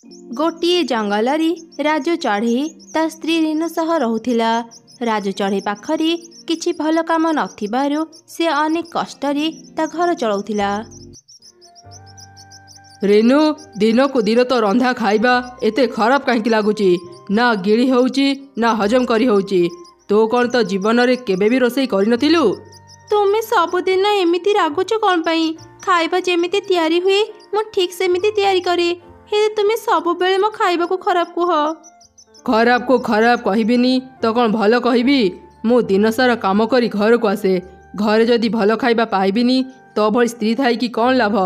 गोटिए जंगलरी राजू चढ़ई ता स्त्री रीनू सह रहुथिला। राजू चढ़ई पाखरे किछि भल काम नथिबारु से अनेक कष्टरे ता घर चलाउथिला। रेनू दिन को दिन तो रंधा खाइबा एते खराब कहीं लगुच ना गिड़ी होउची ना हजम करी होउची। तो कौन तो जीवन रे केबे भी रोसई करि नथिलु? तुमे सबुदिन एमिति रागुच कौन पाई? खाइबा जेमिति तैयारी हुए मु ठीक सेमिति तैयारी करे, हे तुमे सब बेले मो खाइबा को खराब कुह। खराब को खराब कहबिनी तो कौन भल कहबी? मु दिन सारा काम करी घर को आसे, घरे जदि भल खाइबा पाइबिनी तो भली स्त्री थाई कि कौन लाभ?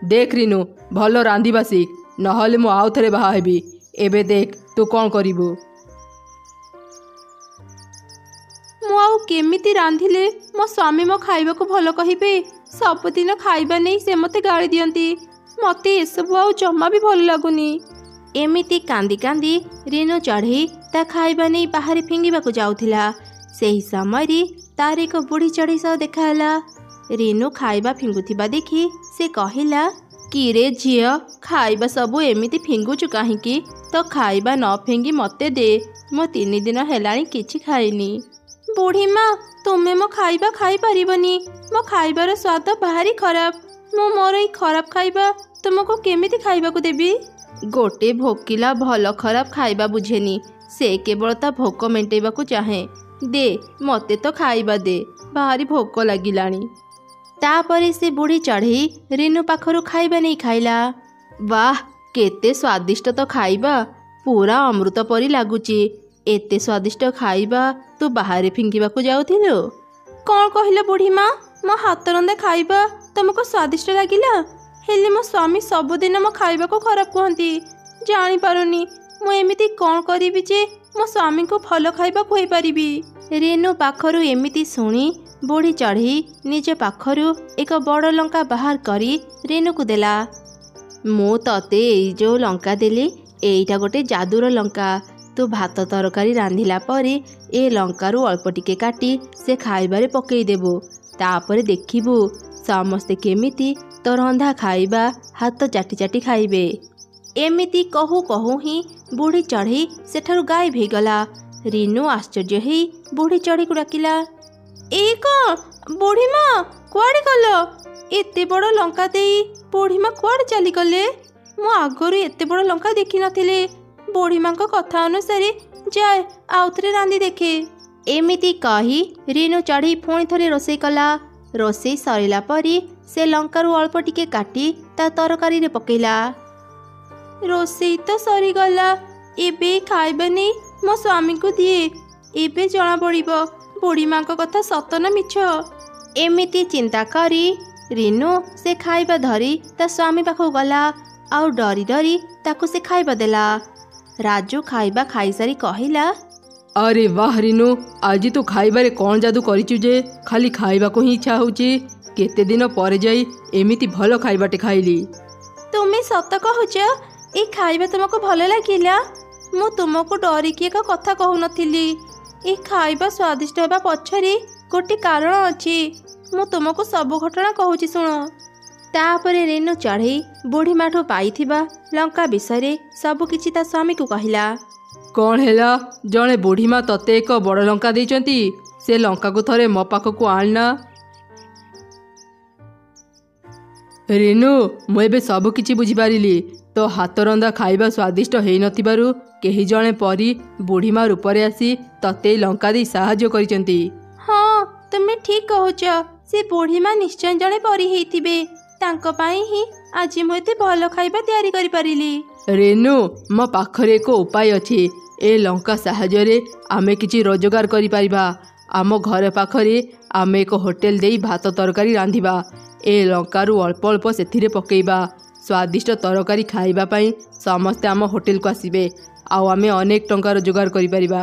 देख रीनू भल रांधिबा शिख, नहले मु आउ थरे बाहा हेबी। एबे देख तू कौन करिबू? मु आउ केमिति रांधिले मो स्वामी मो खाइबा को भल कहिबे? सबुदिन खाइबा नहीं से मते गाड़ी दियंती, मते एसबु आउ जम्मा भी भल लागुनी। एमिति कांदी कांदी रीनू चढ़ई ता खाइबा नहीं बाहर फिंगिबाकू जाउथिला। सेही समय रे तार एक बुढ़ी चढ़ई सह देखाला। रीनू खाइबा फिंगुथिबा देखि से कहिला, कि रे झियो खाइबा सबु एमिति फिंगुचु काहींकी? तो खाइबा न फिंगी मते दे, मो 3 दिन हेलाणी किछि खाइनी। बुढ़ी माँ तुमे मो खाइबा खाई परिबनी, मो खाइबार स्वाद भारी खराब, मो मोर ई खराब खाइबा तुमको केमिति खाइबा को देबी? गोटे भोकिला भल खराब खाइबा बुझेनी, से केवल ता भोक मेंटेबा को चाहे। दे मते तो खाइबा दे, भारी भोक लागिलाणी। तापरे से बुढ़ी चढ़ई रीनू पाखरु खाइबा नहीं खाइला। वाह केते स्वादिष्ट तो खाइबा, पूरा अमृत परी लागुची। एते स्वादिष्ट खाइबा तू बाहर फिंगिबाकू जाउथिलु? कौन कहिला बुढ़ी माँ? मो हाथ रंधा खाइबा तुमको स्वादिष्ट लागिला, हेले मो स्वामी सबुदिन मो खाइबा को खराब कहती। जानी पारुनी मु एमिति कौन करिबि जे मो स्वामी को भल खाइबा खुई परिबी। रेनू पाखरु एमिति सुनी बुढ़ी चढ़ई निज पाखरु एक बड़ लंका बाहर करी रेनू को देला। मु तते एई जो लंका देली एईटा गोटे जादूर लंका। तू भात तरकारी रांधिला परे ए लंकारु अल्प टिके काटी से खाइबारे पकई देबो, तापरे देखिबू समस्ते केमिति तो रंधा खाइबा हाथ चाटी चाटी खाइबे। एमिति कहू कहू ही बुढ़ी चढ़ई सेठारु गायब हो गला। रीनू आश्चर्य ही बुढ़ी चढ़ई को डाकिला, ए कौन बुढ़ी माँ कुआड़े गल? एते बड़ लंका देई बुढ़ी माँ कुआड़े चली गले? मु आगरु एते बड़ लंका देखी नथिले। बुढ़ी माँ को कथा अनुसारे जाए आउ थरे रांधि देखे। एमिति कही रीनू चढ़ई पुणी थरे रोसई कला। रोसई सरिला परी से लंकारु अल्प टिके काटी ता तरकारी रे पकेला। रोसई तो सरीगला, एबे खाइबा नहीं मो स्वामी को दिए, एबे जना पड़िबो बुढ़ी माँ को कथा सत न मिछ। एमिति चिंता करी रीनू से खाइबा धरी ता स्वामी पाखु गला आउ डरी डरी ताकू से खाइबा देला। राजू खाइबा खाई सारी कहिला, अरे वाह रीनू आज तू खाइबारे कौन जादू करिचु जे खाली खाइबा को ही इच्छा होची? केते दिन परे जाई एमिति भल खाइबाटे खाइली। तुमे सत कहूच ए खाइबा तुमको भल लागिला? मु तुमको डरिकी एक कथा कहू नथिली। ए खाइबा स्वादिष्ट हेबा पछरे गोटे कारण अछि, मु तुमको सब घटना कहूची सुन। तापरे रेनू चढ़ई बुढ़ी माठू पाइथिबा लंका विषय सब किछि ता स्वामी को कहिला। कौन हैला? जड़े बुढ़ी माँ तते एक बड़ लंका देइचंती, से लंका को थरे मो पाखकू आणना। रेनू मु एबे सब किछि बुझी पारिली। तो हाथ रंधा खाइबा स्वादिष्ट हेई नथिबारु केही जणे परी बुढ़ी माँ रूपरे आसी तते लंका दे साहाय्य करिचंती। हाँ तुमे ठीक कहूच, से बुढ़ी माँ निश्चय जणे परी हेइथिबे, तांको पाई ही आज मु एते भल खाइबा तैयारी करि पारिली। रेनू मो पाखरे एक उपाय अछि, ए लंका साहाय्य रे आमे किछि रोजगार करि परिबा। आम घर पाखरे आमे एक होटेल देई भात तरकारी रांधिबा। ए लंकारु अल्प अल्प सेथिरे पकेइबा। स्वादिष्ट तरकारी खाइबा पई समस्ते आम होटेल को आसीबे, आउ आमे अनेक टंका रोजगार करि परिबा।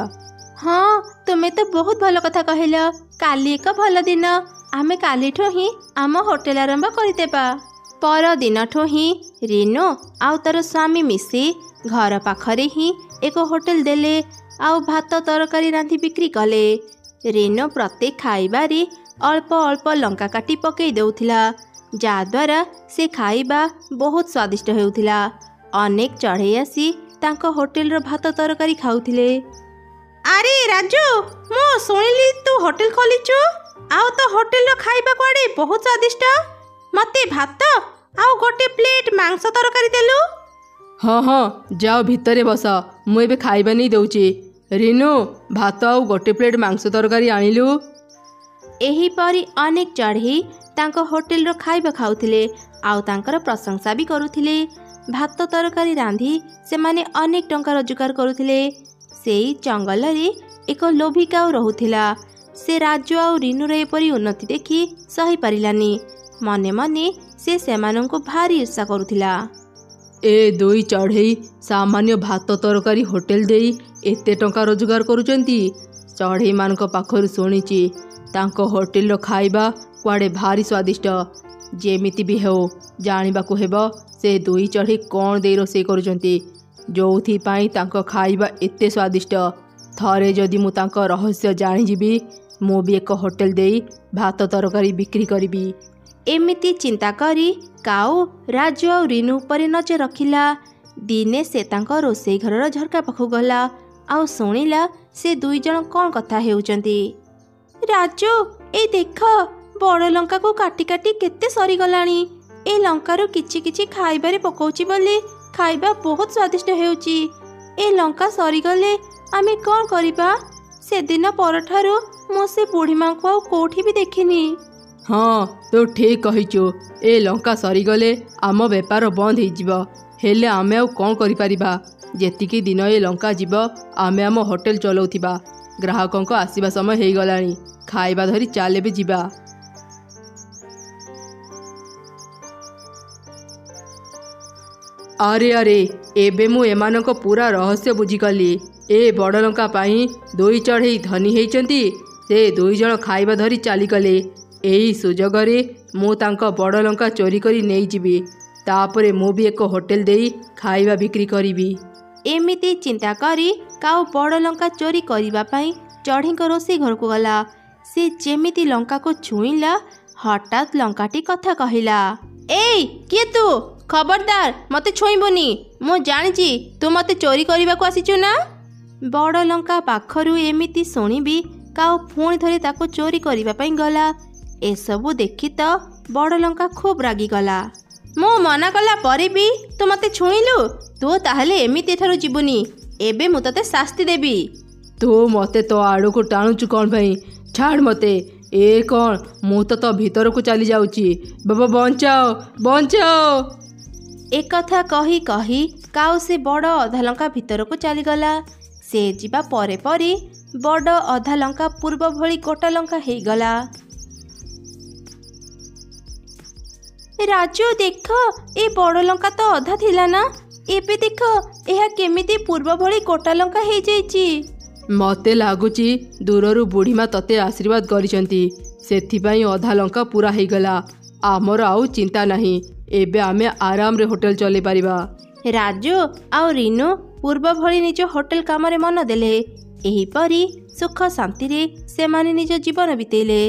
हाँ तुमे तो बहुत भल कथा कहिल। काली एक भल दिन, आमे कालीठो ही आम होटेल आरंभ करिदेबा। पर दिनठो ही रीनू आउ तार स्वामी मिसी घर पाखरे ही एक होटेल देले आउ भात तरकारी रांधि बिक्री कले। रीनू प्रत्येक खाइबारे अल्प अल्प लंका काटी पकई देउथिला, जाद्वारा से खाइबा बहुत स्वादिष्ट हेउथिला। ଅନେକ ଚଢ଼େଇ ଆସି ତାଙ୍କ ହୋଟେଲର ଭାତ ତରକାରୀ ଖାଉଥିଲେ। ଆରେ ରାଜୁ, ମୁଁ ଶୁଣିଲି ତୁ ହୋଟେଲ ଖୋଲିଛୁ। ଆଉ ତ ହୋଟେଲର ଖାଇବା କୁଆଡ଼େ ବହୁତ ସ୍ୱାଦିଷ୍ଟ। ମୋତେ ଭାତ ଆଉ ଗୋଟେ ପ୍ଲେଟ୍ ମାଂସ ତରକାରୀ ଦେଲୁ। ହଁ ହଁ, ଯାଅ ଭିତରେ ବସ, ମୁଁ ଏବେ ଖାଇବା ନେଇ ଦେଉଛି। ରିନୁ, ଭାତ ଆଉ ଗୋଟେ ପ୍ଲେଟ୍ ମାଂସ ତରକାରୀ ଆଣିଲୁ। ଏହିପରି ଅନେକ ଚଢ଼େଇ ତାଙ୍କ ହୋଟେଲର ଖାଇବା ଖାଉଥିଲେ ଆଉ ତାଙ୍କର ପ୍ରଶଂସା ବି କରୁଥିଲେ। ଭାତ ତରକାରୀ ରାନ୍ଧି ସେମାନେ ଅନେକ ଟଙ୍କା ରୋଜଗାର କରୁଥିଲେ। ସେଇ ଜଙ୍ଗଲରେ ଏକ ଲୋଭୀ କାଉ ରହୁଥିଲା। ସେ ରାଜୁ ଆଉ ରିନୁର ଏପରି ଉନ୍ନତି ଦେଖି ସହିପାରିଲାନି। ମନେ ମନେ ସେ ସେମାନଙ୍କୁ ଭାରି ଈର୍ଷା କରୁଥିଲା। ଏ ଦୁଇ ଚଢ଼େଇ ସାମାନ୍ୟ ଭାତ ତରକାରୀ ହୋଟେଲ ଦେଇ ଏତେ ଟଙ୍କା ରୋଜଗାର କରୁଛନ୍ତି। ଚଢ଼େଇମାନଙ୍କ ପାଖରୁ ଶୁଣିଛି ତାଙ୍କ ହୋଟେଲର ଖାଇବା କୁଆଡ଼େ ଭାରି ସ୍ୱାଦିଷ୍ଟ। ଯେମିତି ବି ହେଉ ଜାଣିବାକୁ ହେବ ସେ ଦୁଇ ଚଢ଼େଇ କ'ଣ ଦେଇ ରୋଷେଇ କରୁଛନ୍ତି, ଯେଉଁଥିପାଇଁ ତାଙ୍କ ଖାଇବା ଏତେ ସ୍ୱାଦିଷ୍ଟ। ଥରେ ଯଦି ମୁଁ ତାଙ୍କ ରହସ୍ୟ ଜାଣିଯିବି, ମୁଁ ବି ଏକ ହୋଟେଲ ଦେଇ ଭାତ ତରକାରୀ ବିକ୍ରି କରିବି। ଏମିତି ଚିନ୍ତା କରି କାଉ ରାଜୁ ଆଉ ରିନୁ ଉପରେ ନଜର ରଖିଲା। ଦିନେ ସେ ତାଙ୍କ ରୋଷେଇ ଘରର ଝରକା ପାଖକୁ ଗଲା ଆଉ ଶୁଣିଲା ସେ ଦୁଇ ଜଣ କ'ଣ କଥା ହେଉଛନ୍ତି। ରାଜୁ, ଏଇ ଦେଖ, ବଡ଼ ଲଙ୍କାକୁ କାଟି କାଟି କେତେ ସରିଗଲାଣି। ଏ ଲଙ୍କାରୁ କିଛି କିଛି ଖାଇବାରେ ପକାଉଛି ବୋଲି ଖାଇବା ବହୁତ ସ୍ୱାଦିଷ୍ଟ ହେଉଛି। ଏ ଲଙ୍କା ସରିଗଲେ ଆମେ କ'ଣ କରିବା? ସେଦିନ ପରଠାରୁ ମୁଁ ସେ ବୁଢ଼ୀମାଙ୍କୁ ଆଉ କେଉଁଠି ବି ଦେଖିନି। ହଁ, ତୁ ଠିକ୍ କହିଛୁ। ଏ ଲଙ୍କା ସରିଗଲେ ଆମ ବେପାର ବନ୍ଦ ହେଇଯିବ। ହେଲେ ଆମେ ଆଉ କ'ଣ କରିପାରିବା? ଯେତିକି ଦିନ ଏ ଲଙ୍କା ଯିବ ଆମେ ଆମ ହୋଟେଲ ଚଲାଉଥିବା। ଗ୍ରାହକଙ୍କ ଆସିବା ସମୟ ହେଇଗଲାଣି, ଖାଇବା ଧରି ଚାଲେ ବି ଯିବା। ଆରେ ଆରେ, ଏବେ ମୁଁ ଏମାନଙ୍କ ପୁରା ରହସ୍ୟ ବୁଝିଗଲି। ଏ ବଡ଼ ଲଙ୍କା ପାଇଁ ଦୁଇ ଚଢ଼େଇ ଧନୀ ହେଇଛନ୍ତି। ସେ ଦୁଇ ଜଣ ଖାଇବା ଧରି ଚାଲିଗଲେ। ଏହି ସୁଯୋଗରେ ମୁଁ ତାଙ୍କ ବଡ଼ ଲଙ୍କା ଚୋରି କରି ନେଇଯିବି। ତାପରେ ମୁଁ ବି ଏକ ହୋଟେଲ ଦେଇ ଖାଇବା ବିକ୍ରି କରିବି। ଏମିତି ଚିନ୍ତା କରି କାଉ ବଡ଼ ଲଙ୍କା ଚୋରି କରିବା ପାଇଁ ଚଢ଼େଇଙ୍କ ରୋଷେଇ ଘରକୁ ଗଲା। ସେ ଯେମିତି ଲଙ୍କାକୁ ଛୁଇଁଲା, ହଠାତ୍ ଲଙ୍କାଟି କଥା କହିଲା। ଏଇ, କିଏ ତୁ? ଖବରଦାର, ମୋତେ ଛୁଇଁବୁନି। ମୁଁ ଜାଣିଛି ତୁ ମୋତେ ଚୋରି କରିବାକୁ ଆସିଛୁ ନା। ବଡ଼ ଲଙ୍କା ପାଖରୁ ଏମିତି ଶୁଣିବି କାଉ ପୁଣି ଥରେ ତାକୁ ଚୋରି କରିବା ପାଇଁ ଗଲା। ଏସବୁ ଦେଖି ତ ବଡ଼ ଲଙ୍କା ଖୁବ୍ ରାଗିଗଲା। ମୁଁ ମନା କଲା ପରେ ବି ତୁ ମୋତେ ଛୁଇଁଲୁ। ତୁ ତାହେଲେ ଏମିତି ଏଠାରୁ ଯିବୁନି। ଏବେ ମୁଁ ତତେ ଶାସ୍ତି ଦେବି। ତୁ ମୋତେ ତୋ ଆଡ଼କୁ ଟାଣୁଛୁ କ'ଣ ପାଇଁ? ଛାଡ଼ ମୋତେ। ଏ କ'ଣ, ମୁଁ ତ ଭିତରକୁ ଚାଲି ଯାଉଛି। ବାବା ବଞ୍ଚାଅ, ବଞ୍ଚାଅ। ଏକଥା କହି କହି କାଉ ସେ ବଡ଼ ଅଧା ଲଙ୍କା ଭିତରକୁ ଚାଲିଗଲା। ସେ ଯିବା ପରେ ପରେ ବଡ଼ ଅଧା ଲଙ୍କା ପୂର୍ବ ଭଳି ଗୋଟା ଲଙ୍କା ହେଇଗଲା। ରାଜୁ ଦେଖ, ଏ ବଡ଼ ଲଙ୍କା ତ ଅଧା ଥିଲା ନା। ଏବେ ଦେଖ, ଏହା କେମିତି ପୂର୍ବ ଭଳି ଗୋଟା ଲଙ୍କା ହେଇଯାଇଛି। ମୋତେ ଲାଗୁଛି ଦୂରରୁ ବୁଢ଼ୀମା ତତେ ଆଶୀର୍ବାଦ କରିଛନ୍ତି, ସେଥିପାଇଁ ଅଧା ଲଙ୍କା ପୁରା ହେଇଗଲା। ଆମର ଆଉ ଚିନ୍ତା ନାହିଁ। ଏବେ ଆମେ ଆରାମରେ ହୋଟେଲ ଚଲେଇ ପାରିବା। ରାଜୁ ଆଉ ରିନୁ ପୂର୍ବ ଭଳି ନିଜ ହୋଟେଲ କାମରେ ମନ ଦେଲେ। ଏହିପରି ସୁଖ ଶାନ୍ତିରେ ସେମାନେ ନିଜ ଜୀବନ ବିତେଇଲେ।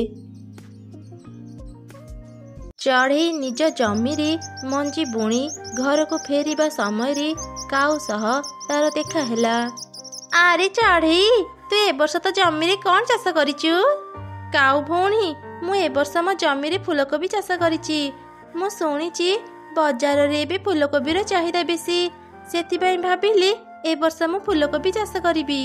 ଚଢ଼େଇ ନିଜ ଜମିରେ ମଞ୍ଜି ବୁଣି ଘରକୁ ଫେରିବା ସମୟରେ କାଉ ସହ ତାର ଦେଖା ହେଲା। ଆରେ ଚଢ଼େଇ, ତୁ ଏ ବର୍ଷ ତ ଜମିରେ କ'ଣ ଚାଷ କରିଛୁ? କାଉ ଭଉଣୀ, ମୁଁ ଏ ବର୍ଷ ମୋ ଜମିରେ ଫୁଲକୋବି ଚାଷ କରିଛି। ମୁଁ ଶୁଣିଛି ବଜାରରେ ଏବେ ଫୁଲକୋବିର ଚାହିଦା ବେଶୀ। ସେଥିପାଇଁ ଭାବିଲି ଏ ବର୍ଷ ମୁଁ ଫୁଲକୋବି ଚାଷ କରିବି।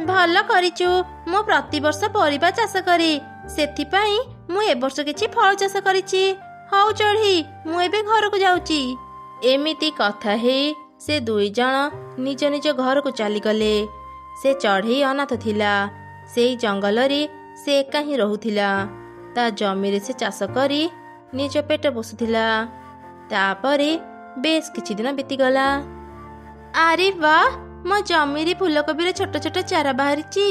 ଭଲ କରିଛୁ। ମୁଁ ପ୍ରତିବର୍ଷ ପରିବା ଚାଷ କରେ, ସେଥିପାଇଁ ମୁଁ ଏ ବର୍ଷ କିଛି ଫଳ ଚାଷ କରିଛି। ହଉ ଚଢ଼େଇ, ମୁଁ ଏବେ ଘରକୁ ଯାଉଛି। ଏମିତି କଥା ହେଇ ସେ ଦୁଇ ଜଣ ନିଜ ନିଜ ଘରକୁ ଚାଲିଗଲେ। ସେ ଚଢ଼େଇ ଅନାଥ ଥିଲା। ସେଇ ଜଙ୍ଗଲରେ ସେ ଏକା ହିଁ ରହୁଥିଲା। ତା ଜମିରେ ସେ ଚାଷ କରି ନିଜ ପେଟ ପୋଷୁଥିଲା। ତାପରେ ବେଶ କିଛି ଦିନ ବିତିଗଲା। ଆରେ ବାଃ, ମୋ ଜମିରେ ଫୁଲକୋବିର ଛୋଟ ଛୋଟ ଚାରା ବାହାରିଛି।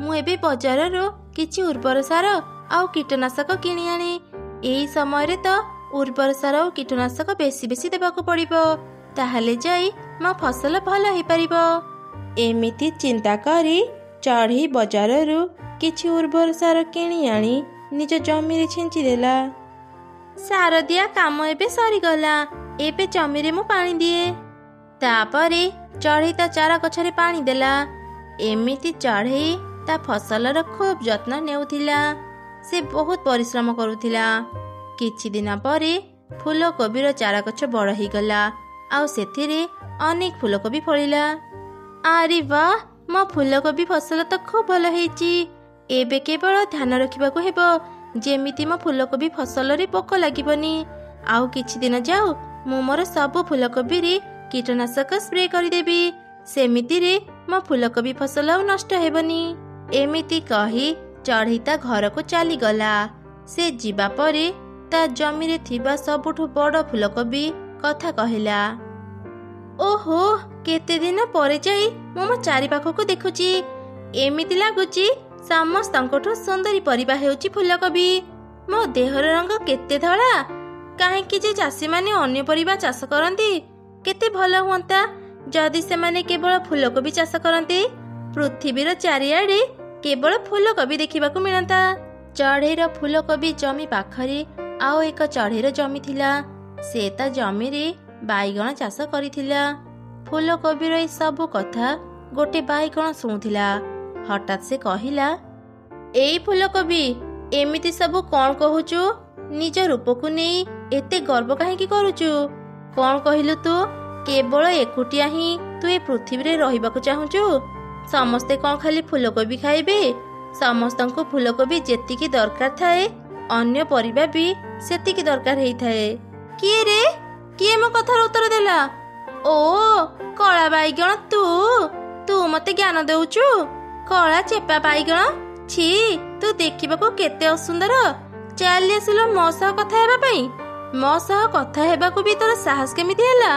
ମୁଁ ଏବେ ବଜାରରୁ କିଛି ଉର୍ବର ସାର ଆଉ କୀଟନାଶକ କିଣି ଆଣେ। ଏହି ସମୟରେ ତ ଉର୍ବର ସାର ଆଉ କୀଟନାଶକ ବେଶୀ ବେଶୀ ଦେବାକୁ ପଡ଼ିବ, ତାହେଲେ ଯାଇ ମୋ ଫସଲ ଭଲ ହେଇପାରିବ। ଏମିତି ଚିନ୍ତା କରି ଚଢ଼େଇ ବଜାରରୁ କିଛି ଉର୍ବର ସାର କିଣି ଆଣି ନିଜ ଜମିରେ ଛିଞ୍ଚି ଦେଲା। ସାର ଦିଆ କାମ ଏବେ ସରିଗଲା। ଏବେ ଜମିରେ ମୁଁ ପାଣି ଦିଏ। ତାପରେ ଚଢ଼େଇ ତା ଚାରା ଗଛରେ ପାଣି ଦେଲା। ଏମିତି ଚଢ଼େଇ ତା ଫସଲର ଖୁବ୍ ଯତ୍ନ ନେଉଥିଲା। ସେ ବହୁତ ପରିଶ୍ରମ କରୁଥିଲା। କିଛି ଦିନ ପରେ ଫୁଲକୋବିର ଚାରା ଗଛ ବଡ଼ ହେଇଗଲା ଆଉ ସେଥିରେ ଅନେକ ଫୁଲକୋବି ଫଳିଲା। ଆରେ ବାଃ, ମୋ ଫୁଲକୋବି ଫସଲ ତ ଖୁବ୍ ଭଲ ହେଇଛି। ଏବେ କେବଳ ଧ୍ୟାନ ରଖିବାକୁ ହେବ ଯେମିତି ମୋ ଫୁଲକୋବି ଫସଲରେ ପୋକ ଲାଗିବନି। ଆଉ କିଛି ଦିନ ଯାଉ ମୁଁ ମୋର ସବୁ ଫୁଲକୋବିରେ କୀଟନାଶକ ସ୍ପ୍ରେ କରିଦେବି। ସେମିତିରେ ମୋ ଫୁଲକୋବି ଫସଲ ଆଉ ନଷ୍ଟ ହେବନି। ଏମିତି କହି ଚଢ଼େଇ ତା ଘରକୁ ଚାଲିଗଲା। ସେ ଯିବା ପରେ ତା ଜମିରେ ଥିବା ସବୁଠୁ ବଡ଼ ଫୁଲକୋବି କଥା କହିଲା, ଓହୋ, କେତେ ଦିନ ପରେ ଯାଇ ମୁଁ ମୋ ଚାରିପାଖକୁ ଦେଖୁଛି। ଏମିତି ଲାଗୁଛି ସମସ୍ତଙ୍କଠୁ ସୁନ୍ଦରୀ ପରିବା ହେଉଛି ଫୁଲକୋବି। ମୋ ଦେହର ରଙ୍ଗ କେତେ ଧଳା। କାହିଁକି ଯେ ଚାଷୀମାନେ ଅନ୍ୟ ପରିବା ଚାଷ କରନ୍ତି? କେତେ ଭଲ ହୁଅନ୍ତା ଯଦି ସେମାନେ କେବଳ ଫୁଲକୋବି ଚାଷ କରନ୍ତି। ପୃଥିବୀର ଚାରିଆଡ଼େ କେବଳ ଫୁଲକୋବି ଦେଖିବାକୁ ମିଳନ୍ତା। ଚଢ଼େଇର ଫୁଲକୋବି ଜମି ପାଖରେ ଆଉ ଏକ ଚଢ଼େଇର ଜମି ଥିଲା। ସେ ତା ଜମିରେ ବାଇଗଣ ଚାଷ କରିଥିଲା। ଫୁଲକୋବିର ଏ ସବୁ କଥା ଗୋଟେ ବାଇଗଣ ଶୁଣୁଥିଲା। ହଠାତ୍ ସେ କହିଲା, ଏଇ ଫୁଲକୋବି, ଏମିତି ସବୁ କ'ଣ କହୁଛୁ? ନିଜ ରୂପକୁ ନେଇ ଏତେ ଗର୍ବ କାହିଁକି କରୁଛୁ? କ'ଣ କହିଲୁ ତୁ? କେବଳ ଏକୁଟିଆ ହିଁ ତୁ ଏ ପୃଥିବୀରେ ରହିବାକୁ ଚାହୁଁଛୁ? ସମସ୍ତେ କ'ଣ ଖାଲି ଫୁଲକୋବି ଖାଇବେ? ସମସ୍ତଙ୍କୁ ଫୁଲକୋବି ଯେତିକି ଦରକାର ଥାଏ ଅନ୍ୟ ପରିବା ବି ସେତିକି ଦରକାର ହେଇଥାଏ। କିଏ ରେ? କିଏ ମୋ କଥାର ଉତ୍ତର ଦେଲା? ଓ, କଳା ବାଇଗଣ, ତୁ ମତେ ଜ୍ଞାନ ଦେଉଛୁ? କଳା ଚେପା ବାଇଗଣ, छी, ତୁ ଦେଖିବାକୁ କେତେ ଅସୁନ୍ଦର। ଚାଲି ଆସିଲ ମୋ ସହ କଥା ହେବା ପାଇଁ। ମୋ ସହ କଥା ହେବାକୁ ବି ତୋର ସାହସ କେମିତି ହେଲା?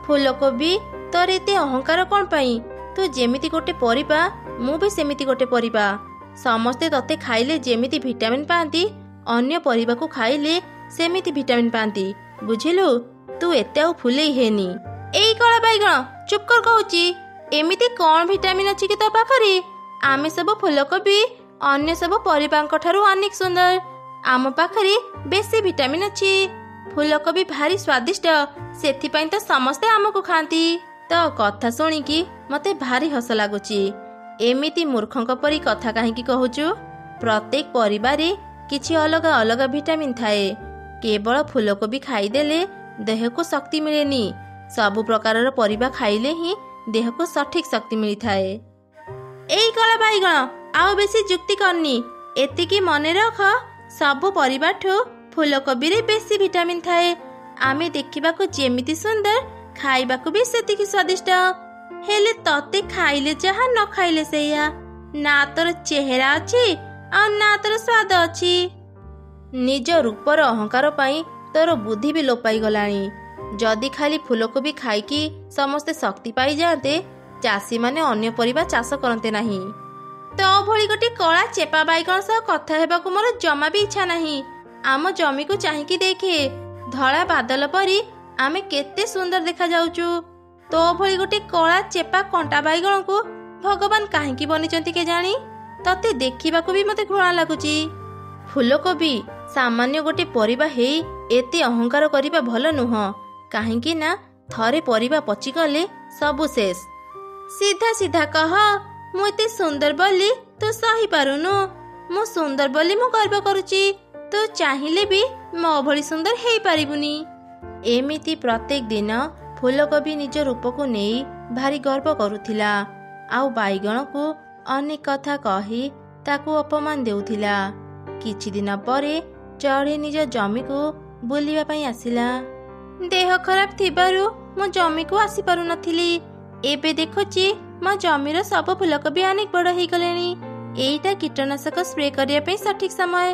ଫୁଲକୋବି, ତୋର ଏତେ ଅହଙ୍କାର କ'ଣ ପାଇଁ? ତୁ ଯେମିତି ଗୋଟେ ପରିବା, ମୁଁ ବି ସେମିତି ଗୋଟେ ପରିବା। ସମସ୍ତେ ତତେ ଖାଇଲେ ଯେମିତି ଭିଟାମିନ୍ ପାଆନ୍ତି, ଅନ୍ୟ ପରିବାକୁ ଖାଇଲେ ସେମିତି ଭିଟାମିନ୍ ପାଆନ୍ତି, ବୁଝିଲୁ? ତୁ ଏତେ ଆଉ ଫୁଲେଇ ହେନି। ଏଇ କଳା ବାଇଗଣ, ଚୁପ୍ କର କହୁଛି। ଏମିତି କ'ଣ ଭିଟାମିନ୍ ଅଛି କି ତୋ ପାଖରେ? ଆମେ ସବୁ ଫୁଲକୋବି ଅନ୍ୟ ସବୁ ପରିବାଙ୍କ ଠାରୁ ଅନେକ ସୁନ୍ଦର। ଆମ ପାଖରେ ବେଶୀ ଭିଟାମିନ୍ ଅଛି। ଫୁଲକୋବି ଭାରି ସ୍ୱାଦିଷ୍ଟ, ସେଥିପାଇଁ ତ ସମସ୍ତେ ଆମକୁ ଖାଆନ୍ତି। ତୋ କଥା ଶୁଣିକି ମତେ ଭାରି ହସ ଲାଗୁଛି। ଏମିତି ମୂର୍ଖଙ୍କ ପରି କଥା କାହିଁକି କହୁଛୁ? ପ୍ରତ୍ୟେକ ପରିବାରେ କିଛି ଅଲଗା ଅଲଗା ଭିଟାମିନ୍ ଥାଏ। କେବଳ ଫୁଲକୋବି ଖାଇଦେଲେ ଦେହକୁ ଶକ୍ତି ମିଳେନି। ସବୁ ପ୍ରକାରର ପରିବା ଖାଇଲେ ହିଁ ଦେହକୁ ସଠିକ୍ ଶକ୍ତି ମିଳିଥାଏ। ଏଇ କଳା ବାଇଗଣ, ଆଉ ବେଶୀ ଯୁକ୍ତି କରନି। ଏତିକି ମନେ ରଖ, ସବୁ ପରିବାଠୁ ଫୁଲକୋବିରେ ବେଶୀ ଭିଟାମିନ୍ ଥାଏ। ଆମେ ଦେଖିବାକୁ ଯେମିତି ସୁନ୍ଦର, ଖାଇବାକୁ ବି ସେତିକି ସ୍ୱାଦିଷ୍ଟ। ହେଲେ ତତେ ଖାଇଲେ ଯାହା, ନ ଖାଇଲେ ସେଇଆ। ନା ତୋର ଚେହେରା ଅଛି ଆଉ ନା ତୋର ସ୍ୱାଦ ଅଛି। ନିଜ ରୂପର ଅହଙ୍କାର ପାଇଁ ତୋର ବୁଦ୍ଧି ବି ଲୋପ ପାଇଗଲାଣି। ଯଦି ଖାଲି ଫୁଲକୋବି ଖାଇକି ସମସ୍ତେ ଶକ୍ତି ପାଇଯାଆନ୍ତେ, ଚାଷୀମାନେ ଅନ୍ୟ ପରିବା ଚାଷ କରନ୍ତେ ନାହିଁ। ତୋ ଭଳି ଗୋଟେ କଳା ଚେପା ବାଇଗଣ ସହ କଥା ହେବାକୁ ମୋର ଜମା ବି ଇଚ୍ଛା ନାହିଁ। ଆମ ଜମିକୁ ଚାହିଁକି ଦେଖେ, ଧଳା ବାଦଲ ପରି ଆମେ କେତେ ସୁନ୍ଦର ଦେଖାଯାଉଛୁ। ତୋ ଭଳି ଗୋଟେ କଳା ଚେପା କଣ୍ଟା ବାଇଗଣକୁ ଭଗବାନ କାହିଁକି ବନିଛନ୍ତି କେଜାଣି? ତତେ ଦେଖିବାକୁ ବି ମତେ ଘୃଣା ଲାଗୁଛି। ଫୁଲକୋବି, ସାମାନ୍ୟ ଗୋଟେ ପରିବା ହେଇ ଏତେ ଅହଙ୍କାର କରିବା ଭଲ ନୁହଁ। କାହିଁକି ନା ଥରେ ପରିବା ପଚିଗଲେ ସବୁ ଶେଷ। ସିଧା ସିଧା କହ, ମୁଁ ଏତେ ସୁନ୍ଦର ବୋଲି ତୁ ସହିପାରୁନୁ? ମୁଁ ସୁନ୍ଦର ବୋଲି ମୁଁ ଗର୍ବ କରୁଛି। ତୁ ଚାହିଁଲେ ବି ମୋ ଭଳି ସୁନ୍ଦର ହେଇପାରିବୁନି। ଏମିତି ପ୍ରତ୍ୟେକ ଦିନ ଫୁଲକୋବି ନିଜ ରୂପକୁ ନେଇ ଭାରି ଗର୍ବ କରୁଥିଲା ଆଉ ବାଇଗଣକୁ ଅନେକ କଥା କହି ତାକୁ ଅପମାନ ଦେଉଥିଲା। କିଛି ଦିନ ପରେ ଚଢ଼େଇ ନିଜ ଜମିକୁ ବୁଲିବା ପାଇଁ ଆସିଲା। ଦେହ ଖରାପ ଥିବାରୁ ମୁଁ ଜମିକୁ ଆସିପାରୁନଥିଲି। ଏବେ ଦେଖୁଛି ମୋ ଜମିର ସବୁ ଫୁଲକୋବି ଅନେକ ବଡ଼ ହେଇଗଲେଣି। ଏଇଟା କୀଟନାଶକ ସ୍ପ୍ରେ କରିବା ପାଇଁ ସଠିକ୍ ସମୟ।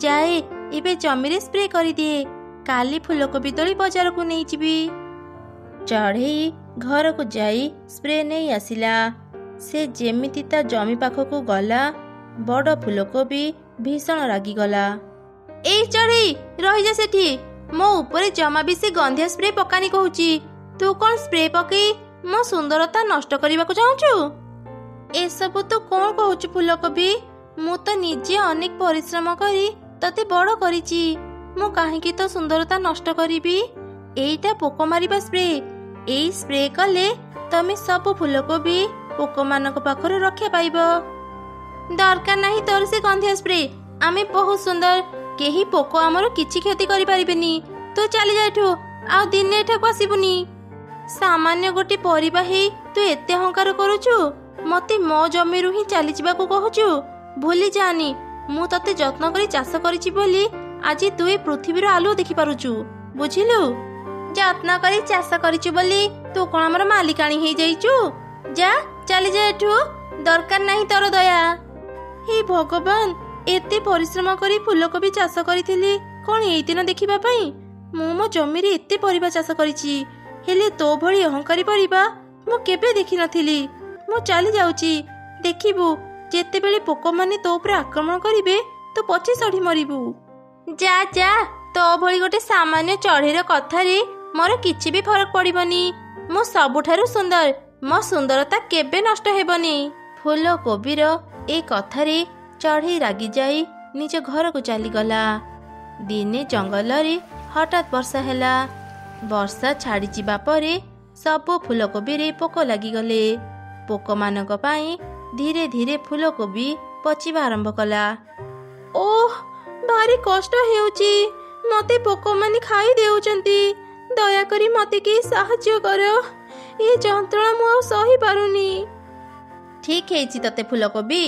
ଯାଏ, ଏବେ ଜମିରେ ସ୍ପ୍ରେ କରିଦିଏ। କାଲି ଫୁଲକୋବି ତୋଳି ବଜାରକୁ ନେଇଯିବି। ଚଢ଼େଇ ଘରକୁ ଯାଇ ସ୍ପ୍ରେ ନେଇ ଆସିଲା। ସେ ଯେମିତି ତା ଜମି ପାଖକୁ ଗଲା, ବଡ଼ ଫୁଲକୋବି ଭୀଷଣ ରାଗିଗଲା। ଏଇ ଚଢ଼େଇ, ରହିଯା ସେଠି। ମୋ ଉପରେ ଜମା ବି ସେ ଗନ୍ଧିଆ ସ୍ପ୍ରେ ପକାନି କହୁଛି। ତୁ କ'ଣ ସ୍ପ୍ରେ ପକେଇ ମୋ ସୁନ୍ଦରତା ନଷ୍ଟ କରିବାକୁ ଚାହୁଁଛୁ? ଏସବୁ ତୁ କ'ଣ କହୁଛୁ ଫୁଲକୋବି? ମୁଁ ତ ନିଜେ ଅନେକ ପରିଶ୍ରମ କରି ତତେ ବଡ଼ କରିଛି। ମୁଁ କାହିଁକି ତୋ ସୁନ୍ଦରତା ନଷ୍ଟ କରିବି? ଏଇଟା ପୋକ ମାରିବା ସ୍ପ୍ରେ। ଏଇ ସ୍ପ୍ରେ କଲେ ତମେ ସବୁ ଫୁଲକୋବି ପୋକମାନଙ୍କ ପାଖରୁ ରକ୍ଷା ପାଇବ। ଦରକାର ନାହିଁ ତୋର ସେ ଗନ୍ଧିଆ ସ୍ପ୍ରେ। ଆମେ ବହୁତ ସୁନ୍ଦର, କେହି ପୋକ ଆମର କିଛି କ୍ଷତି କରିପାରିବେନି। ତୁ ଚାଲିଯା ଏଠୁ, ଆଉ ଦିନେ ଏଠାକୁ ଆସିବୁନି। ସାମାନ୍ୟ ଗୋଟେ ପରିବା ହେଇ ତୁ ଏତେ ଅହଙ୍କାର କରୁଛୁ। ମତେ ମୋ ଜମିରୁ ହିଁ ଚାଲିଯିବାକୁ କହୁଛୁ। ଭୁଲି ଯାଆନି, ମୁଁ ତତେ ଯତ୍ନ କରି ଚାଷ କରିଛି ବୋଲି ଆଜି ତୁ ଏ ପୃଥିବୀର ଆଲୁଅ ଦେଖିପାରୁଛୁ, ବୁଝିଲୁ? ଯତ୍ନ କରି ଚାଷ କରିଛୁ ବୋଲି ତୁ କଣ ଆମର ମାଲିକାଣୀ ହେଇଯାଇଛୁ? ଯା, ଚାଲିଯା ଏଠୁ, ଦରକାର ନାହିଁ ତୋର ଦୟା। ହେ ଭଗବାନ, ଏତେ ପରିଶ୍ରମ କରି ଫୁଲକୋବି ଚାଷ କରିଥିଲି କଣ ଏଇ ଦିନ ଦେଖିବା ପାଇଁ? ମୁଁ ମୋ ଜମିରେ ଏତେ ପରିବା ଚାଷ କରିଛି, ହେଲେ ତୋ ଭଳି ଅହଙ୍କାରୀ ପରିବା ମୁଁ କେବେ ଦେଖିନଥିଲି। ମୁଁ ଚାଲି ଯାଉଛି, ଦେଖିବୁ ଯେତେବେଳେ ପୋକମାନେ ତୋ ଉପରେ ଆକ୍ରମଣ କରିବେ ତୁ ପଚି ସଢ଼ି ମରିବୁ। ଯା ଯା, ତୋ ଭଳି ଗୋଟେ ସାମାନ୍ୟ ଚଢ଼େଇର କଥାରେ ମୋର କିଛି ବି ଫରକ ପଡ଼ିବନି। ମୁଁ ସବୁଠାରୁ ସୁନ୍ଦର, ମୋ ସୁନ୍ଦରତା କେବେ ନଷ୍ଟ ହେବନି। ଫୁଲକୋବିର ଏ କଥାରେ ଚଢ଼େଇ ରାଗିଯାଇ ନିଜ ଘରକୁ ଚାଲିଗଲା। ଦିନେ ଜଙ୍ଗଲରେ ହଠାତ୍ ବର୍ଷା ହେଲା। ବର୍ଷା ଛାଡ଼ିଯିବା ପରେ ସବୁ ଫୁଲକୋବିରେ ପୋକ ଲାଗିଗଲେ। ପୋକମାନଙ୍କ ପାଇଁ ଧୀରେ ଧୀରେ ଫୁଲକୋବି ପଚିବା ଆରମ୍ଭ କଲା। ଓଃ, ଭାରି କଷ୍ଟ ହେଉଛି, ମତେ ପୋକମାନେ ଖାଇ ଦେଉଛନ୍ତି। ଦୟାକରି ମତେ କେହି ସାହାଯ୍ୟ କର, ଏ ଯନ୍ତ୍ରଣା ମୁଁ ଆଉ ସହି ପାରୁନି। ଠିକ୍ ହେଇଛି ତତେ ଫୁଲକୋବି,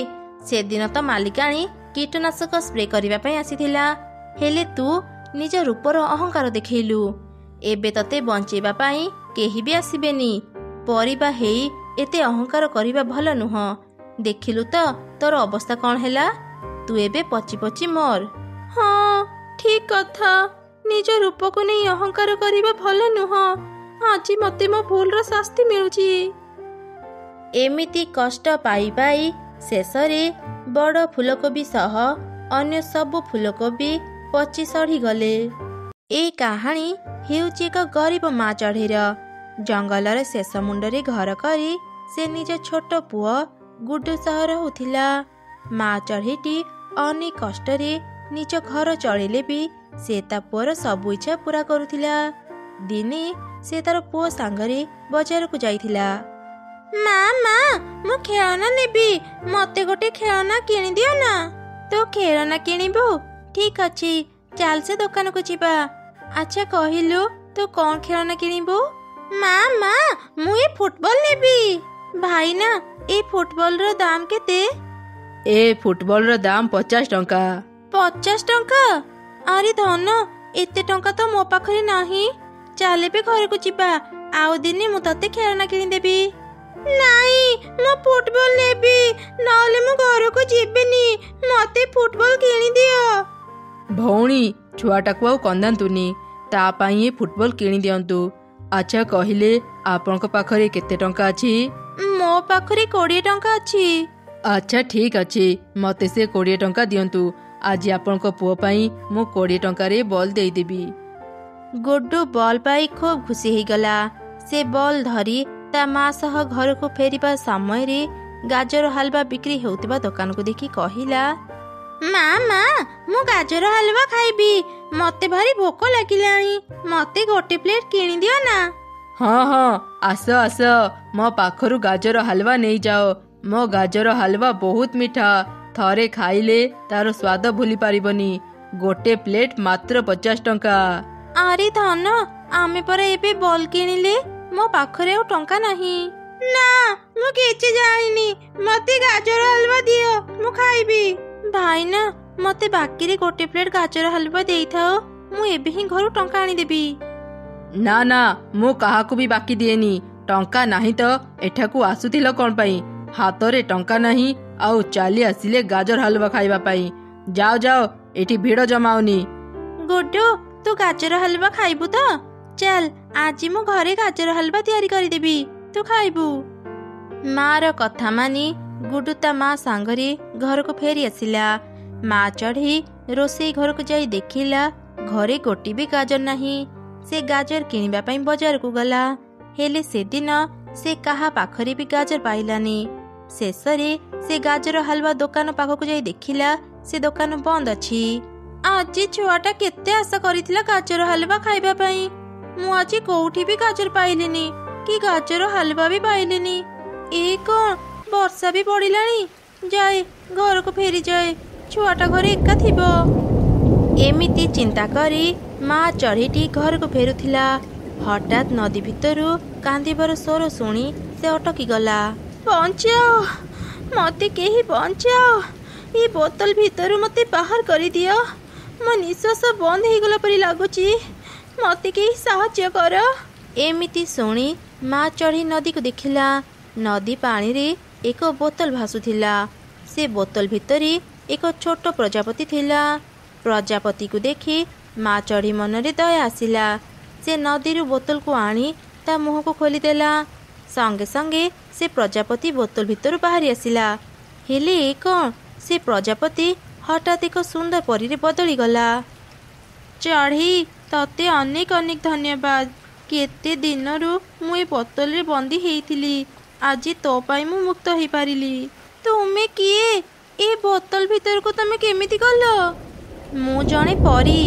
ସେଦିନ ତ ମାଲିକାଣୀ କୀଟନାଶକ ସ୍ପ୍ରେ କରିବା ପାଇଁ ଆସିଥିଲା, ହେଲେ ତୁ ନିଜ ରୂପର ଅହଙ୍କାର ଦେଖେଇଲୁ। ଏବେ ତତେ ବଞ୍ଚେଇବା ପାଇଁ କେହି ବି ଆସିବେନି। ପରିବା ହେଇ ଏତେ ଅହଙ୍କାର କରିବା ଭଲ ନୁହଁ। ଦେଖିଲୁ ତ ତୋର ଅବସ୍ଥା କ'ଣ ହେଲା? ତୁ ଏବେ ପଚି ପଚି ମର। ହଁ, ଠିକ୍ କଥା, ନିଜ ରୂପକୁ ନେଇ ଅହଙ୍କାର କରିବା ଭଲ ନୁହଁ। ଆଜି ମତେ ମୋ ଭୁଲର ଶାସ୍ତି ମିଳୁଛି। ଏମିତି କଷ୍ଟ ପାଇ ପାଇ ଶେଷରେ ବଡ଼ ଫୁଲକୋବି ସହ ଅନ୍ୟ ସବୁ ଫୁଲକୋବି ପଚି ସଢ଼ିଗଲେ। ଏଇ କାହାଣୀ ହେଉଛି ଏକ ଗରିବ ମା ଚଢ଼େଇର। ଜଙ୍ଗଲର ଶେଷ ମୁଣ୍ଡରେ ଘର କରି ସେ ନିଜ ଛୋଟ ପୁଅ ଗୁଡୁ ସହ ରହୁଥିଲା। ମା ଚଢ଼େଇଟି ଅନେକ କଷ୍ଟରେ ନିଜ ଘର ଚଳିଲେ ବି ସେ ତା ପୁଅର ସବୁ ଇଚ୍ଛା ପୂରା କରୁଥିଲା। ଦିନେ ସେ ତାର ପୁଅ ସାଙ୍ଗରେ ବଜାରକୁ ଯାଇଥିଲା। ମା, ମୁଁ ଖେଳନା ନେବି, ମତେ ଗୋଟେ ଖେଳନା କିଣିଦିଅ ନା। ତୁ ଖେଳନା କିଣିବୁ? ଠିକ୍ ଅଛି, ଚାଲ ସେ ଦୋକାନକୁ ଯିବା। ଆଚ୍ଛା କହିଲୁ, ତୁ କ'ଣ ଖେଳନା କିଣିବୁ? ମା, ମୁଁ ଏ ଫୁଟବଲ ନେବି। ଭାଇନା, ଏ ଫୁଟବଲର ଦାମ କେତେ? ଏ ଫୁଟବଲର ଦାମ 50 ଟଙ୍କା। 50 ଟଙ୍କା? ଆରେ ଧନ, ଏତେ ଟଙ୍କା ତ ମୋ ପାଖରେ ନାହିଁ। ଚାଲ ଏବେ ଘରକୁ ଯିବା, ଆଉ ଦିନେ ମୁଁ ତତେ ଖେଳନା କିଣିଦେବି। ନାଇଁ, ମୁଁ ଫୁଟବଲ ନେବି, ନହେଲେ ମୁଁ ଘରକୁ ଯିବିନି। ମତେ ଫୁଟବଲ କିଣିଦିଅ। ଭଉଣୀ, ଛୁଆଟାକୁ ଆଉ କନ୍ଦାନ୍ତୁନି, ତା ପାଇଁ ଏ ଫୁଟବଲ କିଣି ଦିଅନ୍ତୁ। ଆଚ୍ଛା କହିଲେ, ଆପଣଙ୍କ ପାଖରେ କେତେ ଟଙ୍କା ଅଛି? ମୋ ପାଖରେ 20 ଟଙ୍କା ଅଛି। ଆଚ୍ଛା ଠିକ୍ ଅଛି, ମୋତେ ସେ 20 ଟଙ୍କା ଦିଅନ୍ତୁ। ଆଜି ଆପଣଙ୍କ ପୁଅ ପାଇଁ ମୁଁ 20 ଟଙ୍କାରେ ବଲ୍ ଦେଇଦେବି। ଗୁଡୁ ବଲ୍ ପାଇ ଖୁବ୍ ଖୁସି ହେଇଗଲା। ସେ ବଲ୍ ଧରି ତା ମା ସହ ଘରକୁ ଫେରିବା ସମୟରେ ଗାଜର ହାଲବା ବିକ୍ରି ହେଉଥିବା ଦୋକାନକୁ ଦେଖି କହିଲା, ମା, ମୁଁ ଗାଜର ହାଲବା ଖାଇବି। ମତେ ଭାରି ଭୋକ ଲାଗିଲାଣି, ମତେ ଗୋଟେ ପ୍ଲେଟ କିଣିଦିଅ ନା। ହଁ, ଆସ ଆସ, ମୋ ପାଖରୁ ଗାଜର ହାଲବା ନେଇଯାଅ। ମୋ ଗାଜର ହାଲବା ବହୁତ ମିଠା, ଥରେ ଖାଇଲେ ତାର ସ୍ୱାଦ ଭୁଲି ପାରିବନି। ଗୋଟେ ପ୍ଲେଟ ମାତ୍ର 50 ଟଙ୍କା। ଆରେ ଧନ, ଆମେ ପରା ଏବେ ବଲ୍ କିଣିଲେ, ମୋ ପାଖରେ ଆଉ ଟଙ୍କା ନାହିଁ। ନା, ମୁଁ କିଛି ଜାଣିନି, ମତେ ଗାଜର ହାଲବା ଦିଅ, ମୁଁ ଖାଇବି। ଭାଇନା, ମତେ ବାକିରେ ଗୋଟେ ପ୍ଲେଟ ଗାଜର ହାଲବା ଦେଇଥାଅ, ମୁଁ ଏବେ ହିଁ ଘରୁ ଟଙ୍କା ଆଣିଦେବି। ନା, ମୁଁ କାହାକୁ ବି ବାକି ଦିଏନି। ଟଙ୍କା ନାହିଁ ତ ଏଠାକୁ ଆସୁଥିଲ କ'ଣ ପାଇଁ? ହାତରେ ଟଙ୍କା ନାହିଁ ଆଉ ଚାଲି ଆସିଲେ ଗାଜର ହାଲବା ଖାଇବା ପାଇଁ। ଯାଅ, ଏଠି ଭିଡ଼ ଜମାଉନି। ଗୁଡୁ, ତୁ ଗାଜର ହାଲବା ଖାଇବୁ ତ? ଚାଲ, ଆଜି ମୁଁ ଘରେ ଗାଜର ହାଲବା ତିଆରି କରିଦେବି, ତୁ ଖାଇବୁ। ମାର କଥା ମାନି ଗୁଡୁ ତା ମା ସାଙ୍ଗରେ ଘରକୁ ଫେରି ଆସିଲା। ମା ଚଢ଼େଇ ରୋଷେଇ ଘରକୁ ଯାଇ ଦେଖିଲା ଘରେ ଗୋଟି ବି ଗାଜର ନାହିଁ। ସେ ଗାଜର କିଣିବା ପାଇଁ ବଜାରକୁ ଗଲା, ହେଲେ ସେଦିନ ସେ କାହା ପାଖରେ ବି ଗାଜର ପାଇଲାନି। ଶେଷରେ ସେ ଗାଜର ହାଲବା ଦୋକାନ ପାଖକୁ ଯାଇ ଦେଖିଲା ସେ ଦୋକାନ ବନ୍ଦ ଅଛି। ଆଜି ଛୁଆଟା କେତେ ଆଶା କରିଥିଲା ଗାଜର ହାଲବା ଖାଇବା ପାଇଁ, ମୁଁ ଆଜି କୋଉଠି ବି ଗାଜର ପାଇଲିନି। କି ଗାଜର ହାଲବା ବି ପାଇଲିନି। ଏ କ'ଣ ବର୍ଷା ବି ପଡ଼ିଲାଣି। ଯାଏ ଘରକୁ ଫେରିଯାଏ, ଛୁଆଟା ଘରେ ଏକା ଥିବ। ଏମିତି ଚିନ୍ତା କରି ମା ଚଢ଼େଇଟି ଘରକୁ ଫେରୁଥିଲା। ହଠାତ୍ ନଦୀ ଭିତରୁ କାନ୍ଦିବାର ସ୍ୱର ଶୁଣି ସେ ଅଟକିଗଲା। ବଞ୍ଚାଅ, ମୋତେ କେହି ବଞ୍ଚାଅ। ଏ ବୋତଲ ଭିତରୁ ମୋତେ ବାହାର କରିଦିଅ। ମୋ ନିଶ୍ୱାସ ବନ୍ଦ ହେଇଗଲା ପରି ଲାଗୁଛି। ମୋତେ କେହି ସାହାଯ୍ୟ କର। ଏମିତି ଶୁଣି ମା ଚଢ଼େଇ ନଦୀକୁ ଦେଖିଲା। ନଦୀ ପାଣିରେ ଏକ ବୋତଲ ଭାସୁଥିଲା। ସେ ବୋତଲ ଭିତରେ ଏକ ଛୋଟ ପ୍ରଜାପତି ଥିଲା। ପ୍ରଜାପତିକୁ ଦେଖି ମା ଚଢ଼େଇ ମନରେ ଦୟା ଆସିଲା। ସେ ନଦୀରୁ ବୋତଲକୁ ଆଣି ତା ମୁହଁକୁ ଖୋଲିଦେଲା। ସଙ୍ଗେ ସଙ୍ଗେ ସେ ପ୍ରଜାପତି ବୋତଲ ଭିତରୁ ବାହାରି ଆସିଲା। ହେଲେ ଏ କ'ଣ, ସେ ପ୍ରଜାପତି ହଠାତ୍ ଏକ ସୁନ୍ଦର ପରୀରେ ବଦଳିଗଲା। ଚଢ଼େଇ, ତତେ ଅନେକ ଅନେକ ଧନ୍ୟବାଦ। କେତେ ଦିନରୁ ମୁଁ ଏ ବୋତଲରେ ବନ୍ଦୀ ହେଇଥିଲି। ଆଜି ତୋ ପାଇଁ ମୁଁ ମୁକ୍ତ ହେଇପାରିଲି। ତୁମେ କିଏ? ଏ ବୋତଲ ଭିତରକୁ ତମେ କେମିତି ଗଲ? ମୁଁ ଜଣେ ପରୀ।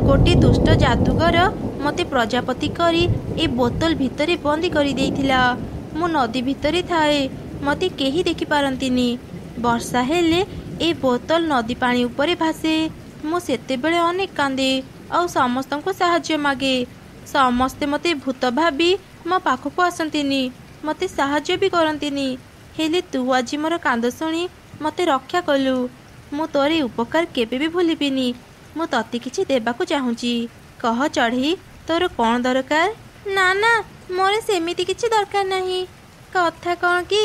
ଗୋଟେ ଦୁଷ୍ଟ ଯାଦୁଗର ମୋତେ ପ୍ରଜାପତି କରି ଏ ବୋତଲ ଭିତରେ ବନ୍ଦୀ କରିଦେଇଥିଲା। ମୁଁ ନଦୀ ଭିତରେ ଥାଏ, ମୋତେ କେହି ଦେଖିପାରନ୍ତିନି। ବର୍ଷା ହେଲେ ଏ ବୋତଲ ନଦୀ ପାଣି ଉପରେ ଭାସେ। ମୁଁ ସେତେବେଳେ ଅନେକ କାନ୍ଦେ ଆଉ ସମସ୍ତଙ୍କୁ ସାହାଯ୍ୟ ମାଗେ। ସମସ୍ତେ ମୋତେ ଭୂତ ଭାବି ମୋ ପାଖକୁ ଆସନ୍ତିନି, ମୋତେ ସାହାଯ୍ୟ ବି କରନ୍ତିନି। ହେଲେ ତୁ ଆଜି ମୋର କାନ୍ଦ ଶୁଣି ମୋତେ ରକ୍ଷା କଲୁ। ମୁଁ ତୋର ଏ ଉପକାର କେବେ ବି ଭୁଲିବିନି। ମୁଁ ତତେ କିଛି ଦେବାକୁ ଚାହୁଁଛି। କହ ଚଢ଼େଇ, ତୋର କ'ଣ ଦରକାର? ନା ନା, ମୋର ସେମିତି କିଛି ଦରକାର ନାହିଁ। କଥା କ'ଣ କି,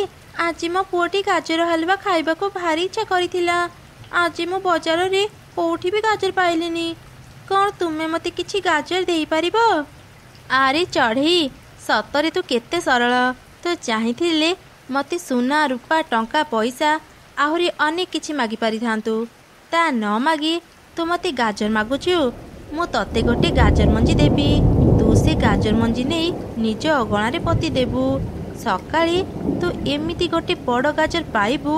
ଆଜି ମୋ ପୁଅଟି ଗାଜର ହାଲୁଆ ଖାଇବାକୁ ଭାରି ଇଚ୍ଛା କରିଥିଲା। ଆଜି ମୁଁ ବଜାରରେ କେଉଁଠି ବି ଗାଜର ପାଇଲିନି। କ'ଣ ତୁମେ ମୋତେ କିଛି ଗାଜର ଦେଇପାରିବ? ଆରେ ଚଢ଼େଇ, ସତରେ ତୁ କେତେ ସରଳ। ତୁ ଚାହିଁଥିଲେ ମୋତେ ସୁନା, ରୂପା, ଟଙ୍କା, ପଇସା ଆହୁରି ଅନେକ କିଛି ମାଗିପାରିଥାନ୍ତୁ। ତା ନ ମାଗି ତୁ ମୋତେ ଗାଜର ମାଗୁଛୁ। ମୁଁ ତତେ ଗୋଟେ ଗାଜର ମଞ୍ଜି ଦେବି। ତୁ ସେ ଗାଜର ମଞ୍ଜି ନେଇ ନିଜ ଅଗଣାରେ ପୋତି ଦେବୁ। ସକାଳେ ତୁ ଏମିତି ଗୋଟେ ବଡ଼ ଗାଜର ପାଇବୁ।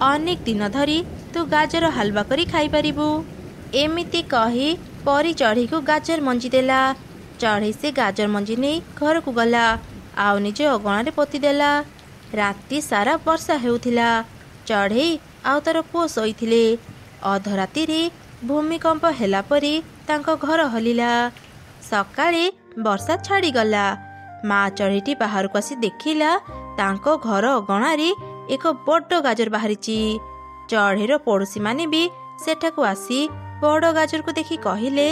ଅନେକ ଦିନ ଧରି ତୁ ଗାଜର ହାଲୁଆ କରି ଖାଇପାରିବୁ। ଏମିତି କହି ପରୀ ଚଢ଼େଇକୁ ଗାଜର ମଞ୍ଜି ଦେଲା। ଚଢ଼େଇ ସେ ଗାଜର ମଞ୍ଜି ନେଇ ଘରକୁ ଗଲା ଆଉ ନିଜ ଅଗଣାରେ ପୋତି ଦେଲା। ରାତି ସାରା ବର୍ଷା ହେଉଥିଲା। ଚଢ଼େଇ ଆଉ ତାର ପୁଅ ଶୋଇଥିଲେ। ଅଧରାତିରେ ଭୂମିକମ୍ପ ହେଲା ପରି ତାଙ୍କ ଘର ହଲିଲା। ସକାଳେ ବର୍ଷା ଛାଡ଼ିଗଲା। ମା ଚଢ଼େଇଟି ବାହାରକୁ ଆସି ଦେଖିଲା ତାଙ୍କ ଘର ଅଗଣାରେ ଏକ ବଡ଼ ଗାଜର ବାହାରିଛି। ଚଢ଼େଇର ପଡ଼ୋଶୀମାନେ ବି ସେଠାକୁ ଆସି ବଡ଼ ଗାଜରକୁ ଦେଖି କହିଲେ,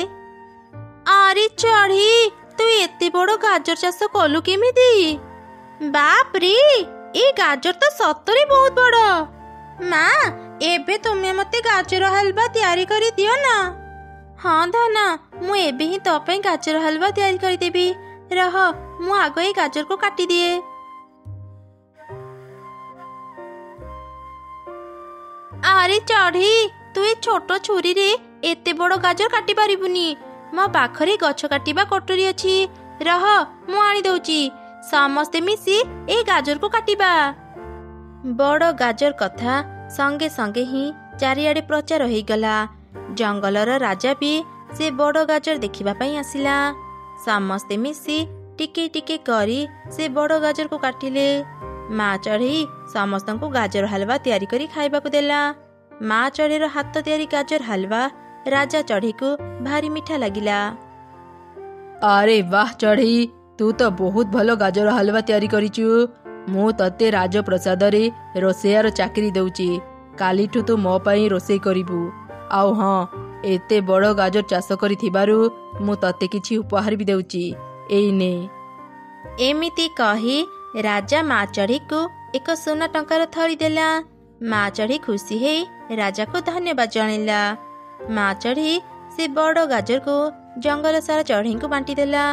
ଆରେ ଚଢ଼େଇ, ତୁ ଏତେ ବଡ଼ ଗାଜର ଚାଷ କଲୁ କେମିତି? ବାପରେ, ଏ ଗାଜର ତ ସତରେ ବହୁତ ବଡ଼। ମା, ଏବେ ତୁମେ ମୋତେ ଗାଜର ହାଲୁଆ ତିଆରି କରି ଦିଅ ନା। ହଁ ଧନ, ମୁଁ ଏବେ ହିଁ ତୋ ପାଇଁ ଗାଜର ହାଲୁଆ ତିଆରି କରିଦେବି। ରହ, ମୁଁ ଆଗ ଏଇ ଗାଜରକୁ କାଟିଦିଏ। ଆରେ ଚଢ଼େଇ, ତୁ ଏ ଛୋଟ ଛୁରୀରେ ଏତେ ବଡ଼ ଗାଜର କାଟି ପାରିବୁନି। ମୋ ପାଖରେ ଗଛ କାଟିବା କଟୁରୀ ଅଛି। ରହ, ମୁଁ ଆଣିଦେଉଛି। ସମସ୍ତେ ମିଶି ଏ ଗାଜରକୁ କାଟିବା। ବଡ଼ ଗାଜର କଥା ସଙ୍ଗେ ସଙ୍ଗେ ହିଁ ଚାରିଆଡ଼େ ପ୍ରଚାର ହେଇଗଲା। ଜଙ୍ଗଲର ରାଜା ବି ସେ ବଡ଼ ଗାଜର ଦେଖିବା ପାଇଁ ଆସିଲା। ସମସ୍ତେ ମିଶି ଟିକେ ଟିକେ କରି ସେ ବଡ଼ ଗାଜରକୁ କାଟିଲେ। ମା ଚଢ଼େଇ ସମସ୍ତଙ୍କୁ ଗାଜର ହାଲୁଆ ତିଆରି କରି ଖାଇବାକୁ ଦେଲା। ମା ଚଢ଼େଇର ହାତ ତିଆରି ଗାଜର ହାଲୁଆ ରାଜା ଚଢ଼େଇକୁ ଭାରି ମିଠା ଲାଗିଲା। ଆରେ ବାଃ ଚଢ଼େଇ, ତୁ ତ ବହୁତ ଭଲ ଗାଜର ହାଲୁଆ ତିଆରି କରିଛୁ। ମୁଁ ତତେ ରାଜପ୍ରସାଦରେ ରୋଷେଇଆର ଚାକିରି ଦେଉଛି। କାଲିଠୁ ତୁ ମୋ ପାଇଁ ରୋଷେଇ କରିବୁ। ଆଉ ହଁ, ଏତେ ବଡ଼ ଗାଜର ଚାଷ କରିଥିବାରୁ ମୁଁ ତତେ କିଛି ଉପହାର ବି ଦେଉଛି। ଏଇ ନେ। ଏମିତି କହି ରାଜା ମା ଚଢ଼େଇକୁ ଏକ ସୁନା ଟଙ୍କାର ଥଳି ଦେଲା। ମା ଚଢ଼େଇ ଖୁସି ହେଇ ରାଜାକୁ ଧନ୍ୟବାଦ ଜଣାଇଲା। ମା ଚଢ଼େଇ ସେ ବଡ଼ ଗାଜରକୁ ଜଙ୍ଗଲ ସାରା ଚଢ଼େଇଙ୍କୁ ବାଣ୍ଟିଦେଲା।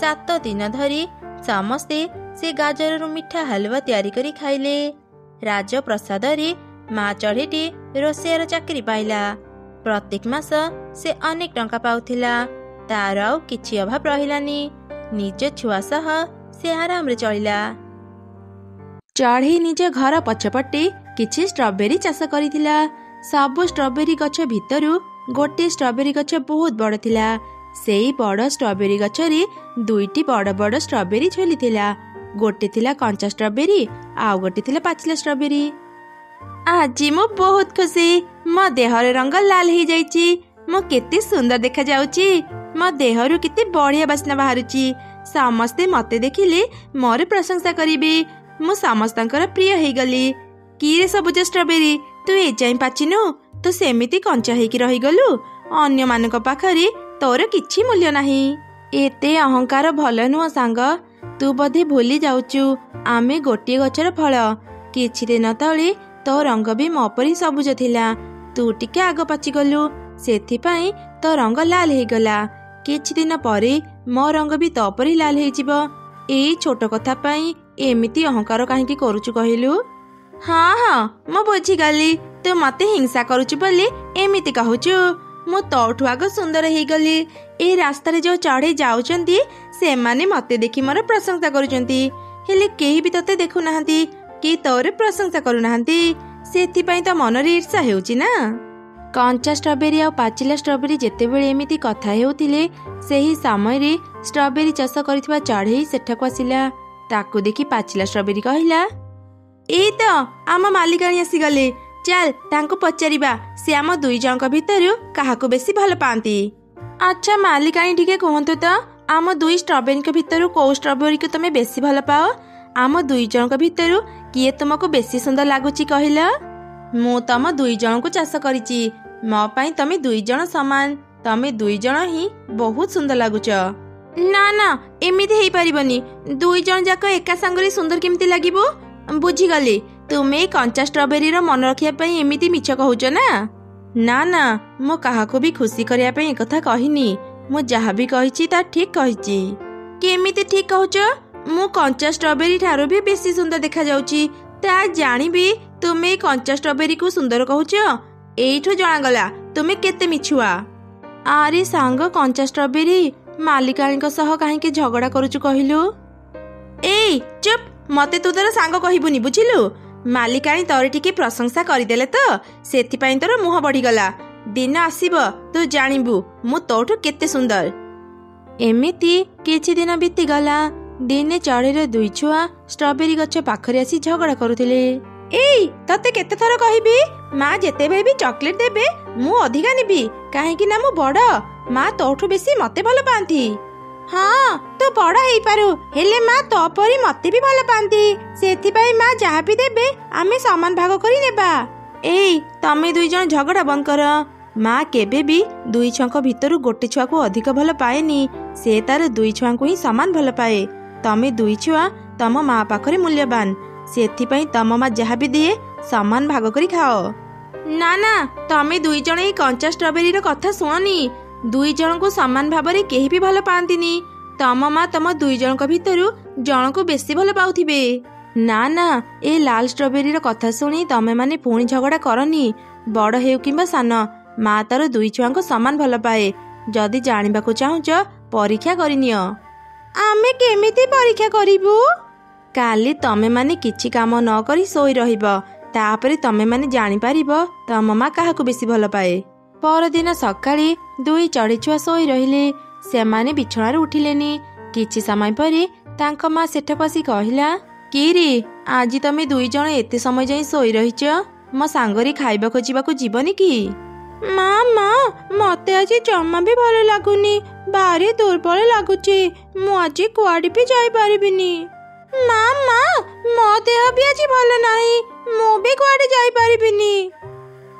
7 ଦିନ ଧରି ସମସ୍ତେ ସେ ଗାଜରରୁ ମିଠା ହାଲୁଆ ତିଆରି କରି ଖାଇଲେ। ରାଜପ୍ରସାଦରେ ମା ଚଢ଼େଇଟି ରୋଷେଇଆର ଚାକିରି ପାଇଲା। ପ୍ରତ୍ୟେକ ମାସ ସେ ଅନେକ ଟଙ୍କା ପାଉଥିଲା। ତାର ଆଉ କିଛି ଅଭାବ ରହିଲାନି। ନିଜ ଛୁଆ ସହ ସେ ଆରାମରେ ଚଳିଲା। ଚଢ଼େଇ ନିଜ ଘର ପଛପଟେ କିଛି ଷ୍ଟ୍ରବେରୀ ଚାଷ କରିଥିଲା। ସବୁ ଷ୍ଟ୍ରବେରୀ ଗଛ ଭିତରୁ ଗୋଟିଏ ଷ୍ଟ୍ରବେରୀ ଗଛ ବହୁତ ବଡ଼ ଥିଲା। ସେଇ ବଡ଼ ଷ୍ଟ୍ରବେରୀ ଗଛରେ 2ଟି ବଡ଼ ବଡ଼ ଷ୍ଟ୍ରବେରୀ ଝୁଲିଥିଲା। गोटे थिला कंचा स्ट्रॉबेरी आउ गोटे थिला पाचिला स्ट्रॉबेरी। आज मु बहुत खुशी मो देहर रंग लाल हो जाइछि। मो केते सुंदर देखा जाउछि। मो देहरु केते बढ़िया बास्ना बाहरुछि। समस्ते मते देखिले मोर प्रशंसा करिबे। मु समस्तंकर प्रिय हो गली। कि रे सबुज स्ट्रॉबेरी तू ए जाई पाचिनु तो सेमिति कंचा हेकी रही गलु। अन्य मानक पाखरे तोर किछि मूल्य नाही। एते अहंकार भल नुह सांग। तू बधे भूली जाउचु आमे गोटे गछर फल। किछि दिन तळे तो रंग भी मो परी सबुज थिला। तू टिके आग पाची गलु सेथि पई तो रंग लाल हे गला। किछि दिन परे मो रंग भी तो परी लाल हे जिवो। एई छोट कथा पई एमिति अहंकार काहेकि करूचु कहिलु? हाँ हाँ मो बुझी गली। तू मते हिंसा करूचु बोली एमिति कहूचु। मु तोठु आग सुंदर हे गली। ए रास्ता रे जो चढ़े जाउचंती से माने मते देखि मोर प्रशंसा करूचंती। हेले केही भी तते देखु नाहंती कि तोर प्रशंसा करू नाहंती। सेथि पई तो मन रे ईर्ष्या हेउची ना। कंचा स्ट्रॉबेरी आ पाचिला स्ट्रॉबेरी जेतेबेले एमिति कथा हेउतिले सेही समय रे स्ट्रॉबेरी चाष करितबा चढ़ेई सेठाको आसिला। ताकू देखि पाचिला स्ट्रॉबेरी कहिला, एई तो आम मालिकाणी आसी गले। चल तांको पचारिबा से आम दुई जनक भितरु काहाकू बेसी भल पांती। अच्छा मालिकाणी ठीके कहंतु तो आम दुई स्ट्रॉबेरी के भितरु को स्ट्रॉबेरी को तमे बेसी भल पाओ? आम दुई जनक भितरु किए तुमको बेसी सुंदर लागुची कहिला? मु तम दुई जनकू चाष करिची। मो पई तमे दुई जन समान। तमे दुई जन ही बहुत सुंदर लागुच। ना ना एमिति हेई परिबनी। दुई जन जाक एका संगरे सुंदर केमिति लागिबो? बुझी गली। तुमे कंचा स्ट्रॉबेरी रो मन रखिया पई एमिति मिछ कहउच ना। ना ना मो काहाको भी खुशी करिया पई ए कथा कहिनी। मु जहा भी कहिची ता ठीक कहिची। केमिति ठीक कहउच? मु कंचा स्ट्रॉबेरी ठारो भी बेसी सुंदर देखा जाउची। ता जानिबी तुमे कंचा स्ट्रॉबेरी को सुंदर कहउच। एइठो जणा गला तुमे केते मिछुआ। आरे सांग कंचा स्ट्रॉबेरी मालिकाणीक सह काहेकि झगड़ा करूचु कहिलु? ए चुप मते तू तोर सांग कहिबुनी बुझिलु। मालिकाणी तोर टिके प्रशंसा करिदेले तो सेथि पई तोर मुह बढ़ी गला। दिन आसीबो तू जानिबु मु तोठु केते सुंदर। एमिति किछि दिन बीती गला। दिने चढ़ेर दुई छुआ स्ट्रॉबेरी गछ पाखरे आसी झगड़ा करुथिले। एई तते केते थर कहिबी मां जेतेबेले भी चॉकलेट देबे मु अधिका निबी काहेकि ना मु बड़। मां तोठु बेसी मते भल पांती। हाँ तू बड़ हेई पारु हेले मां तो परी मते भी भल पांती। सेथि पई मां जहा भी देबे आमे समान भाग करी नेबा। एई तमे दुई जन झगड़ा बंद कर। मां केबे भी दुई छुआक भितरु गोटे छुआ को अधिक भल पाएनी। से तार दुई छुआ को ही समान भल पाए। तमे दुई छुआ तम मां पाखरे मूल्यवान। सेथि पई तम मां जहा भी दिए समान भाग करी खाओ। ना ना तमे दुई जन ए कंचा स्ट्रॉबेरी रो कथा सुननी। दुई जन को समान भाबरे केही भी भल पांतिनी। तम मां तम दुई जन को भितरु जन को बेसी भल पाउथिबे। ना ना ए लाल स्ट्रॉबेरी रो कथा सुनी तमे माने पुणी झगड़ा करनी। बड़ हेउ किंबा सान मां तार दुई छुआ को समान भल पाए। जदि जानिबाकू चाहुच परीक्षा करिनियो। आमे केमिति परीक्षा करिबु? काली तमे माने किछि काम न करी सोई रहिबो। तापरे तमे माने जानि पारिबो तम मां काहाकू बेसी भल पाए। परदिन सकाळे दुई चढ़ी छुआ सोई रहिले। से माने बिछणारे उठिलेनी। किछि समय परे तांक मां सेठाकू आसी कहिला, कि रे आजि तमे दुई जण एते समय जाई सोई रहिच? मो सांगरी खाइबा खोजिबाकू जीवनी कि? मां मां मते आज जम्मा भी भल लागुनी। भारी दुर्बल लागुची। मु आज कुआडी भी जाई पारिबिनी। मां मां मो देह भी आज भल नाही। मु भी कुआडी जाई पारिबिनी।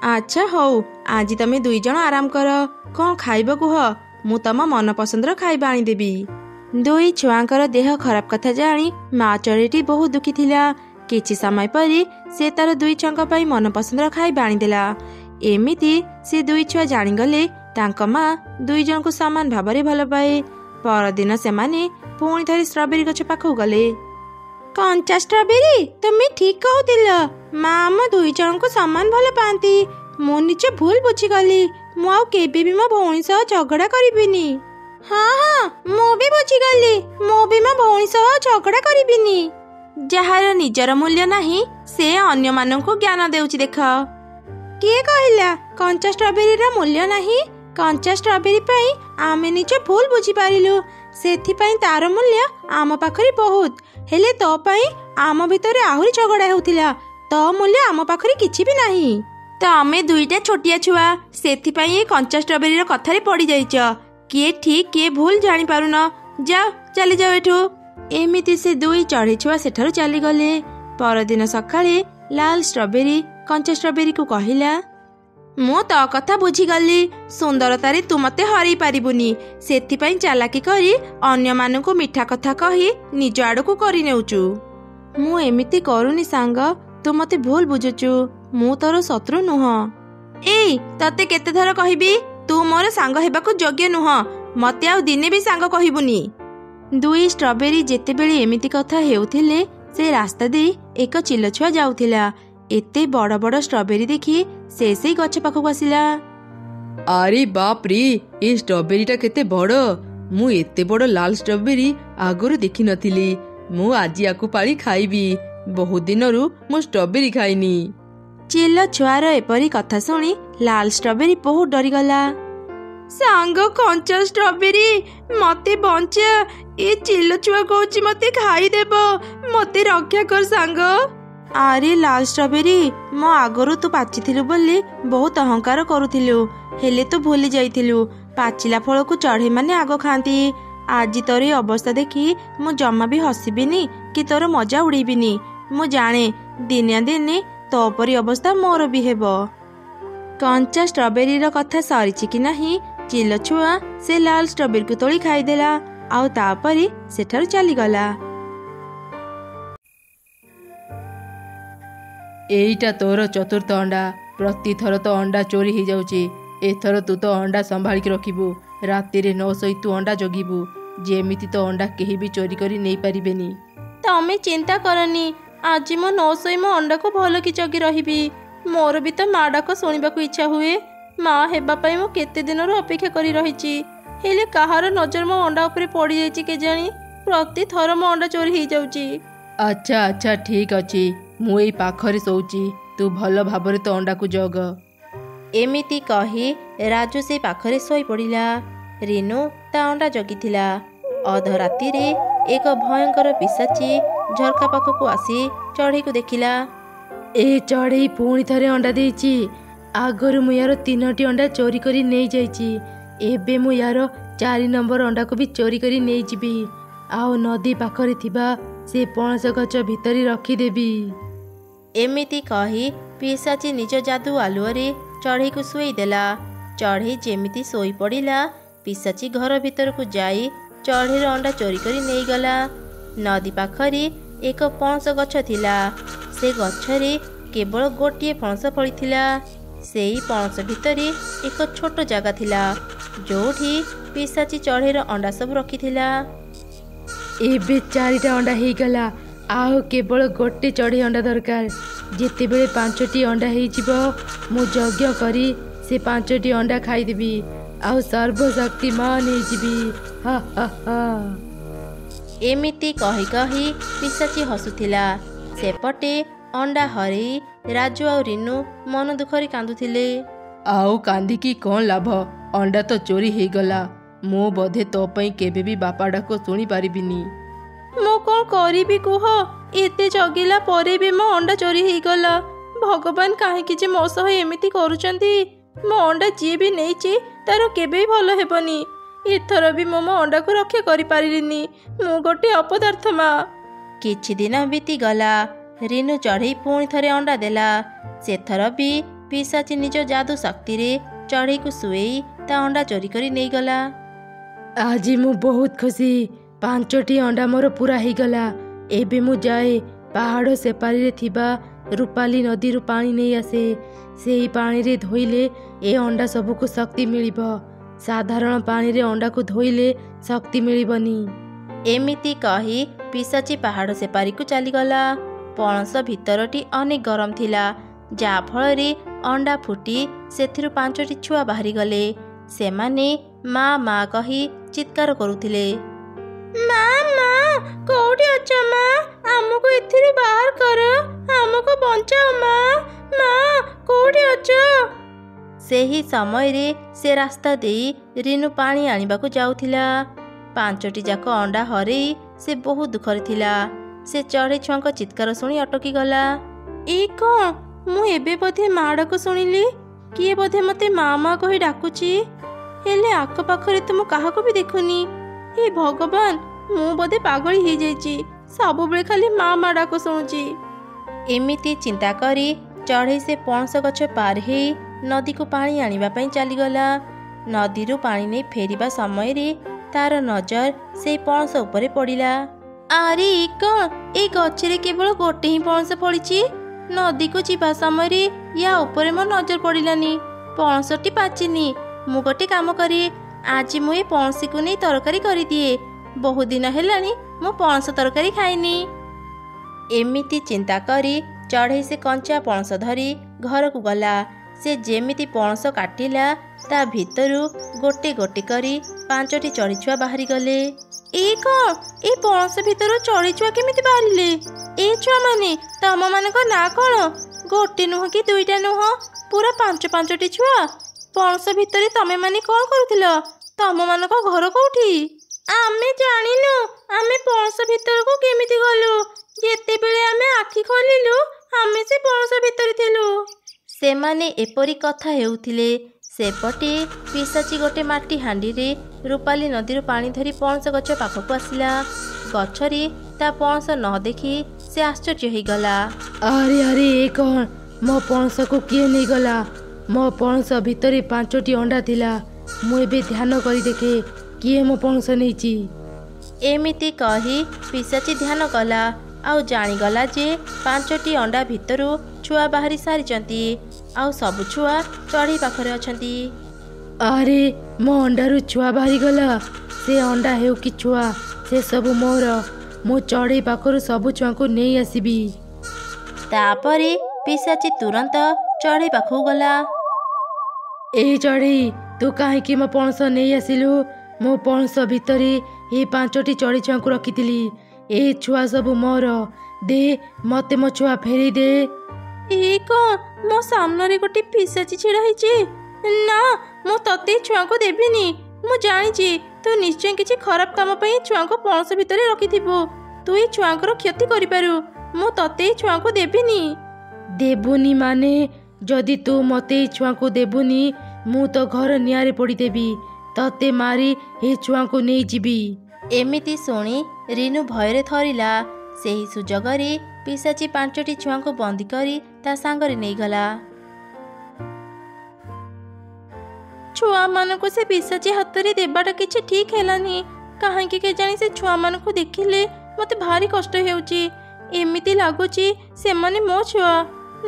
अच्छा हौ आज तमे दुई जण आराम कर। कौन खाइबा कुह मु तम मन पसंदर खाइबा आनी देबी। दुई छुआंकर देह खराब कथा जानी मां चढ़ेटी बहुत दुखी थिला। किछि समय परे से तार दुई छुआंक पई मन पसंदर खाइबा आनी देला। एमिति से दुई छुआ जानिगले तांक मां दुई जन को समान भाबरे भल पाए। परदिन सेमाने पुणी थरी स्ट्रॉबेरी गछ पाखु गले। कंचा स्ट्रॉबेरी तुमे ठीक कहूतिल। मां आम दुई जन को समान भल पांती। मु निजे भूल बुझी गली। मु आउ केबे भी मो भौणी सह झगड़ा करिबिनी। हाँ हाँ मु भी बुझी गली। मु भी मो भौणी सह झगड़ा करिबिनी। जहार निजर मूल्य नाही से अन्य माननकु ज्ञान देउची देख। किए कहिला कंचा स्ट्रॉबेरी रा मूल्य नाही? कंचा स्ट्रॉबेरी पई आमे निजे भूल बुझी पारिलु। सेथि पई तार मूल्य आम पाखरी बहुत। ହେଲେ ତୋ ପାଇଁ ଆମ ଭିତରେ ଆହୁରି ଝଗଡ଼ା ହେଉଥିଲା। ତୋ ମୂଲ୍ୟ ଆମ ପାଖରେ କିଛି ବି ନାହିଁ। ତ ଆମେ ଦୁଇଟା ଛୋଟିଆ ଛୁଆ, ସେଥିପାଇଁ ଏ କଞ୍ଚା ଷ୍ଟ୍ରବେରୀର କଥାରେ ପଡ଼ିଯାଇଛ। କିଏ ଠିକ୍ କିଏ ଭୁଲ ଜାଣିପାରୁନ। ଯାଅ, ଚାଲିଯାଅ ଏଠୁ। ଏମିତି ସେ ଦୁଇ ଚଢ଼େଇ ଛୁଆ ସେଠାରୁ ଚାଲିଗଲେ। ପରଦିନ ସକାଳେ ଲାଲ ଷ୍ଟ୍ରବେରୀ କଞ୍ଚା ଷ୍ଟ୍ରବେରୀକୁ କହିଲା, ମୁଁ ତୋ କଥା ବୁଝିଗଲି। ସୁନ୍ଦରତାରେ ତୁ ମତେ ହରେଇ ପାରିବୁନି, ସେଥିପାଇଁ ଚାଲାକି କରି ଅନ୍ୟମାନଙ୍କୁ ମିଠା କଥା କହି ନିଜ ଆଡ଼କୁ କରିନେଉଛୁ। ମୁଁ ଏମିତି କରୁନି ସାଙ୍ଗ, ତୁ ମତେ ଭୁଲ ବୁଝୁଛୁ। ମୁଁ ତୋର ଶତ୍ରୁ ନୁହଁ। ଏଇ ତତେ କେତେଥର କହିବି, ତୁ ମୋର ସାଙ୍ଗ ହେବାକୁ ଯୋଗ୍ୟ ନୁହଁ। ମତେ ଆଉ ଦିନେ ବି ସାଙ୍ଗ କହିବୁନି। ଦୁଇ ଷ୍ଟ୍ରବେରୀ ଯେତେବେଳେ ଏମିତି କଥା ହେଉଥିଲେ, ସେ ରାସ୍ତା ଦେଇ ଏକ ଚିଲ ଛୁଆ ଯାଉଥିଲା। ଏତେ ବଡ଼ ବଡ଼ ଷ୍ଟ୍ରବେରୀ ଦେଖି ସେ ସେଇ ଗଛ ପାଖକୁ ଆସିଲା। ଆରେ ବାପରେ, ଏ ଷ୍ଟ୍ରବେରୀଟା କେତେ ବଡ଼! ମୁଁ ଏତେ ବଡ଼ ଲାଲ ଷ୍ଟ୍ରବେରୀ ଆଗରୁ ଦେଖିନଥିଲି। ମୁଁ ଆଜି ଆକୁ ପାଳି ଖାଇବି। ବହୁତ ଦିନରୁ ମୁଁ ଷ୍ଟ୍ରବେରୀ ଖାଇନି। ଚିଲ ଛୁଆର ଏପରି କଥା ଶୁଣି ଲାଲ ଷ୍ଟ୍ରବେରୀ ବହୁତ ଡରିଗଲା। ସାଙ୍ଗ କଞ୍ଚା ଷ୍ଟ୍ରବେରୀ, ମତେ ବଞ୍ଚା। ଏ ଚିଲ ଛୁଆ କହୁଛି ମତେ ଖାଇଦେବ। ମତେ ରକ୍ଷା କର ସାଙ୍ଗ। ଆରେ ଲାଲ ଷ୍ଟ୍ରବେରୀ, ମୋ ଆଗରୁ ତୁ ପାଚିଥିଲୁ ବୋଲି ବହୁତ ଅହଙ୍କାର କରୁଥିଲୁ। ହେଲେ ତୁ ଭୁଲି ଯାଇଥିଲୁ, ପାଚିଲା ଫଳକୁ ଚଢ଼େଇମାନେ ଆଗ ଖାଆନ୍ତି। ଆଜି ତୋର ଏ ଅବସ୍ଥା ଦେଖି ମୁଁ ଜମା ବି ହସିବିନି କି ତୋର ମଜା ଉଡ଼େଇବିନି। ମୁଁ ଜାଣେ ଦିନେ ଦିନେ ତୋ ପରି ଅବସ୍ଥା ମୋର ବି ହେବ। କଞ୍ଚା ଷ୍ଟ୍ରବେରୀର କଥା ସରିଛି କି ନାହିଁ, ଚିଲ ଛୁଆ ସେ ଲାଲ ଷ୍ଟ୍ରବେରୀକୁ ତୋଳି ଖାଇଦେଲା। ଆଉ ତାପରେ ସେଠାରୁ ଚାଲିଗଲା। ଏଇଟା ତୋର ଚତୁର୍ଥ ଅଣ୍ଡା। ପ୍ରତିଥର ତ ଅଣ୍ଡା ଚୋରି ହେଇଯାଉଛି। ଏଥର ତୁ ତ ଅଣ୍ଡା ସମ୍ଭାଳିକି ରଖିବୁ। ରାତିରେ ନ ଶୋଇ ତୁ ଅଣ୍ଡା ଜଗିବୁ, ଯେମିତି ତ ଅଣ୍ଡା କେହି ବି ଚୋରି କରି ନେଇପାରିବେନି। ତମେ ଚିନ୍ତା କରନି, ଆଜି ମୁଁ ନ ଶୋଇ ମୋ ଅଣ୍ଡାକୁ ଭଲ କି ଜଗି ରହିବି। ମୋର ବି ତ ମା ଡାକ ଶୁଣିବାକୁ ଇଚ୍ଛା ହୁଏ। ମା ହେବା ପାଇଁ ମୁଁ କେତେ ଦିନରୁ ଅପେକ୍ଷା କରି ରହିଛି। ହେଲେ କାହାର ନଜର ମୋ ଅଣ୍ଡା ଉପରେ ପଡ଼ିଯାଇଛି କେଜାଣି। ପ୍ରତିଥର ମୋ ଅଣ୍ଡା ଚୋରି ହେଇଯାଉଛି। ଆଚ୍ଛା ଆଚ୍ଛା, ଠିକ୍ ଅଛି। ମୁଁ ଏଇ ପାଖରେ ଶୋଉଛି। ତୁ ଭଲ ଭାବରେ ତ ଅଣ୍ଡାକୁ ଜଗ। ଏମିତି କହି ରାଜୁ ସେ ପାଖରେ ଶୋଇପଡ଼ିଲା। ରିନୁ ତା ଅଣ୍ଡା ଜଗିଥିଲା। ଅଧରାତିରେ ଏକ ଭୟଙ୍କର ପିଶାଚି ଝରକା ପାଖକୁ ଆସି ଚଢ଼େଇକୁ ଦେଖିଲା। ଏ ଚଢ଼େଇ ପୁଣି ଥରେ ଅଣ୍ଡା ଦେଇଛି। ଆଗରୁ ମୁଁ ୟାର 3ଟି ଅଣ୍ଡା ଚୋରି କରି ନେଇଯାଇଛି। ଏବେ ମୁଁ ୟାର 4 ନମ୍ବର ଅଣ୍ଡାକୁ ବି ଚୋରି କରି ନେଇଯିବି। ଆଉ ନଦୀ ପାଖରେ ଥିବା ସେ ପଣସ ଗଛ ଭିତରେ ରଖିଦେବି। ଏମିତି କହି ପିଶାଚି ନିଜ ଯାଦୁ ଆଲୁଅରେ ଚଢ଼େଇକୁ ଶୋଇଦେଲା। ଚଢ଼େଇ ଯେମିତି ଶୋଇପଡ଼ିଲା, ପିଶାଚି ଘର ଭିତରକୁ ଯାଇ ଚଢ଼େଇର ଅଣ୍ଡା ଚୋରି କରି ନେଇଗଲା। ନଦୀ ପାଖରେ ଏକ ପଣସ ଗଛ ଥିଲା। ସେ ଗଛରେ କେବଳ ଗୋଟିଏ ପଣସ ଫଳିଥିଲା। ସେଇ ପଣସ ଭିତରେ ଏକ ଛୋଟ ଜାଗା ଥିଲା, ଯୋଉଠି ପିଶାଚି ଚଢ଼େଇର ଅଣ୍ଡା ସବୁ ରଖିଥିଲା। ଏବେ 4ଟା ଅଣ୍ଡା ହେଇଗଲା। ଆଉ କେବଳ ଗୋଟେ ଚଢ଼େଇ ଅଣ୍ଡା ଦରକାର। ଯେତେବେଳେ 5ଟି ଅଣ୍ଡା ହେଇଯିବ, ମୁଁ ଯଜ୍ଞ କରି ସେ 5ଟି ଅଣ୍ଡା ଖାଇଦେବି। ଆଉ ସର୍ବଶକ୍ତିମାନ ହେଇଯିବି। ହା ହା ହା। ଏମିତି କହି କହି ପିଶାଚି ହସୁଥିଲା। ସେପଟେ ଅଣ୍ଡା ହରେଇ ରାଜୁ ଆଉ ରିନୁ ମନ ଦୁଃଖରେ କାନ୍ଦୁଥିଲେ। ଆଉ କାନ୍ଦିକି କ'ଣ ଲାଭ? ଅଣ୍ଡା ତ ଚୋରି ହେଇଗଲା। ମୁଁ ବୋଧେ ତୋ ପାଇଁ କେବେ ବି ବାପା ଡାକ ଶୁଣିପାରିବିନି। ମୁଁ କ'ଣ କରିବି କୁହ? ଏତେ ଜଗିଲା ପରେ ବି ମୋ ଅଣ୍ଡା ଚୋରି ହେଇଗଲା। ଭଗବାନ କାହିଁକି ଯେ ମୋ ସହ ଏମିତି କରୁଛନ୍ତି? ମୋ ଅଣ୍ଡା ଯିଏ ବି ନେଇଛି ତାର କେବେ ବି ଭଲ ହେବନି। ଏଥର ବି ମୁଁ ମୋ ଅଣ୍ଡାକୁ ରକ୍ଷା କରିପାରିଲିନି। ମୁଁ ଗୋଟେ ଅପଦାର୍ଥ ମା। କିଛି ଦିନ ବିତିଗଲା। ରିନୁ ଚଢ଼େଇ ପୁଣି ଥରେ ଅଣ୍ଡା ଦେଲା। ସେଥର ବି ପିଶାଚି ନିଜ ଯାଦୁ ଶକ୍ତିରେ ଚଢ଼େଇକୁ ଶୁଏଇ ତା ଅଣ୍ଡା ଚୋରି କରି ନେଇଗଲା। ଆଜି ମୁଁ ବହୁତ ଖୁସି। 5ଟି ଅଣ୍ଡା ମୋର ପୁରା ହେଇଗଲା। ଏବେ ମୁଁ ଯାଏ ପାହାଡ଼ ସେପାରିରେ ଥିବା ରୂପାଲି ନଦୀରୁ ପାଣି ନେଇ ଆସେ। ସେଇ ପାଣିରେ ଧୋଇଲେ ଏ ଅଣ୍ଡା ସବୁକୁ ଶକ୍ତି ମିଳିବ। ସାଧାରଣ ପାଣିରେ ଅଣ୍ଡାକୁ ଧୋଇଲେ ଶକ୍ତି ମିଳିବନି। ଏମିତି କହି ପିଶାଚି ପାହାଡ଼ ସେପାରିକୁ ଚାଲିଗଲା। ପଣସ ଭିତରଟି ଅନେକ ଗରମ ଥିଲା, ଯାହାଫଳରେ ଅଣ୍ଡା ଫୁଟି ସେଥିରୁ 5ଟି ଛୁଆ ବାହାରିଗଲେ। ସେମାନେ ମା ମା କହି ଚିତ୍କାର କରୁଥିଲେ। ମା ମା, କୋଉଠି ଅଛ ମା? ଆମକୁ ଏଥିରୁ ବାହାର କର। ଆମକୁ ବଞ୍ଚାଅ ମା। ମା, କୋଉଠି ଅଛ? ସେହି ସମୟରେ ସେ ରାସ୍ତା ଦେଇ ରିନୁ ପାଣି ଆଣିବାକୁ ଯାଉଥିଲା। 5ଟି ଯାକ ଅଣ୍ଡା ହରେଇ ସେ ବହୁତ ଦୁଃଖରେ ଥିଲା। ସେ ଚଢ଼େଇ ଛୁଆଙ୍କ ଚିତ୍କାର ଶୁଣି ଅଟକି ଗଲା। ଏ କ'ଣ? ମୁଁ ଏବେ ବୋଧେ ମା ଡାକ ଶୁଣିଲି। କିଏ ବୋଧେ ମୋତେ ମା ମା କହି ଡାକୁଛି। ହେଲେ ଆଖପାଖରେ ତ ମୁଁ କାହାକୁ ବି ଦେଖୁନି। ହେ ଭଗବାନ, ମୁଁ ବୋଧେ ପାଗଳି ହେଇଯାଇଛି। ସବୁବେଳେ ଖାଲି ମା ମା ଡାକ ଶୁଣୁଛି। ଏମିତି ଚିନ୍ତା କରି ଚଢ଼େଇ ସେ ପଣସ ଗଛ ପାର ହେଇ ନଦୀକୁ ପାଣି ଆଣିବା ପାଇଁ ଚାଲିଗଲା। ନଦୀରୁ ପାଣି ନେଇ ଫେରିବା ସମୟରେ ତାର ନଜର ସେଇ ପଣସ ଉପରେ ପଡ଼ିଲା। ଆରେ କ'ଣ? ଏଇ ଗଛରେ କେବଳ ଗୋଟେ ହିଁ ପଣସ ଫଳିଛି। ନଦୀକୁ ଯିବା ସମୟରେ ୟା ଉପରେ ମୋ ନଜର ପଡ଼ିଲାନି। ପଣସଟି ପାଚିନି। ମୁଁ ଗୋଟେ କାମ କରେ, ଆଜି ମୁଁ ଏ ପଣସକୁ ନେଇ ତରକାରୀ କରିଦିଏ। ବହୁତ ଦିନ ହେଲାଣି ମୁଁ ପଣସ ତରକାରୀ ଖାଇନି। ଏମିତି ଚିନ୍ତା କରି ଚଢ଼େଇ ସେ କଞ୍ଚା ପଣସ ଧରି ଘରକୁ ଗଲା। ସେ ଯେମିତି ପଣସ କାଟିଲା, ତା ଭିତରୁ ଗୋଟେ ଗୋଟେ କରି 5ଟି ଚଢ଼େଇଛୁଆ ବାହାରିଗଲେ। ଏ କ'ଣ? ଏ ପଣସ ଭିତରୁ ଚଢ଼େଇଛୁଆ କେମିତି ବାହାରିଲେ? ଏ ଛୁଆମାନେ, ତମମାନଙ୍କ ନାଁ କ'ଣ? ଗୋଟେ ନୁହଁ କି ଦୁଇଟା ନୁହଁ, ପୁରା 5ଟି ଛୁଆ। ପଣସ ଭିତରେ ତମେମାନେ କ'ଣ କରୁଥିଲ? ତମମାନଙ୍କ ଘର କୋଉଠି? ଆମେ ଜାଣିନୁ। ଆମେ ପଣସ ଭିତରକୁ କେମିତି ଗଲୁ? ଯେତେବେଳେ ଆମେ ଆଖି ଖୋଲିଲୁ, ଆମେ ସେ ପଣସ ଭିତରେ ଥିଲୁ। ସେମାନେ ଏପରି କଥା ହେଉଥିଲେ। ସେପଟେ ପିଶାଚି ଗୋଟେ ମାଟି ହାଣ୍ଡିରେ ରୂପାଲି ନଦୀରୁ ପାଣି ଧରି ପଣସ ଗଛ ପାଖକୁ ଆସିଲା। ଗଛରେ ତା ପଣସ ନ ଦେଖି ସେ ଆଶ୍ଚର୍ଯ୍ୟ ହେଇଗଲା। ଆରେ ଆରେ, ଏ କ'ଣ? ମୋ ପଣସକୁ କିଏ ନେଇଗଲା? ମୋ ପଣସ ଭିତରେ 5ଟି ଅଣ୍ଡା ଥିଲା। ମୁଁ ଏବେ ଧ୍ୟାନ କରି ଦେଖେ କିଏ ମୋ ପଣସ ନେଇଛି। ଏମିତି କହି ପିଶାଚି ଧ୍ୟାନ କଲା ଆଉ ଜାଣିଗଲା ଯେ 5ଟି ଅଣ୍ଡା ଭିତରୁ ଛୁଆ ବାହାରି ସାରିଛନ୍ତି। ଆଉ ସବୁ ଛୁଆ ଚଢ଼େଇ ପାଖରେ ଅଛନ୍ତି। ଆରେ, ମୋ ଅଣ୍ଡାରୁ ଛୁଆ ବାହାରିଗଲା। ସେ ଅଣ୍ଡା ହେଉ କି ଛୁଆ, ସେ ସବୁ ମୋର। ମୁଁ ଚଢ଼େଇ ପାଖରୁ ସବୁ ଛୁଆଙ୍କୁ ନେଇ ଆସିବି। ତାପରେ ପିଶାଚି ତୁରନ୍ତ ଚଢ଼େଇ ପାଖକୁ ଗଲା। ଏହି ଚଢ଼େଇ, ତୁ କାହିଁକି ମୋ ପଣସ ନେଇ ଆସିଲୁ? ମୁଁ ପଣସ ଭିତରେ ଏହି 5ଟି ଚଢ଼େଇ ଛୁଆଙ୍କୁ ରଖିଥିଲି। ଏ ଛୁଆ ସବୁ ମୋର। ଦେ, ମୋତେ ମୋ ଛୁଆ ଫେରେଇ ଦେ। ଏ କ'ଣ? ମୋ ସାମ୍ନାରେ ଗୋଟେ ପିଶାଚି ଛିଡ଼ା ହେଇଛି। ନା, ମୁଁ ତତେ ଛୁଆଙ୍କୁ ଦେବିନି। ମୁଁ ଜାଣିଛି ତୁ ନିଶ୍ଚୟ କିଛି ଖରାପ କାମ ପାଇଁ ଛୁଆଙ୍କୁ ପଣସ ଭିତରେ ରଖିଥିବୁ। ତୁ ଏ ଛୁଆଙ୍କର କ୍ଷତି କରିପାରୁ। ମୁଁ ତତେ ଏ ଛୁଆଙ୍କୁ ଦେବିନି। ଦେବୁନି ମାନେ? ଯଦି ତୁ ମୋତେ ଏ ଛୁଆଙ୍କୁ ଦେବୁନି, ମୁଁ ତ ଘର ନିଆଁରେ ପୋଡ଼ିଦେବି। ତତେ ମାରି ଏ ଛୁଆଙ୍କୁ ନେଇଯିବି। ଏମିତି ଶୁଣି ରିନୁ ଭୟରେ ଥରିଲା। ସେହି ସୁଯୋଗରେ ପିଶାଚି 5ଟି ଛୁଆଙ୍କୁ ବନ୍ଦୀ କରି ତା ସାଙ୍ଗରେ ନେଇଗଲା। ଛୁଆମାନଙ୍କୁ ସେ ପିଶାଚି ହାତରେ ଦେବାଟା କିଛି ଠିକ୍ ହେଲାନି। କାହିଁକି କେଜାଣି ସେ ଛୁଆମାନଙ୍କୁ ଦେଖିଲେ ମୋତେ ଭାରି କଷ୍ଟ ହେଉଛି। ଏମିତି ଲାଗୁଛି ସେମାନେ ମୋ ଛୁଆ।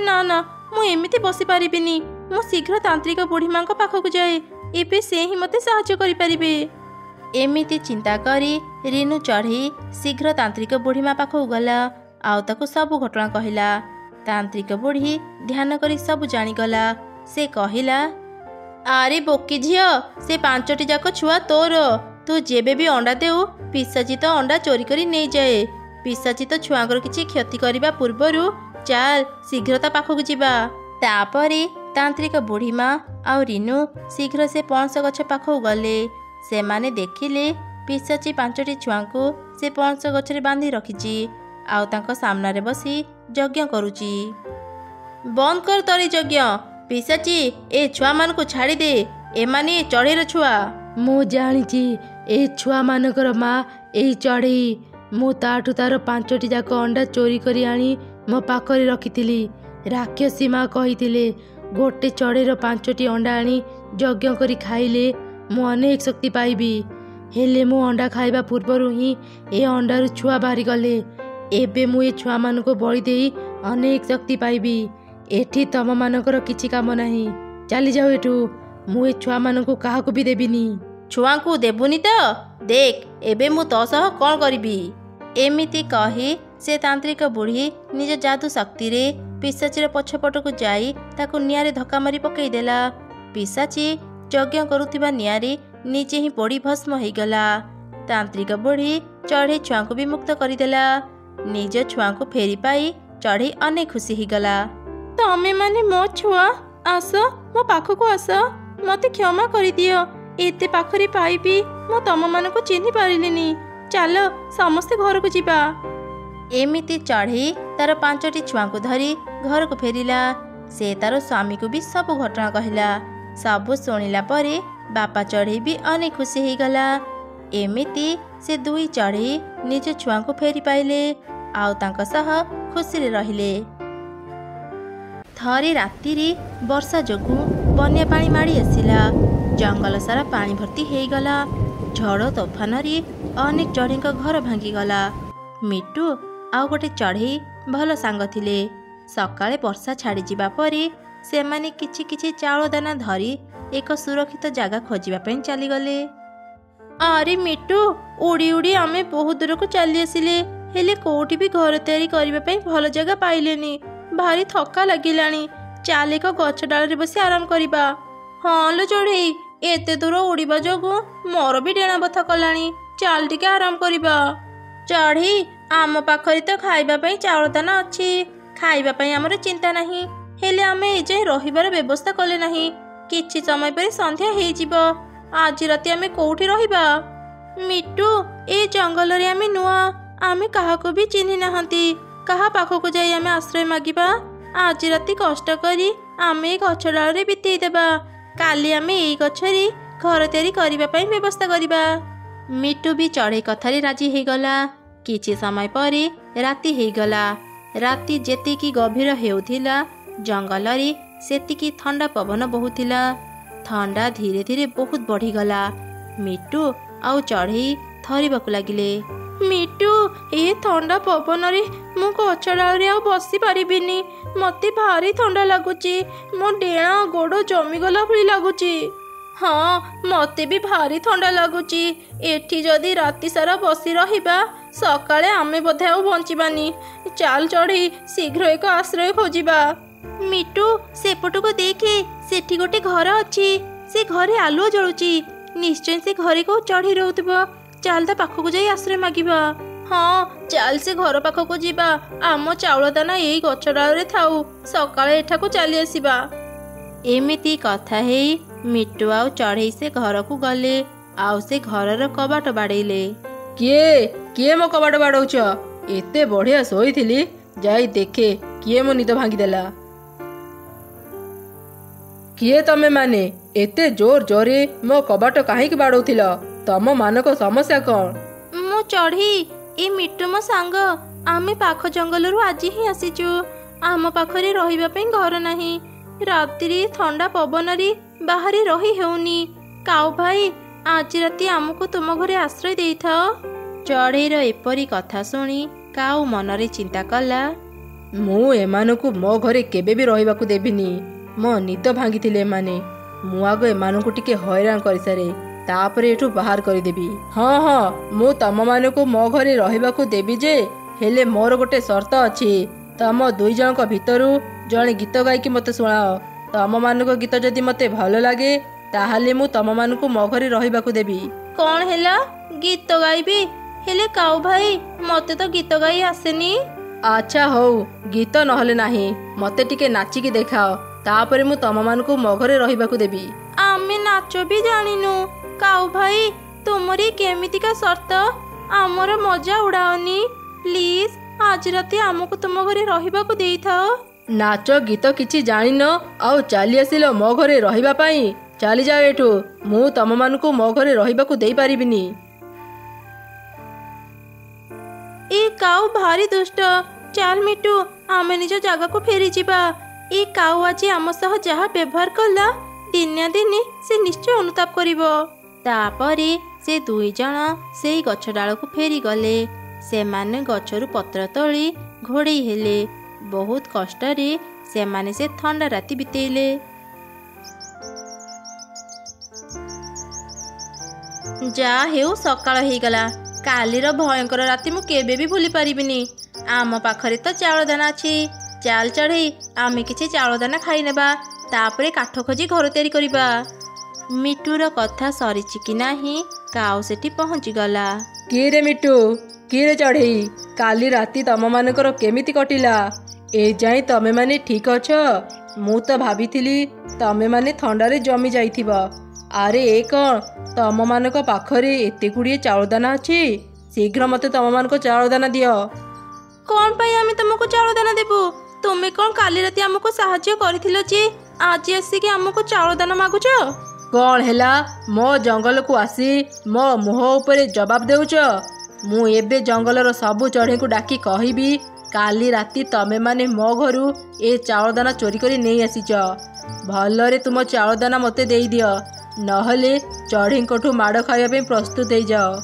ନା ନା, ମୁଁ ଏମିତି ବସିପାରିବିନି। ମୁଁ ଶୀଘ୍ର ତାନ୍ତ୍ରିକ ବୁଢ଼ୀ ମାଙ୍କ ପାଖକୁ ଯାଏ। ଏବେ ସେ ହିଁ ମୋତେ ସାହାଯ୍ୟ କରିପାରିବେ। ଏମିତି ଚିନ୍ତା କରି ରିନୁ ଚଢ଼େଇ ଶୀଘ୍ର ତାନ୍ତ୍ରିକ ବୁଢ଼ୀ ମା ପାଖକୁ ଗଲା ଆଉ ତାକୁ ସବୁ ଘଟଣା କହିଲା। ତାନ୍ତ୍ରିକ ବୁଢ଼ୀ ଧ୍ୟାନ କରି ସବୁ ଜାଣିଗଲା। ସେ କହିଲା, ଆରେ ବୋକି ଝିଅ, ସେ 5ଟି ଯାକ ଛୁଆ ତୋର। ତୁ ଯେବେ ବି ଅଣ୍ଡା ଦେଉ, ପିଶାଚି ତ ଅଣ୍ଡା ଚୋରି କରି ନେଇଯାଏ। ପିଶାଚି ତ ଛୁଆଙ୍କର କିଛି କ୍ଷତି କରିବା ପୂର୍ବରୁ ଚାଲ ଶୀଘ୍ର ତା ପାଖକୁ ଯିବା। ତାପରେ ତାନ୍ତ୍ରିକ ବୁଢ଼ୀ ମା ଆଉ ରିନୁ ଶୀଘ୍ର ସେ ପଣସ ଗଛ ପାଖକୁ ଗଲେ। ସେମାନେ ଦେଖିଲେ ପିଶାଚି 5ଟି ଛୁଆଙ୍କୁ ସେ ପଣସ ଗଛରେ ବାନ୍ଧି ରଖିଛି ଆଉ ତାଙ୍କ ସାମ୍ନାରେ ବସି ଯଜ୍ଞ କରୁଛି। ବନ୍ଦ କର ତୋରି ଯଜ୍ଞ। ପିଶାଚି, ଏ ଛୁଆମାନଙ୍କୁ ଛାଡ଼ିଦେ। ଏମାନେ ଚଢ଼େଇର ଛୁଆ। ମୁଁ ଜାଣିଛି ଏ ଛୁଆମାନଙ୍କର ମା ଏଇ ଚଢ଼େଇ। ମୁଁ ତାଠୁ ତାର 5ଟି ଯାକ ଅଣ୍ଡା ଚୋରି କରି ଆଣି ମୋ ପାଖରେ ରଖିଥିଲି। ରାକ୍ଷସୀ ମା କହିଥିଲେ ଗୋଟେ ଚଢ଼େଇର 5ଟି ଅଣ୍ଡା ଆଣି ଯଜ୍ଞ କରି ଖାଇଲେ ମୁଁ ଅନେକ ଶକ୍ତି ପାଇବି। ହେଲେ ମୁଁ ଅଣ୍ଡା ଖାଇବା ପୂର୍ବରୁ ହିଁ ଏ ଅଣ୍ଡାରୁ ଛୁଆ ବାହାରିଗଲେ। ଏବେ ମୁଁ ଏ ଛୁଆମାନଙ୍କୁ ବଳି ଦେଇ ଅନେକ ଶକ୍ତି ପାଇବି। ଏଠି ତମମାନଙ୍କର କିଛି କାମ ନାହିଁ। ଚାଲିଯାଉ ଏଠୁ। ମୁଁ ଏ ଛୁଆମାନଙ୍କୁ କାହାକୁ ବି ଦେବିନି। ଛୁଆଙ୍କୁ ଦେବୁନି ତ? ଦେଖ ଏବେ ମୁଁ ତୋ ସହ କ'ଣ କରିବି। ଏମିତି କହି ସେ ତାନ୍ତ୍ରିକ ବୁଢ଼ୀ ନିଜ ଯାଦୁ ଶକ୍ତିରେ ପିଶାଚୀର ପଛପଟକୁ ଯାଇ ତାକୁ ନିଆଁରେ ଧକ୍କା ମାରି ପକାଇଦେଲା। ପିଶାଚୀ ଯଜ୍ଞ କରୁଥିବା ନିଆଁରେ ନିଜେ ହିଁ ପୋଡ଼ି ଭସ୍ମ ହେଇଗଲା। ତାନ୍ତ୍ରିକ ବୁଢ଼ୀ ଚଢ଼େଇ ଛୁଆଙ୍କୁ ବି ମୁକ୍ତ କରିଦେଲା। ନିଜ ଛୁଆଙ୍କୁ ଫେରି ପାଇ ଚଢ଼େଇ ଅନେକ ଖୁସି ହେଇଗଲା। ତମେମାନେ ମୋ ଛୁଆ, ଆସ ମୋ ପାଖକୁ ଆସ। ମୋତେ କ୍ଷମା କରିଦିଅ। ଏତେ ପାଖରେ ପାଇବି ମୁଁ ତମମାନଙ୍କୁ ଚିହ୍ନି ପାରିଲିନି। ଚାଲ ସମସ୍ତେ ଘରକୁ ଯିବା। ଏମିତି ଚଢ଼େଇ ତାର 5ଟି ଛୁଆଙ୍କୁ ଧରି ଘରକୁ ଫେରିଲା। ସେ ତାର ସ୍ୱାମୀକୁ ବି ସବୁ ଘଟଣା କହିଲା। ସବୁ ଶୁଣିଲା ପରେ ବାପା ଚଢ଼େଇ ବି ଅନେକ ଖୁସି ହେଇଗଲା। ଏମିତି ସେ 2 ଚଢ଼େଇ ନିଜ ଛୁଆଙ୍କୁ ଫେରି ପାଇଲେ ଆଉ ତାଙ୍କ ସହ ଖୁସିରେ ରହିଲେ। ଥରେ ରାତିରେ ବର୍ଷା ଯୋଗୁଁ ବନ୍ୟା ପାଣି ମାଡ଼ି ଆସିଲା। ଜଙ୍ଗଲ ସାରା ପାଣି ଭର୍ତ୍ତି ହେଇଗଲା। ଝଡ଼ ତୋଫାନରେ ଅନେକ ଚଢ଼େଇଙ୍କ ଘର ଭାଙ୍ଗିଗଲା। ମିଟୁ ଆଉ ଗୋଟେ ଚଢ଼େଇ ଭଲ ସାଙ୍ଗ ଥିଲେ। ସକାଳେ ବର୍ଷା ଛାଡ଼ିଯିବା ପରେ ସେମାନେ କିଛି କିଛି ଚାଉଳ ଦାନା ଧରି ଏକ ସୁରକ୍ଷିତ ଜାଗା ଖୋଜିବା ପାଇଁ ଚାଲିଗଲେ। ଆରେ ମିଟୁ, ଉଡ଼ି ଉଡ଼ି ଆମେ ବହୁତ ଦୂରକୁ ଚାଲି ଆସିଲେ, ହେଲେ କୋଉଠି ବି ଘର ତିଆରି କରିବା ପାଇଁ ଭଲ ଜାଗା ପାଇଲେନି। ଭାରି ଥକା ଲାଗିଲାଣି। ଚାଲ ଏକ ଗଛ ଡାଳରେ ବସି ଆରାମ କରିବା। ହଁ ଲୋ ଚଢ଼େଇ, ଏତେ ଦୂର ଉଡ଼ିବା ଯୋଗୁଁ ମୋର ବି ଡେଣା ବଥା କଲାଣି। ଚାଲ ଟିକେ ଆରାମ କରିବା। ଚଢ଼େଇ, ଆମ ପାଖରେ ତ ଖାଇବା ପାଇଁ ଚାଉଳ ଦାନା ଅଛି। ଖାଇବା ପାଇଁ ଆମର ଚିନ୍ତା ନାହିଁ, ହେଲେ ଆମେ ଏଯାଏଁ ରହିବାର ବ୍ୟବସ୍ଥା କଲେ ନାହିଁ। କିଛି ସମୟ ପରେ ସନ୍ଧ୍ୟା ହେଇଯିବ। ଆଜି ରାତି ଆମେ କୋଉଠି ରହିବା? ମିଟୁ, ଏ ଜଙ୍ଗଲରେ ଆମେ ନୂଆ। ଆମେ କାହାକୁ ବି ଚିହ୍ନି ନାହାନ୍ତି। କାହା ପାଖକୁ ଯାଇ ଆମେ ଆଶ୍ରୟ ମାଗିବା? ଆଜି ରାତି କଷ୍ଟ କରି ଆମେ ଏ ଗଛ ଡାଳରେ ବିତେଇଦେବା। କାଲି ଆମେ ଏଇ ଗଛରେ ଘର ତିଆରି କରିବା ପାଇଁ ବ୍ୟବସ୍ଥା କରିବା। ମିଟୁ ବି ଚଢ଼େଇ କଥାରେ ରାଜି ହେଇଗଲା। କିଛି ସମୟ ପରେ ରାତି ହେଇଗଲା। ରାତି ଯେତିକି ଗଭୀର ହେଉଥିଲା, ଜଙ୍ଗଲରେ ସେତିକି ଥଣ୍ଡା ପବନ ବହୁଥିଲା। ଥଣ୍ଡା ଧୀରେ ଧୀରେ ବହୁତ ବଢ଼ିଗଲା। ମିଟୁ ଆଉ ଚଢ଼େଇ ଥରିବାକୁ ଲାଗିଲେ। ମିଟୁ, ଏ ଥଣ୍ଡା ପବନରେ ମୁଁ ଗଛ ଡାଳରେ ଆଉ ବସି ପାରିବିନି। ମତେ ଭାରି ଥଣ୍ଡା ଲାଗୁଛି। ମୋ ଡେଣା ଗୋଡ଼ ଜମିଗଲା ଭଳି ଲାଗୁଛି। ହଁ, ମତେ ବି ଭାରି ଥଣ୍ଡା ଲାଗୁଛି। ଏଠି ଯଦି ରାତି ସାରା ବସି ରହିବା, ସକାଳେ ଆମେ ବୋଧେ ଆଉ ବଞ୍ଚିବାନି। ଚାଲ ଚଢ଼େଇ, ଶୀଘ୍ର ଏକ ଆଶ୍ରୟ ଖୋଜିବା। ମିଟୁ, ସେପଟକୁ ଦେଖେ, ସେଠି ଗୋଟେ ଘର ଅଛି। ସେ ଘରେ ଆଲୁଅ ଜଳୁଛି। ନିଶ୍ଚୟ ସେ ଘରେ କୋଉ ଚଢ଼େଇ ରହୁଥିବ। ଚାଲ ତା ପାଖକୁ ଯାଇ ଆଶ୍ରୟ ମାଗିବା। ହଁ, ଚାଲ ସେ ଘର ପାଖକୁ ଯିବା। ଆମ ଚାଉଳ ଦାନା ଏଇ ଗଛ ଡାଳରେ ଥାଉ। ସକାଳେ ଏଠାକୁ ଚାଲି ଆସିବା। ଏମିତି କଥା ହେଇ ମିଟୁ ଆଉ ଚଢ଼େଇ ସେ ଘରକୁ ଗଲେ ଆଉ ସେ ଘରର କବାଟ ବାଡ଼େଇଲେ। କିଏ କିଏ ମୋ କବାଟ ବାଡ଼ଉଛ? ଏତେ ବଢ଼ିଆ ଶୋଇଥିଲି, ଯାଇ ଦେଖେ କିଏ ମୋ ନିଦ ଭାଙ୍ଗିଦେଲା। କିଏ ତମେ ମାନେ? ଏତେ ଜୋର ଜୋରେ ମୋ କବାଟ କାହିଁକି ବାଡ଼ଉଥିଲ? ତମ ମାନଙ୍କ ସମସ୍ୟା କ'ଣ? ମୁଁ ଚଢ଼େଇ, ଏ ମିଟୁ ମୋ ସାଙ୍ଗ। ଆମେ ପାଖ ଜଙ୍ଗଲରୁ ଆଜି ହିଁ ଆସିଛୁ। ଆମ ପାଖରେ ରହିବା ପାଇଁ ଘର ନାହିଁ। ରାତିରେ ଥଣ୍ଡା ପବନରେ ବାହାରେ ରହି ହେଉନି। କାଉ ଭାଇ, ଆଜି ରାତି ଆମକୁ ତୁମ ଘରେ ଆଶ୍ରୟ ଦେଇଥାଅ। ଚଢ଼େଇର ଏପରି କଥା ଶୁଣି କାଉ ମନରେ ଚିନ୍ତା କଲା, ମୁଁ ଏମାନଙ୍କୁ ମୋ ଘରେ କେବେ ବି ରହିବାକୁ ଦେବିନି। ମୋ ନିଦ ଭାଙ୍ଗିଥିଲେ ଏମାନେ। ମୁଁ ଆଗ ଏମାନଙ୍କୁ ଟିକେ ହଇରାଣ କରିସାରେ, ତାପରେ ଏଠୁ ବାହାର କରିଦେବି। ହଁ ହଁ, ମୁଁ ତମମାନଙ୍କୁ ମୋ ଘରେ ରହିବାକୁ ଦେବି ଯେ, ହେଲେ ମୋର ଗୋଟେ ସର୍ତ୍ତ ଅଛି। ତମ 2 ଜଣଙ୍କ ଭିତରୁ ଜଣେ ଗୀତ ଗାଇକି ମୋତେ ଶୁଣାଅ। ତମମାନଙ୍କ ଗୀତ ଯଦି ମୋତେ ଭଲ ଲାଗେ, ତାହେଲେ ମୁଁ ତମମାନଙ୍କୁ ମୋ ଘରେ ରହିବାକୁ ଦେବି। କ'ଣ ହେଲା? ଗୀତ ଗାଇବି? ହେଲେ କାଉ ଭାଇ, ମତେ ତ ଗୀତ ଗାଇ ଆସେନି। ଆଚ୍ଛା ହଉ, ଗୀତ ନହେଲେ ନାହିଁ, ମୋତେ ଟିକେ ନାଚିକି ଦେଖାଅ, ତାପରେ ମୁଁ ତମମାନଙ୍କୁ ମୋ ଘରେ ରହିବାକୁ ଦେବି। ଆମେ ନାଚ ବି ଜାଣିନୁ। କାଉ ଭାଇ, ତୁମରି କେମିତିକା ସର୍ତ୍ତ? ଆମର ମଜା ଉଡ଼ାଅନି। ପ୍ଲିଜ, ଆଜି ରାତି ଆମକୁ ତୁମ ଘରେ ରହିବାକୁ ଦେଇଥାଅ। ନାଚ ଗୀତ କିଛି ଜାଣିନ ଆଉ ଚାଲି ଆସିଲ ମୋ ଘରେ ରହିବା ପାଇଁ? ଚାଲିଯାଅ ଏଠୁ। ମୁଁ ତମମାନଙ୍କୁ ମୋ ଘରେ ରହିବାକୁ ଦେଇପାରିବିନି। ଏ କାଉ ଭାରି ଦୁଷ୍ଟ। ଚାଲ ମିଟୁ, ଆମେ ନିଜ ଜାଗାକୁ ଫେରିଯିବା। ଏ କାଉ ଆଜି ଆମ ସହ ଯାହା ବ୍ୟବହାର କଲା, ଦିନେ ଦିନେ ସେ ନିଶ୍ଚୟ ଅନୁତାପ କରିବ। ତାପରେ ସେ 2 ଜଣ ସେଇ ଗଛ ଡାଳକୁ ଫେରିଗଲେ। ସେମାନେ ଗଛରୁ ପତ୍ର ତୋଳି ଘୋଡ଼େଇ ହେଲେ। ବହୁତ କଷ୍ଟରେ ସେମାନେ ସେ ଥଣ୍ଡା ରାତି ବିତେଇଲେ। ଯାହା ହେଉ, ସକାଳ ହେଇଗଲା। କାଲିର ଭୟଙ୍କର ରାତି ମୁଁ କେବେ ବି ଭୁଲି ପାରିବିନି। ଆମ ପାଖରେ ତ ଚାଉଳ ଦାନା ଅଛି। ଚାଲ ଚଢ଼େଇ, ଆମେ କିଛି ଚାଉଳ ଦାନା ଖାଇନେବା, ତାପରେ କାଠ ଖୋଜି ଘର ତିଆରି କରିବା। ମିଟୁର କଥା ସରିଛି କି ନାହିଁ, କାଉ ସେଠି ପହଞ୍ଚିଗଲା। କିରେ ମିଟୁ, କିରେ ଚଢ଼େଇ, କାଲି ରାତି ତମମାନଙ୍କର କେମିତି କଟିଲା? ଏଯାଏଁ ତମେମାନେ ଠିକ ଅଛ? ମୁଁ ତ ଭାବିଥିଲି ତମେମାନେ ଥଣ୍ଡାରେ ଜମି ଯାଇଥିବ। ଆରେ ଏ କ'ଣ, ତମମାନଙ୍କ ପାଖରେ ଏତେ ଗୁଡ଼ିଏ ଚାଉଳ ଦାନା ଅଛି? ଶୀଘ୍ର ମୋତେ ତମମାନଙ୍କ ଚାଉଳ ଦାନା ଦିଅ। कौन पाई आमे तुमको चाउल दाना देबु? तुमे कौन काली राती हमको साहाଯ୍य करिथिलो जे आज आसिके हमको चाउल दाना मागुछ? कौन हैला मो जंगल को आसी मो मुह उपरे जवाब देउछ? मु एबे जंगलर सबु चढ़ई को डाकी कहबी काली राती तमे माने मो घरु ए चाउल दाना चोरी करी नहीं आसीच। भलरे तुम चाउल दाना मते देई दियो नहले चढ़ईठू माड़ खाइबा प्रस्तुत हो जाओ।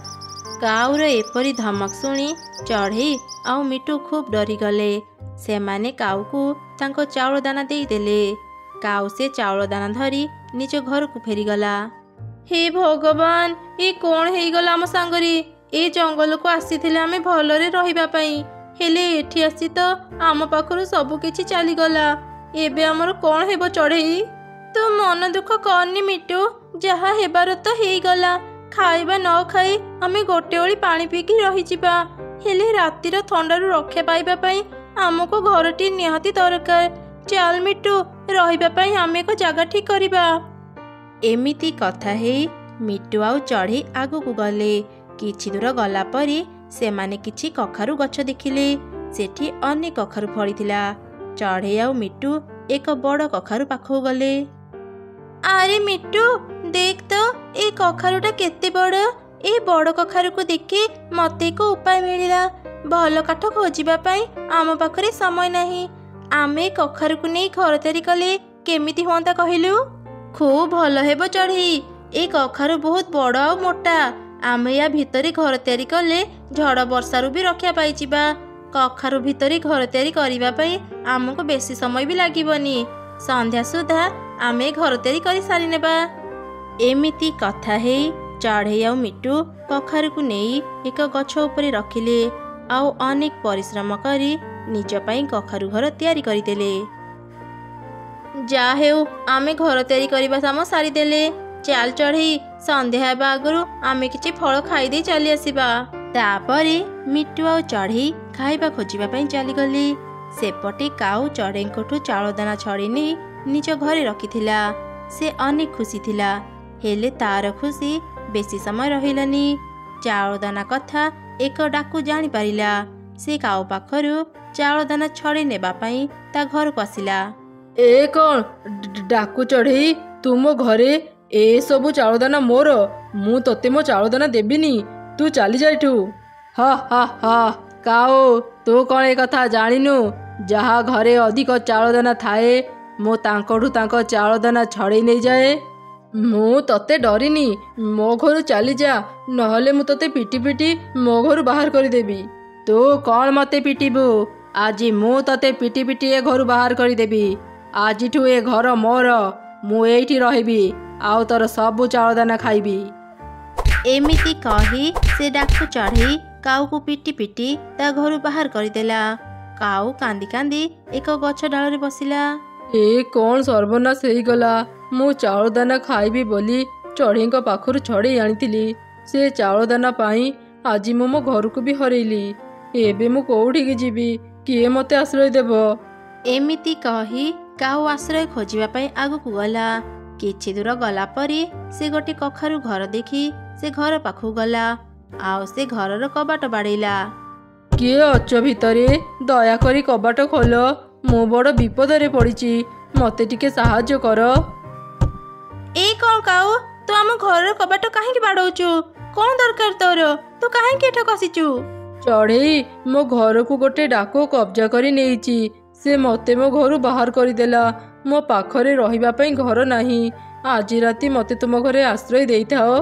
काउर एपरी धमक शुणी चढ़ई आउ मिटू खूब डरीगले। से माने काऊ को तांको चाउल दाना देदेले। काऊ से चाउल दाना धरी निज घर को फेरीगला। हे भगवान ये कौन हेगला आम सांगरी? ए जंगल को आसीथिले आमे भलरे रहिबा पई हेले एठी आसी तो आम पाखरु सब किछि चलीगला। एबे हमर कौन हेबो चढ़ई? तू मन दुख करनी मिटू, जहा हेबार तो हेगला। खाइबा न खाई आमे गोटे ओली पानी पीकी रही जिबा। हेले रातिर थंडारु रक्षा पाइबा पई हमको घरटी निहाती दरकार। चल मिटू रहिबा पई आमे एक जगह ठीक करिबा। एमिति कथा हेई मिटू आउ चढ़ई आगु को गले। किछि दूर गला परी से माने किछि कखारु गछ देखिले। सेठी अनेक कखारु फळिथिला। चढ़ई आउ मिटू एक बड़ कखारु पाखु गले। अरे मिटू देख तो ए कखारुटा केते बड़। ए बड़ कखारु को देखि मते एक उपाय मिलिला। भल काठ खोजिबा पई आम पाखरे समय नाही। आमे कखारु को नै घर तयारी कले केमिति होंता कहिलु? खूब भल हेबो चढ़ई। ए कखारु बहुत बड़ आ मोटा। आमे या भितरे घर तयारी कले झड़ वर्षारु भी रक्षा पाई जिबा। कखारु भितरे घर तयारी करिबा पई हमको बेसी समय भी लागिबनी। संध्या सुधा आमे घर तयारी करी सारी नेबा। एमिति कथा हेई चढ़ई आउ मिटू कखारु को नेई एक गछ उपरे रखिले। आउ अनेक परिश्रम करी निज पई कखारु घर तयारी करिदेले। जा हेउ आमे घर तयारी करिबा साम सारी देले। चाल चढ़ई संध्या हेबा आगरु आमे किछि फल खाई दे चली आसीबा। तापरे मिटू आउ चढ़ई खाइबा खोजिबा पई चली गली। सेपटे काऊ चढ़ईठू चाउल दाना छड़ी नहीं निज घरे रखिथिला। से अनेक खुशी थिला। हेले तार खुशी बेसी समय रहिलानी। चाउल दाना कथा एक डाकू जानी पारिला। से काऊ पाखरु चाउल दाना छड़ी नेबा पई ता घर को आसिला। ए कौन डाकू चढ़ई तुम घरे? ए सबु चाउल दाना मोर। मु तोते मो चाउल दाना देबिनी। तू चली जाइठू। हा हा हा काओ तू कौन ए कथा जानिनु? जहा घरे अधिक चाउल दाना थाए मो तांकठू तांको चाउल दाना छड़ई नहीं जाए। मु तोते डरिनी। मो घरु चली जा नहले मु तोते पिटी पिटी मो घरु बाहर करदेबी। तू कौन मते पिटिबू? आज मु तोते पिटी पिटी ए घरु बाहर करदेबी। आजिठू ए घर मोर। मु एइठी रहिबी आउ तोर सबु चाउल दाना खाइबी। एमिति कही से डाकू चढ़ई काऊ को पिटी पिटी ता घरु बाहर करदेला। काऊ कांदी कांदी एक गछ डाल रे बसिला। ए कौन सर्वनाश गला? मु चाउल दाना खाइबी बोली चढ़ई पाखरु छड़ई आनीथिली। से चाउल दाना पाई आज मु मो घर को भी हरैली। एबे मु कोउठी जीवी? किए मते आश्रय देबो? एमिति कही काऊ आश्रय खोजिबा पई आगु को गला। किछि दूर गला परी से गोटे कखारु घर देखी से घर पाखु गला। आउ से घरर कबाट बाड़ेला। किए अच भितरे? दया करी कबाट खोल। मु बड़ विपदरे पड़िची। मते टिके साहाय्य कर। ए कौन काऊ तू आम घर कबाट काहे बाड़ौचु? कौन दरकार तोर? तू काहे एठ कसिचु? चढ़ई मो घर को गोटे डाको कब्जा करी नेइची। से मते मो घर बाहर करदेला। मो पाखरे रहिबा पई घर नाही। आज राती मते तुम घरे आश्रय देइथाओ।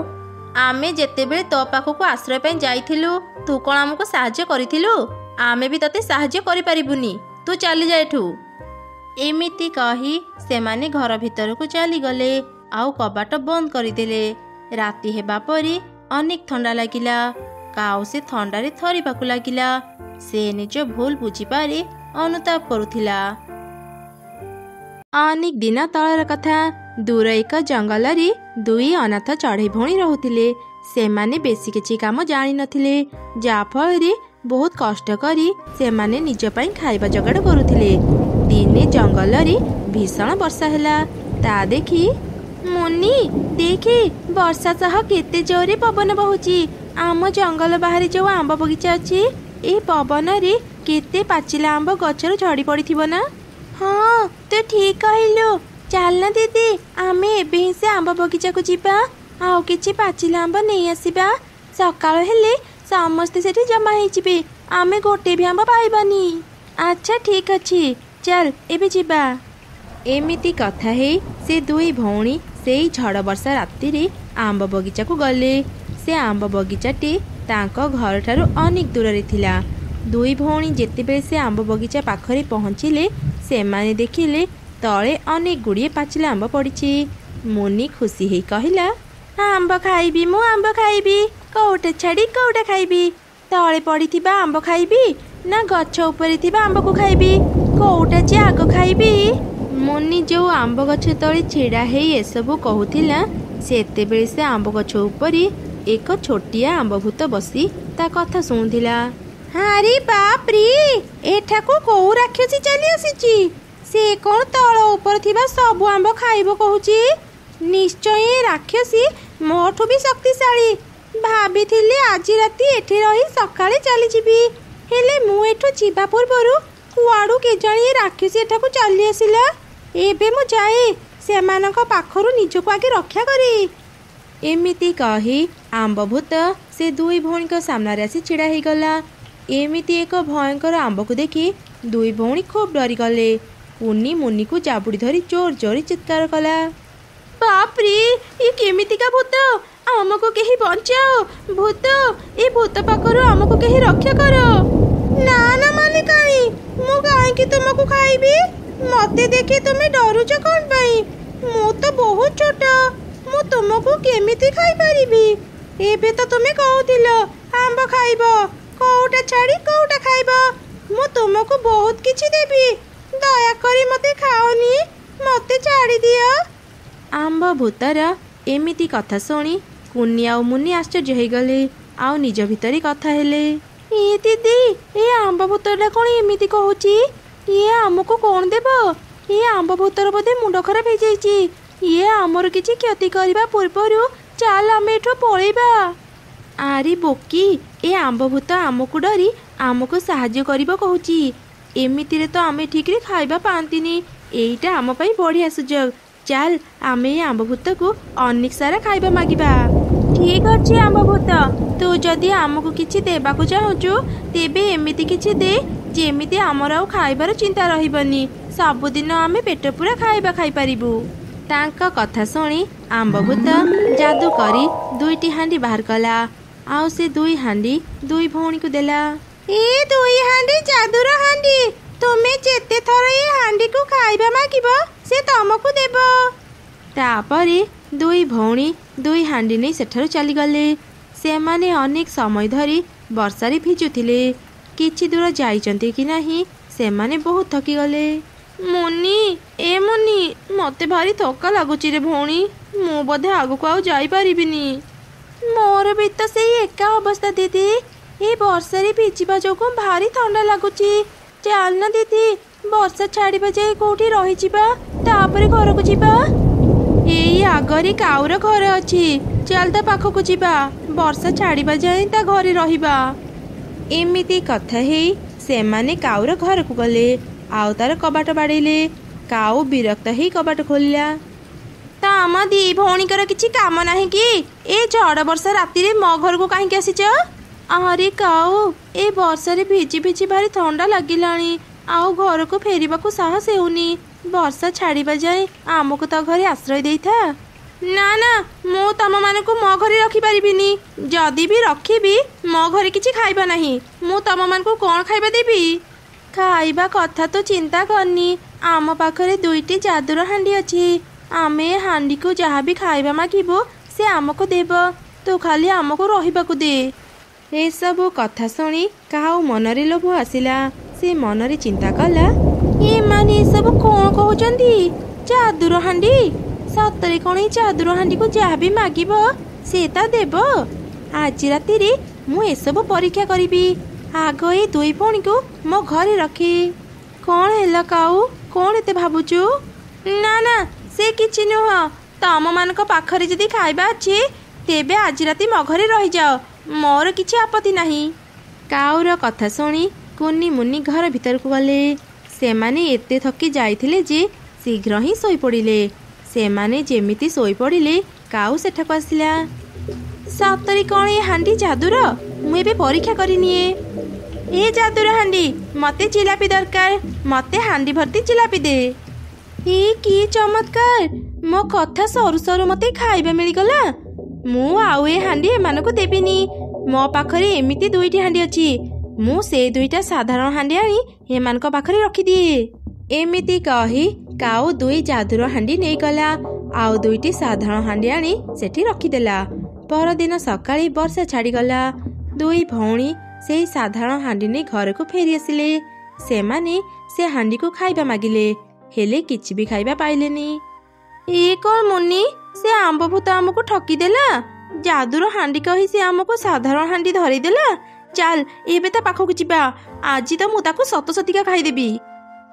आमे जेतेबेले तो पाखक आश्रय पई जाइथिलु तू कोन हमको साहाय्य करिथिलु? आमे भी तते साहाय्य करि परिबुनी। तू चली जा एठू। एमिति कही से माने घर भीतर को चली गले। आउ कबाट बंद करदेले। राति हेबा परी अनेक ठंडा लागिला। काऊ से ठंडारे थरिबाकु लागिला। से निज भूल बुझी पारि अनुताप करुथिला। अनेक दिन तळर कथा। दूर एक जंगल रे दुई अनाथ चढ़ई भौणी रहुथिले। सेमाने बेसी किछि काम जानि नथिले। जा फल रे बहुत कष्ट करी सेमाने निज पई खाइबा जगाड़ करुथिले। दिने जंगल रे भीषण वर्षा हैला। ता देखी मुन्नी देखी वर्षा सह केते जोरे पवन बहुची। आम जंगल बाहर जो आंब बगीचा अछि ए पवन रे କେତେ ପାଚିଲା ଆମ୍ବ ଗଛରୁ ଝଡ଼ି ପଡ଼ିଥିବ ନା। ହଁ ତୁ ଠିକ୍ କହିଲୁ। ଚାଲନା ଦିଦି, ଆମେ ଏବେ ହିଁ ସେ ଆମ୍ବ ବଗିଚାକୁ ଯିବା, ଆଉ କିଛି ପାଚିଲା ଆମ୍ବ ନେଇ ଆସିବା। ସକାଳ ହେଲେ ସମସ୍ତେ ସେଠି ଜମା ହେଇଯିବେ, ଆମେ ଗୋଟେ ବି ଆମ୍ବ ପାଇବାନି। ଆଚ୍ଛା ଠିକ୍ ଅଛି, ଚାଲ ଏବେ ଯିବା। ଏମିତି କଥା ହେଇ ସେ ଦୁଇ ଭଉଣୀ ସେଇ ଝଡ଼ ବର୍ଷା ରାତିରେ ଆମ୍ବ ବଗିଚାକୁ ଗଲେ। ସେ ଆମ୍ବ ବଗିଚାଟି ତାଙ୍କ ଘରଠାରୁ ଅନେକ ଦୂରରେ ଥିଲା। ଦୁଇ ଭଉଣୀ ଯେତେବେଳେ ସେ ଆମ୍ବ ବଗିଚା ପାଖରେ ପହଞ୍ଚିଲେ, ସେମାନେ ଦେଖିଲେ ତଳେ ଅନେକ ଗୁଡ଼ିଏ ପାଚିଲା ଆମ୍ବ ପଡ଼ିଛି। ମୁନି ଖୁସି ହେଇ କହିଲା, ଆମ୍ବ ଖାଇବି, ମୁଁ ଆମ୍ବ ଖାଇବି। କୋଉଟା ଛାଡ଼ି କୋଉଟା ଖାଇବି? ତଳେ ପଡ଼ିଥିବା ଆମ୍ବ ଖାଇବି ନା ଗଛ ଉପରେ ଥିବା ଆମ୍ବକୁ ଖାଇବି? କୋଉଟା ଯେ ଆଗ ଖାଇବି? ମୁନି ଯେଉଁ ଆମ୍ବ ଗଛ ତଳେ ଛିଡ଼ା ହେଇ ଏସବୁ କହୁଥିଲା, ସେତେବେଳେ ସେ ଆମ୍ବ ଗଛ ଉପରେ ଏକ ଛୋଟିଆ ଆମ୍ବଭୂତ ବସି ତା କଥା ଶୁଣୁଥିଲା। ଆରେ ବାପ୍ରେ, ଏଠାକୁ କୋଉ ରାକ୍ଷସୀ ଚାଲି ଆସିଛି? ସେ କ'ଣ ତଳ ଉପରେ ଥିବା ସବୁ ଆମ୍ବ ଖାଇବ କହୁଛି? ନିଶ୍ଚୟ ଏ ରାକ୍ଷସୀ ମୋଠୁ ବି ଶକ୍ତିଶାଳୀ। ଭାବିଥିଲି ଆଜି ରାତି ଏଠି ରହି ସକାଳେ ଚାଲିଯିବି, ହେଲେ ମୁଁ ଏଠୁ ଯିବା ପୂର୍ବରୁ କୁଆଡ଼ୁ କେଜାଣି ଏ ରାକ୍ଷସୀ ଏଠାକୁ ଚାଲି ଆସିଲା। ଏବେ ମୁଁ ଯାଏ ସେମାନଙ୍କ ପାଖରୁ ନିଜକୁ ଆଗେ ରକ୍ଷା କରେ। ଏମିତି କହି ଆମ୍ବଭୂତ ସେ ଦୁଇ ଭଉଣୀଙ୍କ ସାମ୍ନାରେ ଆସି ଛିଡ଼ା ହେଇଗଲା। ଏମିତି ଏକ ଭୟଙ୍କର ଆମ୍ବକୁ ଦେଖି ଦୁଇ ଭଉଣୀ ଖୁବ୍ ଡରିଗଲେ। କୁନି ମୁନିକୁ ଜାବୁଡ଼ି ଧରି ଜୋର ଜୋର ଚିତ୍କାର କଲା। ବାପ୍ରେ, ଏ କେମିତିକା ଭୂତ? ଆମକୁ କେହି ବଞ୍ଚାଅ! ଭୂତ, ଏ ଭୂତ ପାଖରୁ ଆମକୁ କେହି ରକ୍ଷା କର। ନା ନା ମାଲିକାଣୀ, ମୁଁ କାହିଁକି ତୁମକୁ ଖାଇବି? ମତେ ଦେଖି ତୁମେ ଡରୁଛ କ'ଣ ପାଇଁ? ମୁଁ ତ ବହୁତ ଛୋଟ, ମୁଁ ତୁମକୁ କେମିତି ଖାଇପାରିବି? ଏବେ ତ ତୁମେ କହୁଥିଲ ଆମ୍ବ ଖାଇବ, କୋଉଟା ଛାଡ଼ି କୋଉଟା ଖାଇବ? ମୁଁ ତୁମକୁ ବହୁତ କିଛି ଦେବି, ଦୟାକରି ମତେ ଖାଅନି, ମତେ ଛାଡ଼ିଦିଅ। ଆମ୍ବ ଭୂତର ଏମିତି କଥା ଶୁଣି କୁନି ଆଉ ମୁନି ଆଶ୍ଚର୍ଯ୍ୟ ହେଇଗଲେ, ଆଉ ନିଜ ଭିତରେ କଥା ହେଲେ। ଏ ଦିଦି, ଏ ଆମ୍ବ ଭୂତଟା କ'ଣ ଏମିତି କହୁଛି? ଇଏ ଆମକୁ କ'ଣ ଦେବ? ଏ ଆମ୍ବ ଭୂତର ବୋଧେ ମୁଣ୍ଡ ଖରାପ ହେଇଯାଇଛି। ଇଏ ଆମର କିଛି କ୍ଷତି କରିବା ପୂର୍ବରୁ ଚାଲ ଆମେ ଏଠୁ ପଳେଇବା। ଆରେ ବୋକି, ଏ ଆମ୍ବ ଭୂତ ଆମକୁ ଡରି ଆମକୁ ସାହାଯ୍ୟ କରିବ କହୁଛି। ଏମିତିରେ ତ ଆମେ ଠିକ୍ରେ ଖାଇବା ପାଆନ୍ତିନି। ଏଇଟା ଆମ ପାଇଁ ବଢ଼ିଆ ସୁଯୋଗ। ଚାଲ ଆମେ ଏ ଆମ୍ବ ଭୂତକୁ ଅନେକ ସାରା ଖାଇବା ମାଗିବା। ଠିକ୍ ଅଛି ଆମ୍ବ ଭୂତ, ତୁ ଯଦି ଆମକୁ କିଛି ଦେବାକୁ ଚାହୁଁଛୁ, ତେବେ ଏମିତି କିଛି ଦେ ଯେମିତି ଆମର ଆଉ ଖାଇବାର ଚିନ୍ତା ରହିବନି। ସବୁଦିନ ଆମେ ପେଟ ପୂରା ଖାଇବା ଖାଇପାରିବୁ। ତାଙ୍କ କଥା ଶୁଣି ଆମ୍ବଭୂତ ଯାଦୁ କରି ଦୁଇଟି ହାଣ୍ଡି ବାହାର କଲା, ଆଉ ସେ ଦୁଇ ହାଣ୍ଡି ଦୁଇ ଭଉଣୀକୁ ଦେଲା। ଏ ଦୁଇ ହାଣ୍ଡି ଯାଦୁର ହାଣ୍ଡି, ତୁମେ ଯେତେ ଥର ଏ ହାଣ୍ଡିକୁ ଖାଇବା ମାଗିବ ସେ ତମକୁ ଦେବ। ତାପରେ ଦୁଇ ଭଉଣୀ ଦୁଇ ହାଣ୍ଡି ନେଇ ସେଠାରୁ ଚାଲିଗଲେ। ସେମାନେ ଅନେକ ସମୟ ଧରି ବର୍ଷାରେ ଭିଜୁଥିଲେ। କିଛି ଦୂର ଯାଇଛନ୍ତି କି ନାହିଁ, ସେମାନେ ବହୁତ ଥକିଗଲେ। ମୁନି, ଏ ମୁନି, ମତେ ଭାରି ଥକା ଲାଗୁଛି ରେ ଭଉଣୀ। ମୁଁ ବୋଧେ ଆଗକୁ ଆଉ ଯାଇପାରିବିନି। ମୋର ବି ତ ସେଇ ଏକା ଅବସ୍ଥା ଦିଦି। ଏ ବର୍ଷାରେ ଭିଜିବା ଯୋଗୁଁ ଭାରି ଥଣ୍ଡା ଲାଗୁଛି। ଚାଲ ନା ଦିଦି, ବର୍ଷା ଛାଡ଼ିବା ଯାଏ କୋଉଠି ରହିଯିବା, ତାପରେ ଘରକୁ ଯିବା। ଏଇ ଆଗରେ କାଉର ଘର ଅଛି, ଚାଲ ତା ପାଖକୁ ଯିବା। ବର୍ଷା ଛାଡ଼ିବା ଯାଏ ତା ଘରେ ରହିବା। ଏମିତି କଥା ହେଇ ସେମାନେ କାଉର ଘରକୁ ଗଲେ, ଆଉ ତାର କବାଟ ବାଡ଼େଇଲେ। କାଉ ବିରକ୍ତ ହେଇ କବାଟ ଖୋଲିଲା। ତ ଆମ ଦି ଭଉଣୀଙ୍କର କିଛି କାମ ନାହିଁ କି? ଏ ଝଡ଼ ବର୍ଷା ରାତିରେ ମୋ ଘରକୁ କାହିଁକି ଆସିଛ? ଆରେ କାଉ, ଏ ବର୍ଷାରେ ଭିଜି ଭିଜି ଭାରି ଥଣ୍ଡା ଲାଗିଲାଣି, ଆଉ ଘରକୁ ଫେରିବାକୁ ସାହସ ହେଉନି। ବର୍ଷା ଛାଡ଼ିବା ଯାଏ ଆମକୁ ତ ଘରେ ଆଶ୍ରୟ ଦେଇଥା। ନା ନା, ମୁଁ ତମମାନଙ୍କୁ ମୋ ଘରେ ରଖିପାରିବିନି। ଯଦି ବି ରଖିବି, ମୋ ଘରେ କିଛି ଖାଇବା ନାହିଁ। ମୁଁ ତମମାନଙ୍କୁ କ'ଣ ଖାଇବା ଦେବି? ଖାଇବା କଥା ତ ଚିନ୍ତା କରନି, ଆମ ପାଖରେ ଦୁଇଟି ଯାଦୁର ହାଣ୍ଡି ଅଛି। ଆମେ ହାଣ୍ଡିକୁ ଯାହା ବି ଖାଇବା ମାଗିବୁ ସେ ଆମକୁ ଦେବ। ତୁ ଖାଲି ଆମକୁ ରହିବାକୁ ଦେ। ଏସବୁ କଥା ଶୁଣି କାଉ ମନରେ ଲୋଭ ଆସିଲା। ସେ ମନରେ ଚିନ୍ତା କଲା, ଏମାନେ ଏସବୁ କ'ଣ କହୁଛନ୍ତି? ଯାଦୁର ହାଣ୍ଡି? ସତରେ କ'ଣ ଏଇ ଯାଦୁର ହାଣ୍ଡିକୁ ଯାହା ବି ମାଗିବ ସେ ତା ଦେବ? ଆଜି ରାତିରେ ମୁଁ ଏସବୁ ପରୀକ୍ଷା କରିବି। ଆଗ ଏ ଦୁଇ ଭଉଣୀକୁ ମୋ ଘରେ ରଖେ। କ'ଣ ହେଲା କାଉ, କ'ଣ ଏତେ ଭାବୁଛୁ? ନା ନା, ସେ କିଛି ନୁହଁ। ତମମାନଙ୍କ ପାଖରେ ଯଦି ଖାଇବା ଅଛି, ତେବେ ଆଜି ରାତି ମୋ ଘରେ ରହିଯାଅ, ମୋର କିଛି ଆପତ୍ତି ନାହିଁ। କାଉର କଥା ଶୁଣି କୁନି ମୁନି ଘର ଭିତରକୁ ଗଲେ। ସେମାନେ ଏତେ ଥକି ଯାଇଥିଲେ ଯେ ଶୀଘ୍ର ହିଁ ଶୋଇପଡ଼ିଲେ। ସେମାନେ ଯେମିତି ଶୋଇପଡ଼ିଲେ କାଉ ସେଠାକୁ ଆସିଲା। ସତରେ କ'ଣ ଏ ହାଣ୍ଡି ଯାଦୁର? ମୁଁ ଏବେ ପରୀକ୍ଷା କରିନିଏ। ଏ ଯାଦୁର ହାଣ୍ଡି, ମୋତେ ଜିଲାପି ଦରକାର। ମୋତେ ହାଣ୍ଡି ଭର୍ତ୍ତି ଜିଲାପି ଦେ। ଏ କି ଚମତ୍କାର! ମୋ କଥା ସରୁ ସରୁ ମୋତେ ଖାଇବା ମିଳିଗଲା। ମୁଁ ଆଉ ଏ ହାଣ୍ଡି ଏମାନଙ୍କୁ ଦେବିନି। ମୋ ପାଖରେ ଏମିତି 2ଟି ହାଣ୍ଡି ଅଛି। ମୁଁ ସେ 2ଟା ସାଧାରଣ ହାଣ୍ଡି ଆଣି ଏମାନଙ୍କ ପାଖରେ ରଖିଦିଏ। ଏମିତି କହି କାଉ 2 ଯାଦୁର ହାଣ୍ଡି ନେଇଗଲା ଆଉ 2ଟି ସାଧାରଣ ହାଣ୍ଡି ଆଣି ସେଠି ରଖିଦେଲା। ପରଦିନ ସକାଳେ ବର୍ଷା ଛାଡ଼ିଗଲା। 2 ଭଉଣୀ ସେହି ସାଧାରଣ ହାଣ୍ଡି ନେଇ ଘରକୁ ଫେରି ଆସିଲେ। ସେମାନେ ସେ ହାଣ୍ଡିକୁ ଖାଇବା ମାଗିଲେ, ହେଲେ କିଛି ବି ଖାଇବା ପାଇଲେନି। ଏ କ'ଣ ମୁନି, ସେ ଆମ୍ବ ଭୂତ ଆମକୁ ଠକିଦେଲା। ଯାଦୁର ହାଣ୍ଡି କହି ସେ ଆମକୁ ସାଧାରଣ ହାଣ୍ଡି ଧରେଇଦେଲା। ଚାଲ ଏବେ ତା ପାଖକୁ ଯିବା। ଆଜି ତ ମୁଁ ତାକୁ ସତସତିକା ଖାଇଦେବି।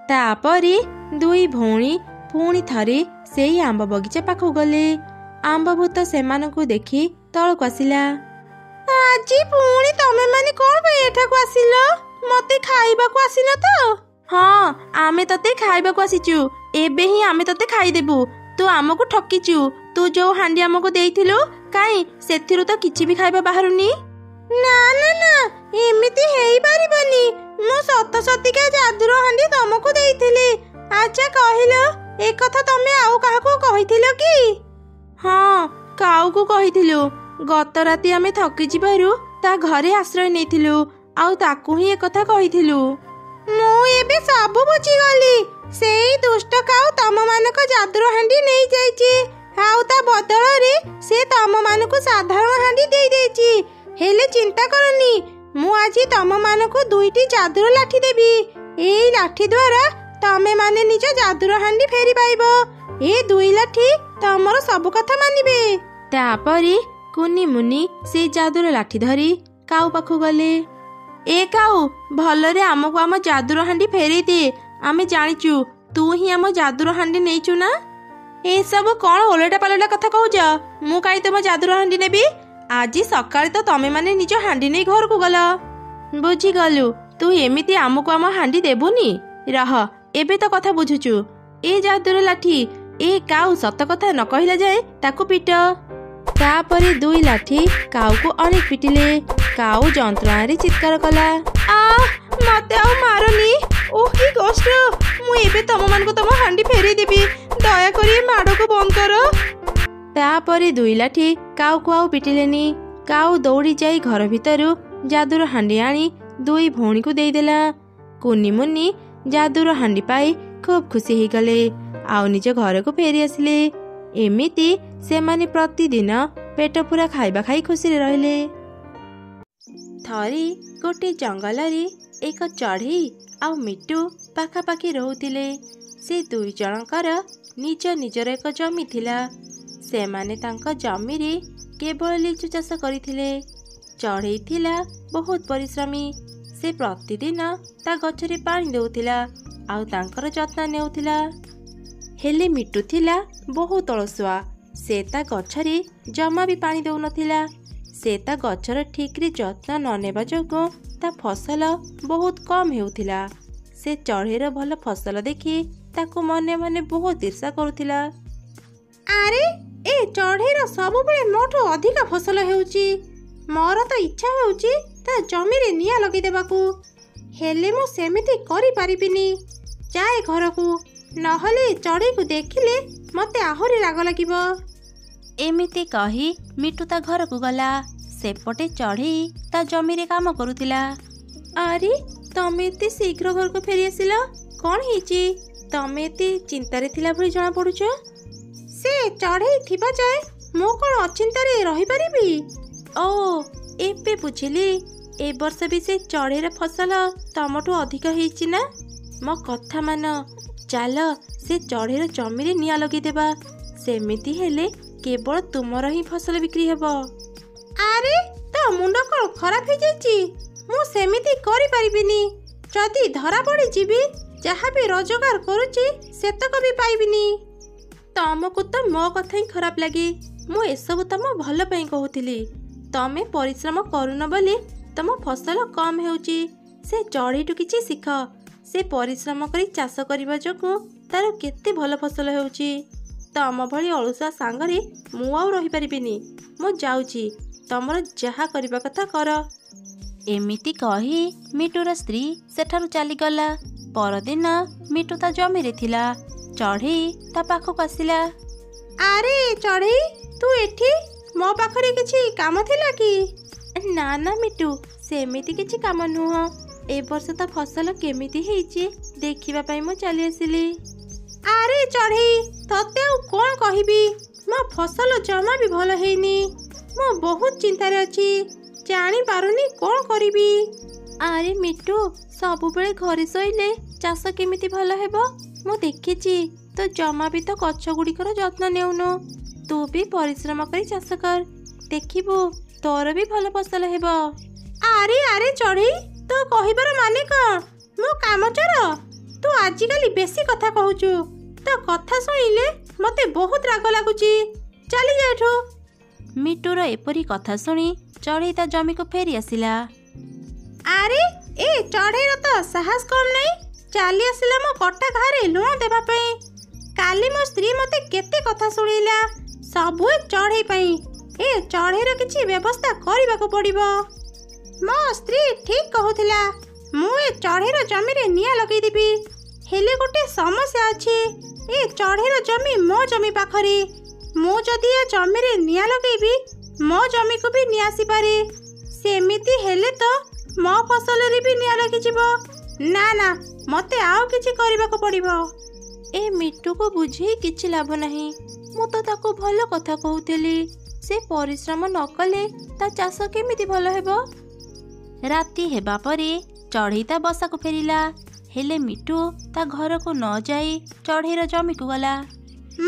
ତାପରେ 2 ଭଉଣୀ ପୁଣି ଥରେ ସେଇ ଆମ୍ବ ବଗିଚା ପାଖକୁ ଗଲେ। ଆମ୍ବ ଭୂତ ସେମାନଙ୍କୁ ଦେଖି ତଳକୁ ଆସିଲା। ଆଜି ପୁଣି ତମେମାନେ କ'ଣ ପାଇଁ ଏଠାକୁ ଆସିଲ? ମୋତେ ଖାଇବାକୁ ଆସିନ ତ? ହଁ, ଆମେ ତତେ ଖାଇବାକୁ ଆସିଛୁ। ଏବେ ହିଁ ଆମେ ତତେ ଖାଇଦେବୁ। ତୁ ଆମକୁ ଠକିଛୁ। ତୁ ଯୋଉ ହାଣ୍ଡି ଆମକୁ ଦେଇଥିଲୁ, କାଇଁ ସେଥିରୁ ତ କିଛି ବି ଖାଇବା ବାହାରୁନି। ନା ନା ନା, ଏମିତି ହେଇପାରିବନି। ମୁଁ ସତସତିକା ଯାଦୁର ହାଣ୍ଡି ତମକୁ ଦେଇଥିଲି। ଆଚ୍ଛା କହିଲ, ଏ କଥା ତମେ ଆଉ କାହାକୁ କହିଥିଲ କି? ହଁ, କାଉକୁ କହିଥିଲୁ। ଗତ ରାତି ଆମେ ଥକି ଯିବାରୁ ତା ଘରେ ଆଶ୍ରୟ ନେଇଥିଲୁ ଆଉ ତାକୁ ହିଁ ଏକଥା କହିଥିଲୁ। ମୁଁ ଏବେ ସବୁ ବୁଝିଗଲି। ସେଇ ଦୁଷ୍ଟ କାଉ ତମମାନଙ୍କ ଯାଦୁର ହାଣ୍ଡି ନେଇଯାଇଛି ଆଉ ତା ବଦଳରେ ସେ ତମମାନଙ୍କୁ ସାଧାରଣ ହାଣ୍ଡି ଦେଇଦେଇଛି। ହେଲେ ଚିନ୍ତା କରନି, ମୁଁ ଆଜି ତମମାନଙ୍କୁ 2ଟି ଯାଦୁର ଲାଠି ଦେବି। ଏଇ ଲାଠି ଦ୍ୱାରା ତମେମାନେ ନିଜ ଯାଦୁର ହାଣ୍ଡି ଫେରି ପାଇବ। ଏ 2 ଲାଠି ତମର ସବୁ କଥା ମାନିବେ। ତାପରେ କୁନି ମୁନି ସେଇ ଯାଦୁର ଲାଠି ଧରି କାଉ ପାଖକୁ ଗଲେ। ଏ କାଉ, ଭଲରେ ଆମକୁ ଆମ ଯାଦୁର ହାଣ୍ଡି ଫେରେଇ ଦିଏ। ଆମେ ଜାଣିଛୁ ତୁ ହିଁ ଆମ ଯାଦୁର ହାଣ୍ଡି ନେଇଛୁ ନା। ଏସବୁ କ'ଣ ଓଲଟା ପାଲଟା କଥା କହୁଛ? ମୁଁ କାହିଁ ତମ ଯାଦୁର ହାଣ୍ଡି ନେବି? ଆଜି ସକାଳେ ତ ତମେମାନେ ନିଜ ହାଣ୍ଡି ନେଇ ଘରକୁ ଗଲ। ବୁଝିଗଲୁ, ତୁ ଏମିତି ଆମକୁ ଆମ ହାଣ୍ଡି ଦେବୁନି। ରହ, ଏବେ ତ କଥା ବୁଝୁଛୁ। ଏ ଯାଦୁର ଲାଠି, ଏ କାଉ ସତ କଥା ନ କହିଲା ଯାଏ ତାକୁ ପିଟ। ତାପରେ 2 ଲାଠି କାଉକୁ ଅନେକ ପିଟିଲେ। କାଉ ଯନ୍ତ୍ରଣାରେ ଚିତ୍କାର କଲା। ମତେ ଆଉ ମାରନି। ଓଃ କି କଷ୍ଟ। ମୁଁ ଏବେ ତମମାନଙ୍କୁ ତମ ହାଣ୍ଡି ଫେରେଇ ଦେବି। ଦୟାକରି ମାଡ଼କୁ ବନ୍ଦ କର। ତାପରେ 2 ଲାଠି କାଉକୁ ଆଉ ପିଟିଲେନି। କାଉ ଦୌଡ଼ି ଯାଇ ଘର ଭିତରୁ ଯାଦୁର ହାଣ୍ଡି ଆଣି 2 ଭଉଣୀକୁ ଦେଇଦେଲା। କୁନି ମୁନି ଯାଦୁର ହାଣ୍ଡି ପାଇ ଖୁବ୍ ଖୁସି ହେଇଗଲେ ଆଉ ନିଜ ଘରକୁ ଫେରି ଆସିଲେ। ଏମିତି ସେମାନେ ପ୍ରତିଦିନ ପେଟ ପୂରା ଖାଇବା ଖାଇ ଖୁସିରେ ରହିଲେ। ଥରେ ଗୋଟେ ଜଙ୍ଗଲରେ ଏକ ଚଢ଼େଇ ଆଉ ମିଟୁ ପାଖାପାଖି ରହୁଥିଲେ। ସେ 2 ଜଣଙ୍କର ନିଜ ନିଜର ଏକ ଜମି ଥିଲା। ସେମାନେ ତାଙ୍କ ଜମିରେ କେବଳ ଲିଚୁ ଚାଷ କରିଥିଲେ। ଚଢ଼େଇ ଥିଲା ବହୁତ ପରିଶ୍ରମୀ। ସେ ପ୍ରତିଦିନ ତା ଗଛରେ ପାଣି ଦେଉଥିଲା ଆଉ ତାଙ୍କର ଯତ୍ନ ନେଉଥିଲା। ହେଲେ ମିଟୁ ଥିଲା ବହୁତ ଅଳସୁଆ। ସେ ତା ଗଛରେ ଜମା ବି ପାଣି ଦେଉନଥିଲା। ସେ ତା ଗଛର ଠିକ୍ରେ ଯତ୍ନ ନ ନେବା ଯୋଗୁଁ ତା ଫସଲ ବହୁତ କମ୍ ହେଉଥିଲା। ସେ ଚଢ଼େଇର ଭଲ ଫସଲ ଦେଖି ତାକୁ ମନେ ମନେ ବହୁତ ଈର୍ଷା କରୁଥିଲା। ଆରେ, ଏ ଚଢ଼େଇର ସବୁବେଳେ ମୋଠୁ ଅଧିକ ଫସଲ ହେଉଛି। ମୋର ତ ଇଚ୍ଛା ହେଉଛି ତା ଜମିରେ ନିଆଁ ଲଗେଇଦେବାକୁ। ହେଲେ ମୁଁ ସେମିତି କରିପାରିବିନି। ଯାଏ ଘରକୁ, ନହେଲେ ଚଢ଼େଇକୁ ଦେଖିଲେ ମୋତେ ଆହୁରି ରାଗ ଲାଗିବ। ଏମିତି କହି ମିଟୁ ତା ଘରକୁ ଗଲା। ସେପଟେ ଚଢ଼େଇ ତା ଜମିରେ କାମ କରୁଥିଲା। ଆରେ, ତମେ ଏତେ ଶୀଘ୍ର ଘରକୁ ଫେରି ଆସିଲ, କ'ଣ ହେଇଛି? ତମେ ଏତେ ଚିନ୍ତାରେ ଥିଲା ଭଳି ଜଣାପଡ଼ୁଛ। ସେ ଚଢ଼େଇ ଥିବା ଯାଏ ମୁଁ କ'ଣ ଅଚିନ୍ତାରେ ରହିପାରିବି? ଓ, ଏବେ ବୁଝିଲି। ଏ ବର୍ଷ ବି ସେ ଚଢ଼େଇର ଫସଲ ତମଠୁ ଅଧିକ ହେଇଛି ନା? ମୋ କଥା ମାନ, ଚାଲ ସେ ଚଢ଼େଇର ଜମିରେ ନିଆଁ ଲଗେଇଦେବା। ସେମିତି ହେଲେ କେବଳ ତୁମର ହିଁ ଫସଲ ବିକ୍ରି ହେବ। ଆରେ, ତ ମୁଣ୍ଡ କ'ଣ ଖରାପ ହେଇଯାଇଛି? ମୁଁ ସେମିତି କରିପାରିବିନି। ଯଦି ଧରା ପଡ଼ିଯିବି, ଯାହା ବି ରୋଜଗାର କରୁଛି ସେତକ ବି ପାଇବିନି। ତମକୁ ତ ମୋ କଥା ହିଁ ଖରାପ ଲାଗେ। ମୁଁ ଏସବୁ ତମ ଭଲ ପାଇଁ କହୁଥିଲି। ତମେ ପରିଶ୍ରମ କରୁନ ବୋଲି ତମ ଫସଲ କମ୍ ହେଉଛି। ସେ ଚଢ଼େଇଠୁ କିଛି ଶିଖ। ସେ ପରିଶ୍ରମ କରି ଚାଷ କରିବା ଯୋଗୁଁ ତାର କେତେ ଭଲ ଫସଲ ହେଉଛି। ତମ ଭଳି ଅଳସୁଆ ସାଙ୍ଗରେ ମୁଁ ଆଉ ରହିପାରିବିନି। ମୁଁ ଯାଉଛି, ତମର ଯାହା କରିବା କଥା କର। ଏମିତି କହି ମିଟୁର ସ୍ତ୍ରୀ ସେଠାରୁ ଚାଲିଗଲା। ପରଦିନ ମିଟୁ ତା ଜମିରେ ଥିଲା। ଚଢ଼େଇ ତା ପାଖକୁ ଆସିଲା। ଆରେ ଚଢ଼େଇ, ତୁ ଏଠି? ମୋ ପାଖରେ କିଛି କାମ ଥିଲା କି? ନା ନା ମିଟୁ, ସେମିତି କିଛି କାମ ନୁହଁ। ଏ ବର୍ଷ ତ ଫସଲ କେମିତି ହେଇଛି ଦେଖିବା ପାଇଁ ମୁଁ ଚାଲି ଆସିଲି। ଆରେ ଚଢ଼େଇ, ତତେ ଆଉ କ'ଣ କହିବି? ମୋ ଫସଲ ଜମା ବି ଭଲ ହେଇନି। ମୁଁ ବହୁତ ଚିନ୍ତାରେ ଅଛି, ଜାଣିପାରୁନି କ'ଣ କରିବି। ଆରେ ମିଟୁ, ସବୁବେଳେ ଘରେ ଶୋଇଲେ ଚାଷ କେମିତି ଭଲ ହେବ? ମୁଁ ଦେଖିଛି ତୁ ଜମା ବି ତ ଗଛ ଗୁଡ଼ିକର ଯତ୍ନ ନେଉନୁ। ତୁ ବି ପରିଶ୍ରମ କରି ଚାଷ କର, ଦେଖିବୁ ତୋର ବି ଭଲ ଫସଲ ହେବ। ଆରେ ଆରେ ଚଢ଼େଇ, ତୋ କହିବାର ମାନେ କ'ଣ? ମୁଁ କାମଚୋର? ତୁ ଆଜିକାଲି ବେଶୀ କଥା କହୁଛୁ। ତୋ କଥା ଶୁଣିଲେ ମୋତେ ବହୁତ ରାଗ ଲାଗୁଛି। ଚାଲିଯା ଏଠୁ। ମିଟୁର ଏପରି କଥା ଶୁଣି ଚଢ଼େଇ ତା ଜମିକୁ ଫେରି ଆସିଲା। ଆରେ ଏ ଚଢ଼େଇର ତ ସାହସ କମ୍ ନାହିଁ, ଚାଲି ଆସିଲା ମୋ କଟା ଘାରେ ଲୁଣ ଦେବା ପାଇଁ। କାଲି ମୋ ସ୍ତ୍ରୀ ମୋତେ କେତେ କଥା ଶୁଣେଇଲା, ସବୁ ଏ ଚଢ଼େଇ ପାଇଁ। ଏ ଚଢ଼େଇର କିଛି ବ୍ୟବସ୍ଥା କରିବାକୁ ପଡ଼ିବ। ମୋ ସ୍ତ୍ରୀ ଠିକ୍ କହୁଥିଲା, ମୁଁ ଏ ଚଢ଼େଇର ଜମିରେ ନିଆଁ ଲଗେଇଦେବି। ହେଲେ ଗୋଟେ ସମସ୍ୟା ଅଛି, ଏ ଚଢ଼େଇର ଜମି ମୋ ଜମି ପାଖରେ। ମୁଁ ଯଦି ଏ ଜମିରେ ନିଆଁ ଲଗେଇବି, ମୋ ଜମିକୁ ବି ନିଆଁ ଆସିପାରେ। ସେମିତି ହେଲେ ତ ମୋ ଫସଲରେ ବି ନିଆଁ ଲାଗିଯିବ। ନା ନା, ମୋତେ ଆଉ କିଛି କରିବାକୁ ପଡ଼ିବ। ଏ ମିଟୁକୁ ବୁଝେଇ କିଛି ଲାଭ ନାହିଁ। ମୁଁ ତ ତାକୁ ଭଲ କଥା କହୁଥିଲି। ସେ ପରିଶ୍ରମ ନ କଲେ ତା ଚାଷ କେମିତି ଭଲ ହେବ? ରାତି ହେବା ପରେ ଚଢ଼େଇ ତା ବସାକୁ ଫେରିଲା। ହେଲେ ମିଟୁ ତା ଘରକୁ ନ ଯାଇ ଚଢ଼େଇର ଜମିକୁ ଗଲା।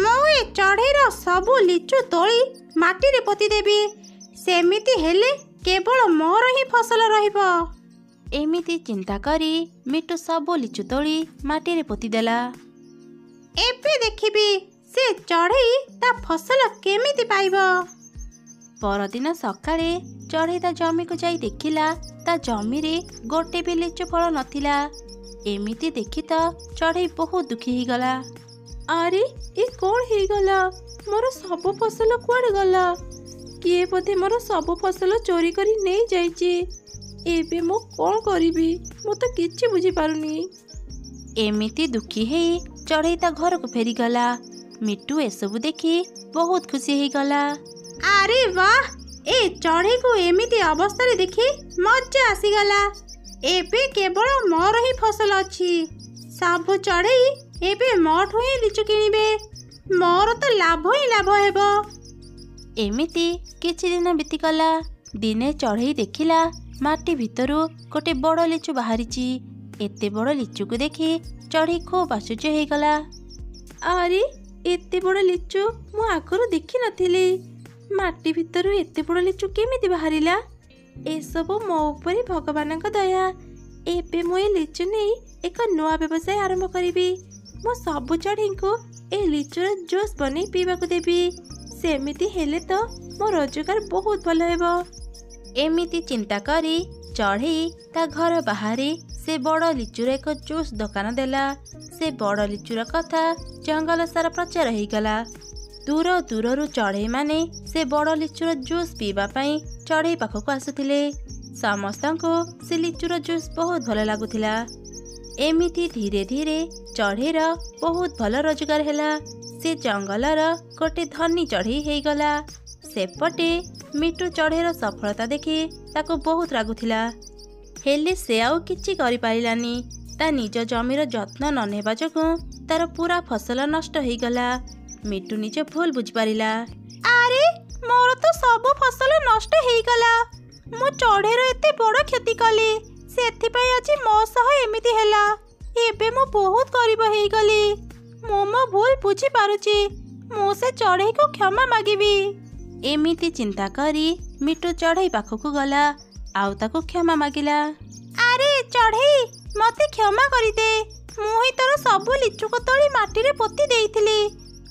ମୁଁ ଏ ଚଢ଼େଇର ସବୁ ଲିଚୁ ତୋଳି ମାଟିରେ ପୋତିଦେବି। ସେମିତି ହେଲେ କେବଳ ମୋର ହିଁ ଫସଲ ରହିବ। ଏମିତି ଚିନ୍ତା କରି ମିଟୁ ସବୁ ଲିଚୁ ତୋଳି ମାଟିରେ ପୋତିଦେଲା। ଏବେ ଦେଖିବି ସେ ଚଢ଼େଇ ତା ଫସଲ କେମିତି ପାଇବ। ପରଦିନ ସକାଳେ ଚଢ଼େଇ ତା ଜମିକୁ ଯାଇ ଦେଖିଲା ତା ଜମିରେ ଗୋଟେ ବି ଲିଚୁ ଫଳ ନଥିଲା। ଏମିତି ଦେଖି ତ ଚଢ଼େଇ ବହୁତ ଦୁଃଖୀ ହେଇଗଲା। ଆରେ ଏ କ'ଣ ହେଇଗଲା? ମୋର ସବୁ ଫସଲ କୁଆଡ଼େ ଗଲା? କିଏ ବୋଧେ ମୋର ସବୁ ଫସଲ ଚୋରି କରି ନେଇ ଯାଇଛି। ଏବେ ମୁଁ କ'ଣ କରିବି? ମୁଁ ତ କିଛି ବୁଝିପାରୁନି। ଏମିତି ଦୁଃଖୀ ହେଇ ଚଢ଼େଇ ତା ଘରକୁ ଫେରିଗଲା। ମିଟୁ ଏସବୁ ଦେଖି ବହୁତ ଖୁସି ହେଇଗଲା। ଆରେ ବାଃ, ଏ ଚଢ଼େଇକୁ ଏମିତି ଅବସ୍ଥାରେ ଦେଖି ମଜା ଆସିଗଲା। ଏବେ କେବଳ ମୋର ହିଁ ଫସଲ ଅଛି। ସବୁ ଚଢ଼େଇ ଏବେ ମୋଠୁ ହିଁ ଲିଚୁ କିଣିବେ। ମୋର ତ ଲାଭ ହିଁ ଲାଭ ହେବ। ଏମିତି କିଛି ଦିନ ବିତିଗଲା। ଦିନେ ଚଢ଼େଇ ଦେଖିଲା ମାଟି ଭିତରୁ ଗୋଟେ ବଡ଼ ଲିଚୁ ବାହାରିଛି। ଏତେ ବଡ଼ ଲିଚୁକୁ ଦେଖି ଚଢ଼େଇ ଖୁବ୍ ଆଶ୍ଚର୍ଯ୍ୟ ହେଇଗଲା। ଆରେ ଏତେ ବଡ଼ ଲିଚୁ ମୁଁ ଆଗରୁ ଦେଖିନଥିଲି। ମାଟି ଭିତରୁ ଏତେ ବଡ଼ ଲିଚୁ କେମିତି ବାହାରିଲା? ଏସବୁ ମୋ ଉପରେ ଭଗବାନଙ୍କ ଦୟା। ଏବେ ମୁଁ ଏ ଲିଚୁ ନେଇ ଏକ ନୂଆ ବ୍ୟବସାୟ ଆରମ୍ଭ କରିବି। ମୁଁ ସବୁ ଚଢ଼େଇଙ୍କୁ ଏ ଲିଚୁର ଜୁସ୍ ବନେଇ ପିଇବାକୁ ଦେବି। ସେମିତି ହେଲେ ତ ମୋ ରୋଜଗାର ବହୁତ ଭଲ ହେବ। ଏମିତି ଚିନ୍ତା କରି ଚଢ଼େଇ ତା ଘର ବାହାରେ ସେ ବଡ଼ ଲିଚୁର ଏକ ଜୁସ୍ ଦୋକାନ ଦେଲା। ସେ ବଡ଼ ଲିଚୁର କଥା ଜଙ୍ଗଲ ସାରା ପ୍ରଚାର ହେଇଗଲା। ଦୂର ଦୂରରୁ ଚଢ଼େଇମାନେ ସେ ବଡ଼ ଲିଚୁର ଜୁସ୍ ପିଇବା ପାଇଁ ଚଢ଼େଇ ପାଖକୁ ଆସୁଥିଲେ। ସମସ୍ତଙ୍କୁ ସେ ଲିଚୁର ଜୁସ୍ ବହୁତ ଭଲ ଲାଗୁଥିଲା। ଏମିତି ଧୀରେ ଧୀରେ ଚଢ଼େଇର ବହୁତ ଭଲ ରୋଜଗାର ହେଲା। ସେ ଜଙ୍ଗଲର ଗୋଟେ ଧନୀ ଚଢ଼େଇ ହେଇଗଲା। ସେପଟେ ମିଟୁ ଚଢ଼େଇର ସଫଳତା ଦେଖି ତାକୁ ବହୁତ ରାଗୁଥିଲା। ହେଲେ ସେ ଆଉ କିଛି କରିପାରିଲାନି। ତା ନିଜ ଜମିର ଯତ୍ନ ନ ନେବା ଯୋଗୁଁ ତାର ପୁରା ଫସଲ ନଷ୍ଟ ହେଇଗଲା। ମିଟୁ ନିଜ ଭୁଲ ବୁଝିପାରିଲା। ଆରେ ମୋର ତ ସବୁ ଫସଲ ନଷ୍ଟ ହେଇଗଲା। ମୁଁ ଚଢ଼େଇର ଏତେ ବଡ଼ କ୍ଷତି କଲି, ସେଥିପାଇଁ ଆଜି ମୋ ସହ ଏମିତି ହେଲା। ଏବେ ମୁଁ ବହୁତ ଗରିବ ହେଇଗଲି। ମୁଁ ମୋ ଭୁଲ ବୁଝିପାରୁଛି। ମୁଁ ସେ ଚଢ଼େଇକୁ କ୍ଷମା ମାଗିବି। ଏମିତି ଚିନ୍ତା କରି ମିଟୁ ଚଢ଼େଇ ପାଖକୁ ଗଲା ଆଉ ତାକୁ କ୍ଷମା ମାଗିଲା। ଆରେ ଚଢ଼େଇ, ମୋତେ କ୍ଷମା କରିଦେ। ମୁଁ ହିଁ ତୋର ସବୁ ଲିଚୁକୁ ତୋଳି ମାଟିରେ ପୋତି ଦେଇଥିଲି।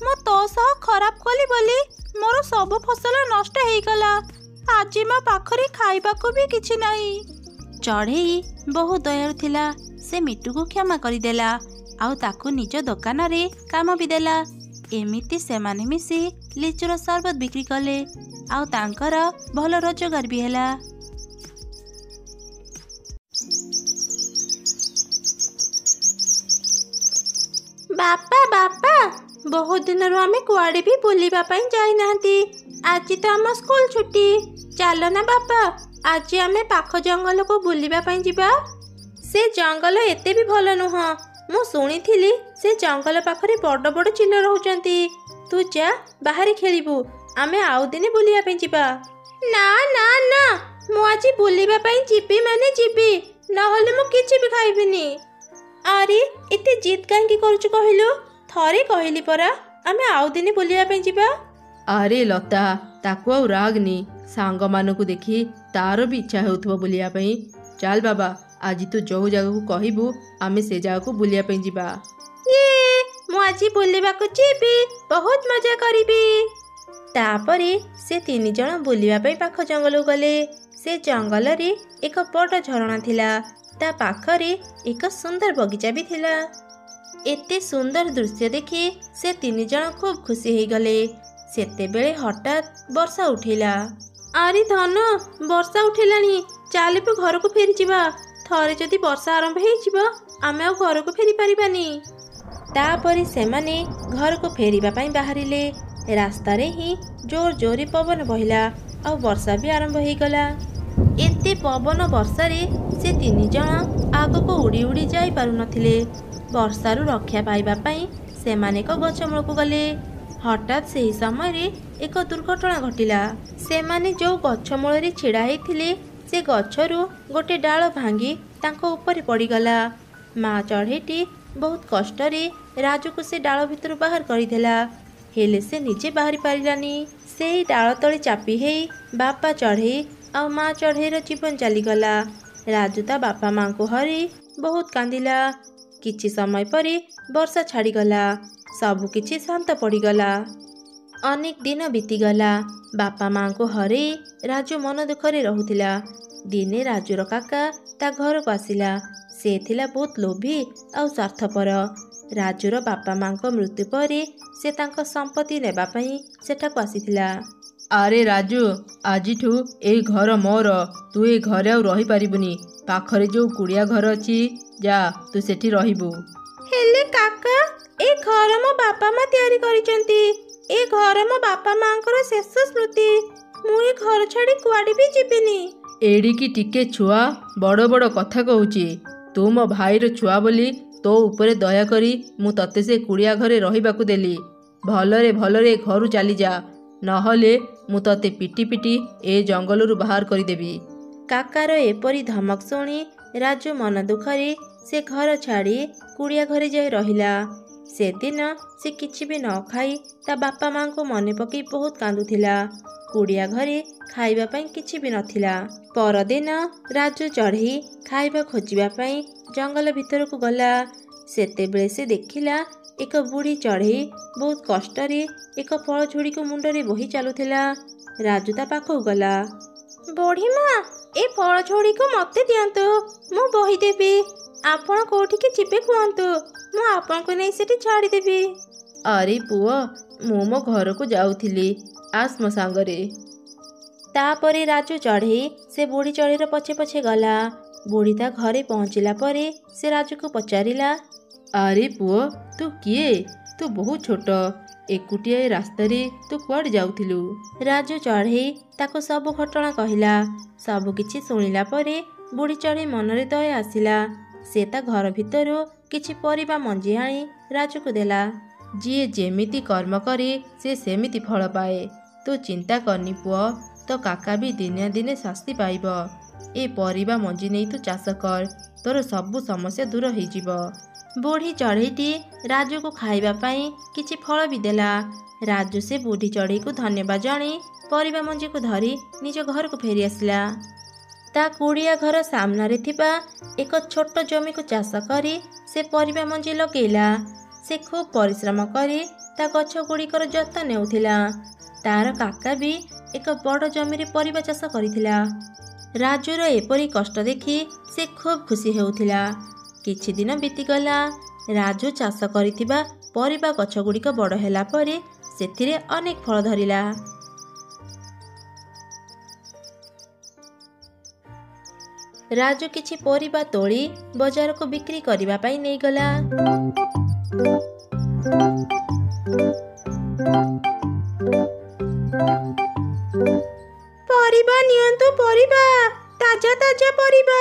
ମୁଁ ତୋ ସହ ଖରାପ କଲି ବୋଲି ମୋର ସବୁ ଫସଲ ନଷ୍ଟ ହେଇଗଲା। ଆଜି ମୋ ପାଖରେ ଖାଇବାକୁ ବି କିଛି ନାହିଁ। ଚଢ଼େଇ ବହୁତ ଦୟାଳୁ ଥିଲା। ସେ ମିଟୁକୁ କ୍ଷମା କରିଦେଲା ଆଉ ତାକୁ ନିଜ ଦୋକାନରେ କାମ ବି ଦେଲା। ଏମିତି ସେମାନେ ମିଶି ଲିଚୁର ସରବତ ବିକ୍ରି କଲେ ଆଉ ତାଙ୍କର ଭଲ ରୋଜଗାର ବି ହେଲା। ବାପା ବାପା, ବହୁତ ଦିନରୁ ଆମେ କୁଆଡ଼େ ବି ବୁଲିବା ପାଇଁ ଯାଇନାହାନ୍ତି। ଆଜି ତ ଆମ ସ୍କୁଲ ଛୁଟି। ଚାଲ ନା ବାପା, ଆଜି ଆମେ ପାଖ ଜଙ୍ଗଲକୁ ବୁଲିବା ପାଇଁ ଯିବା। ସେ ଜଙ୍ଗଲ ଏତେ ବି ଭଲ ନୁହଁ। ମୁଁ ଶୁଣିଥିଲି ସେ ଜଙ୍ଗଲ ପାଖରେ ବଡ଼ ବଡ଼ ଚିଲ ରହୁଛନ୍ତି। ତୁ ଯା ବାହାରେ ଖେଳିବୁ, ଆମେ ଆଉ ଦିନେ ବୁଲିବା ପାଇଁ ଯିବା। ନା ନା ନା, ମୁଁ ଆଜି ବୁଲିବା ପାଇଁ ଯିବି ମାନେ ଯିବି, ନହେଲେ ମୁଁ କିଛି ବି ଖାଇବିନି। ଆରେ ଏତେ ଜିଦ୍ କାହିଁକି କରୁଛୁ କହିଲୁ? ଥରେ କହିଲି ପରା ଆମେ ଆଉ ଦିନେ ବୁଲିବା ପାଇଁ ଯିବା। ଆରେ ଲତା, ତାକୁ ଆଉ ରାଗନି। ସାଙ୍ଗମାନଙ୍କୁ ଦେଖି ତାର ବି ଇଚ୍ଛା ହେଉଥିବ ବୁଲିବା ପାଇଁ। ଚାଲ ବାବା, ଆଜି ତୁ ଯୋଉ ଜାଗାକୁ କହିବୁ ଆମେ ସେ ଜାଗାକୁ ବୁଲିବା ପାଇଁ ଯିବା। ମୁଁ ଆଜି ବୁଲିବାକୁ ଯିବି, ବହୁତ ମଜା କରିବି। ତାପରେ ସେ 3 ଜଣ ବୁଲିବା ପାଇଁ ପାଖ ଜଙ୍ଗଲକୁ ଗଲେ। ସେ ଜଙ୍ଗଲରେ ଏକ ବଡ଼ ଝରଣା ଥିଲା। ତା ପାଖରେ ଏକ ସୁନ୍ଦର ବଗିଚା ବି ଥିଲା। ଏତେ ସୁନ୍ଦର ଦୃଶ୍ୟ ଦେଖି ସେ 3 ଜଣ ଖୁବ୍ ଖୁସି ହେଇଗଲେ। ସେତେବେଳେ ହଠାତ୍ ବର୍ଷା ଉଠେଇଲା। ଆରେ ଧନ, ବର୍ଷା ଉଠେଇଲାଣି, ଚାଲ ଏବେ ଘରକୁ ଫେରିଯିବା। ଥରେ ଯଦି ବର୍ଷା ଆରମ୍ଭ ହେଇଯିବ ଆମେ ଆଉ ଘରକୁ ଫେରି ପାରିବାନି। ତାପରେ ସେମାନେ ଘରକୁ ଫେରିବା ପାଇଁ ବାହାରିଲେ। ରାସ୍ତାରେ ହିଁ ଜୋର ଜୋରେ ପବନ ବହିଲା ଆଉ ବର୍ଷା ବି ଆରମ୍ଭ ହେଇଗଲା। ଏତେ ପବନ ବର୍ଷାରେ ସେ 3 ଜଣ ଆଗକୁ ଉଡ଼ି ଉଡ଼ି ଯାଇପାରୁନଥିଲେ। ବର୍ଷାରୁ ରକ୍ଷା ପାଇବା ପାଇଁ ସେମାନେ ଏକ ଗଛ ମୂଳକୁ ଗଲେ। ହଠାତ୍ ସେହି ସମୟରେ ଏକ ଦୁର୍ଘଟଣା ଘଟିଲା। ସେମାନେ ଯେଉଁ ଗଛ ମୂଳରେ ଛିଡ଼ା ହେଇଥିଲେ ସେ ଗଛରୁ ଗୋଟେ ଡାଳ ଭାଙ୍ଗି ତାଙ୍କ ଉପରେ ପଡ଼ିଗଲା। ମା ଚଢ଼େଇଟି ବହୁତ କଷ୍ଟରେ ରାଜୁକୁ ସେ ଡାଳ ଭିତରୁ ବାହାର କରିଦେଲା, ହେଲେ ସେ ନିଜେ ବାହାରି ପାରିଲାନି। ସେହି ଡାଳ ତଳେ ଚାପି ହେଇ ବାପା ଚଢ଼େଇ ଆଉ ମା ଚଢ଼େଇର ଜୀବନ ଚାଲିଗଲା। ରାଜୁ ତା ବାପା ମାଙ୍କୁ ହରେଇ ବହୁତ କାନ୍ଦିଲା। କିଛି ସମୟ ପରେ ବର୍ଷା ଛାଡ଼ିଗଲା, ସବୁକିଛି ଶାନ୍ତ ପଡ଼ିଗଲା। ଅନେକ ଦିନ ବିତିଗଲା। ବାପା ମାଙ୍କୁ ହରେଇ ରାଜୁ ମନ ଦୁଃଖରେ ରହୁଥିଲା। ଦିନେ ରାଜୁର କାକା ତା ଘରକୁ ଆସିଲା। ସେ ଥିଲା ବହୁତ ଲୋଭୀ ଆଉ ସ୍ୱାର୍ଥପର। ରାଜୁର ବାପା ମାଙ୍କ ମୃତ୍ୟୁ ପରେ ସେ ତାଙ୍କ ସମ୍ପତ୍ତି ନେବା ପାଇଁ ସେଠାକୁ ଆସିଥିଲା। ଆରେ ରାଜୁ, ଆଜିଠୁ ଏଇ ଘର ମୋର। ତୁ ଏ ଘରେ ଆଉ ରହିପାରିବୁନି। ପାଖରେ ଯେଉଁ କୁଡ଼ିଆ ଘର ଅଛି, ଯା ତୁ ସେଠି ରହିବୁ। ହେଲେ କାକା, ଏ ଘର ମୋ ବାପା ମା ତିଆରି କରିଛନ୍ତି। ଏ ଘର ମୋ ବାପା ମାଙ୍କର ଶେଷ ସ୍ମୃତି। ମୁଁ ଏ ଘର ଛାଡ଼ି କୁଆଡ଼େ ବି ଯିବିନି। ଏଡ଼ିକି ଟିକେ ଛୁଆ ବଡ଼ ବଡ଼ କଥା କହୁଛି। ତୁ ମୋ ଭାଇର ଛୁଆ ବୋଲି ତୋ ଉପରେ ଦୟାକରି ମୁଁ ତତେ ସେ କୁଡ଼ିଆ ଘରେ ରହିବାକୁ ଦେଲି। ଭଲରେ ଭଲରେ ଘରୁ ଚାଲିଯା, ନହେଲେ ମୁଁ ତତେ ପିଟି ପିଟି ଏ ଜଙ୍ଗଲରୁ ବାହାର କରିଦେବି। କାକାର ଏପରି ଧମକ ଶୁଣି ରାଜୁ ମନ ଦୁଃଖରେ ସେ ଘର ଛାଡ଼ି କୁଡ଼ିଆ ଘରେ ଯାଇ ରହିଲା। ସେଦିନ ସେ କିଛି ବି ନ ଖାଇ ତା ବାପା ମାଙ୍କୁ ମନେ ପକାଇ ବହୁତ କାନ୍ଦୁଥିଲା। କୁଡ଼ିଆ ଘରେ ଖାଇବା ପାଇଁ କିଛି ବି ନଥିଲା। ପରଦିନ ରାଜୁ ଚଢ଼େଇ ଖାଇବା ଖୋଜିବା ପାଇଁ ଜଙ୍ଗଲ ଭିତରକୁ ଗଲା। ସେତେବେଳେ ସେ ଦେଖିଲା ଏକ ବୁଢ଼ୀ ଚଢ଼େଇ ବହୁତ କଷ୍ଟରେ ଏକ ଫଳ ଝୁଡ଼ିକୁ ମୁଣ୍ଡରେ ବୋହି ଚାଲୁଥିଲା। ରାଜୁ ତା ପାଖକୁ ଗଲା। ବୁଢ଼ୀ ମା, ଏ ଫଳ ଝୁଡ଼ିକୁ ମୋତେ ଦିଅନ୍ତୁ, ମୁଁ ବୋହିଦେବି। ଆପଣ କୋଉଠିକି ଯିବେ କୁହନ୍ତୁ, ମୁଁ ଆପଣଙ୍କୁ ନେଇ ସେଠି ଛାଡ଼ିଦେବି। ଆରେ ପୁଅ, ମୁଁ ମୋ ଘରକୁ ଯାଉଥିଲି, ଆସ ମୋ ସାଙ୍ଗରେ। ତାପରେ ରାଜୁ ଚଢ଼େଇ ସେ ବୁଢ଼ୀ ଚଢ଼େଇର ପଛେ ପଛେ ଗଲା। ବୁଢ଼ୀ ତା ଘରେ ପହଞ୍ଚିଲା ପରେ ସେ ରାଜୁକୁ ପଚାରିଲା, ଆରେ ପୁଅ, ତୁ କିଏ? ତୁ ବହୁତ ଛୋଟ, ଏକୁଟିଆ ଏ ରାସ୍ତାରେ ତୁ କୁଆଡ଼େ ଯାଉଥିଲୁ? ରାଜୁ ଚଢ଼େଇ ତାକୁ ସବୁ ଘଟଣା କହିଲା। ସବୁ କିଛି ଶୁଣିଲା ପରେ ବୁଢ଼ୀ ଚଢ଼େଇ ମନରେ ଦୟା ଆସିଲା। ସେ ତା ଘର ଭିତରୁ କିଛି ପରିବା ମଞ୍ଜି ଆଣି ରାଜୁକୁ ଦେଲା। ଯିଏ ଯେମିତି କର୍ମ କରେ ସେ ସେମିତି ଫଳ ପାଏ। ତୁ ଚିନ୍ତା କରନି ପୁଅ, ତୋ କାକା ବି ଦିନେ ଦିନେ ଶାସ୍ତି ପାଇବ। ଏ ପରିବା ମଞ୍ଜି ନେଇ ତୁ ଚାଷ କର, ତୋର ସବୁ ସମସ୍ୟା ଦୂର ହେଇଯିବ। ବୁଢ଼ୀ ଚଢ଼େଇଟି ରାଜୁକୁ ଖାଇବା ପାଇଁ କିଛି ଫଳ ବି ଦେଲା। ରାଜୁ ସେ ବୁଢ଼ୀ ଚଢ଼େଇକୁ ଧନ୍ୟବାଦ ଜଣାଇ ପରିବା ମଞ୍ଜିକୁ ଧରି ନିଜ ଘରକୁ ଫେରି ଆସିଲା। ତା କୁଡ଼ିଆ ଘର ସାମ୍ନାରେ ଥିବା ଏକ ଛୋଟ ଜମିକୁ ଚାଷ କରି ସେ ପରିବା ମଞ୍ଜି ଲଗେଇଲା। ସେ ଖୁବ୍ ପରିଶ୍ରମ କରି ତା ଗଛ ଗୁଡ଼ିକର ଯତ୍ନ ନେଉଥିଲା। ତାର କାକା ବି ଏକ ବଡ଼ ଜମିରେ ପରିବା ଚାଷ କରିଥିଲା। ରାଜୁର ଏପରି କଷ୍ଟ ଦେଖି ସେ ଖୁବ୍ ଖୁସି ହେଉଥିଲା। କିଛି ଦିନ ବିତିଗଲା। ରାଜୁ ଚାଷ କରିଥିବା ପରିବା ଗଛଗୁଡ଼ିକ ବଡ଼ ହେଲା ପରେ ସେଥିରେ ଅନେକ ଫଳ ଧରିଲା। ରାଜୁ କିଛି ପରିବା ତୋଳି ବଜାରକୁ ବିକ୍ରି କରିବା ପାଇଁ ନେଇଗଲା। ପରିବା ନିଅନ୍ତୁ, ପରିବା, ତାଜା ତାଜା ପରିବା।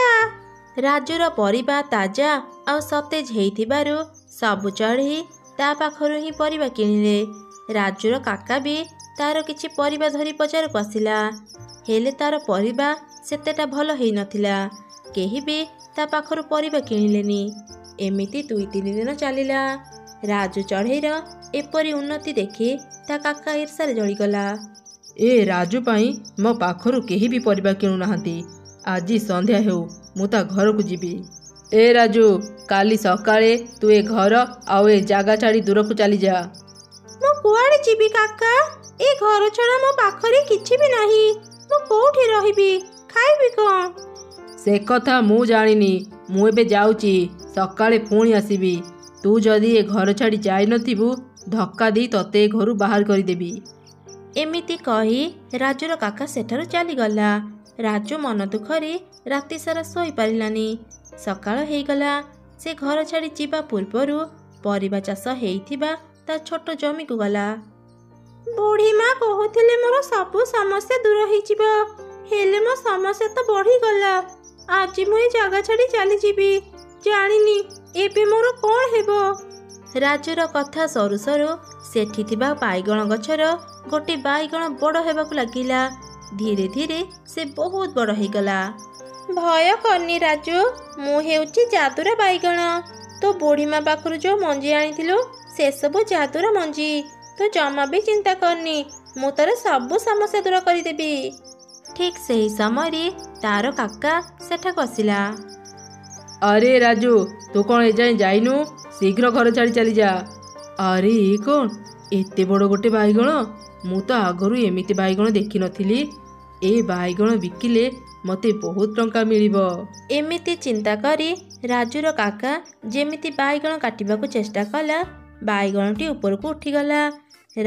ରାଜୁର ପରିବା ତାଜା ଆଉ ସତେଜ ହେଇଥିବାରୁ ସବୁ ଚଢ଼େଇ ତା ପାଖରୁ ହିଁ ପରିବା କିଣିଲେ। ରାଜୁର କାକା ବି ତାର କିଛି ପରିବା ଧରି ବଜାରକୁ ଆସିଲା। ହେଲେ ତାର ପରିବା ସେତେଟା ଭଲ ହେଇନଥିଲା। କେହି ବି ତା ପାଖରୁ ପରିବା କିଣିଲେନି। ଏମିତି 2-3 ଦିନ ଚାଲିଲା। ରାଜୁ ଚଢ଼େଇର ଏପରି ଉନ୍ନତି ଦେଖି ତା କାକା ଈର୍ଷାରେ ଜଳିଗଲା। ଏ ରାଜୁ ପାଇଁ ମୋ ପାଖରୁ କେହି ବି ପରିବା କିଣୁନାହାନ୍ତି। ଆଜି ସନ୍ଧ୍ୟା ହେଉ, ମୁଁ ତା ଘରକୁ ଯିବି। ଏ ରାଜୁ, କାଲି ସକାଳେ ତୁ ଏ ଘର ଆଉ ଏ ଜାଗା ଛାଡ଼ି ଦୂରକୁ ଚାଲିଯା। ମୁଁ କୁଆଡ଼େ ଯିବି କାକା? ଏ ଘର ଛଡ଼ା ମୋ ପାଖରେ କିଛି ବି ନାହିଁ। ମୁଁ କୋଉଠି ରହିବି? ଖାଇବି କ'ଣ? ସେ କଥା ମୁଁ ଜାଣିନି। ମୁଁ ଏବେ ଯାଉଛି, ସକାଳେ ପୁଣି ଆସିବି। ତୁ ଯଦି ଏ ଘର ଛାଡ଼ି ଯାଇନଥିବୁ, ଧକ୍କା ଦେଇ ତତେ ଏ ଘରୁ ବାହାର କରିଦେବି। ଏମିତି କହି ରାଜୁର କାକା ସେଠାରୁ ଚାଲିଗଲା। ରାଜୁ ମନ ଦୁଃଖରେ ରାତି ସାରା ଶୋଇପାରିଲାନି। ସକାଳ ହେଇଗଲା। ସେ ଘର ଛାଡ଼ି ଯିବା ପୂର୍ବରୁ ପରିବା ଚାଷ ହେଇଥିବା ତା ଛୋଟ ଜମିକୁ ଗଲା। ବୁଢ଼ୀମା କହୁଥିଲେ ମୋର ସବୁ ସମସ୍ୟା ଦୂର ହେଇଯିବ। ହେଲେ ମୋ ସମସ୍ୟା ତ ବଢ଼ିଗଲା। ଆଜି ମୁଁ ଏ ଜାଗା ଛାଡ଼ି ଚାଲିଯିବି। ଜାଣିନି ଏବେ ମୋର କ'ଣ ହେବ। ରାଜୁର କଥା ସରୁ ସରୁ ସେଠି ଥିବା ବାଇଗଣ ଗଛର ଗୋଟେ ବାଇଗଣ ବଡ଼ ହେବାକୁ ଲାଗିଲା। ଧୀରେ ଧୀରେ ସେ ବହୁତ ବଡ଼ ହେଇଗଲା। ଭୟ କରନି ରାଜୁ, ମୁଁ ହେଉଛି ଯାଦୁର ବାଇଗଣ। ତୋ ବୁଢ଼ୀମା ପାଖରୁ ଯେଉଁ ମଞ୍ଜି ଆଣିଥିଲୁ ସେସବୁ ଯାଦୁର ମଞ୍ଜି। ତୁ ଜମା ବି ଚିନ୍ତା କରନି, ମୁଁ ତୋର ସବୁ ସମସ୍ୟା ଦୂର କରିଦେବି। ଠିକ୍ ସେହି ସମୟରେ ତାର କାକା ସେଠାକୁ ଆସିଲା। ଆରେ ରାଜୁ, ତୁ କ'ଣ ଏଯାଏଁ ଯାଇନୁ? ଶୀଘ୍ର ଘର ଛାଡ଼ି ଚାଲିଯା। ଆରେ ଏ କ'ଣ ଏତେ ବଡ଼ ଗୋଟେ ବାଇଗଣ? ମୁଁ ତ ଆଗରୁ ଏମିତି ବାଇଗଣ ଦେଖିନଥିଲି। ଏ ବାଇଗଣ ବିକିଲେ ମୋତେ ବହୁତ ଟଙ୍କା ମିଳିବ। ଏମିତି ଚିନ୍ତା କରି ରାଜୁର କାକା ଯେମିତି ବାଇଗଣ କାଟିବାକୁ ଚେଷ୍ଟା କଲା, ବାଇଗଣଟି ଉପରକୁ ଉଠିଗଲା।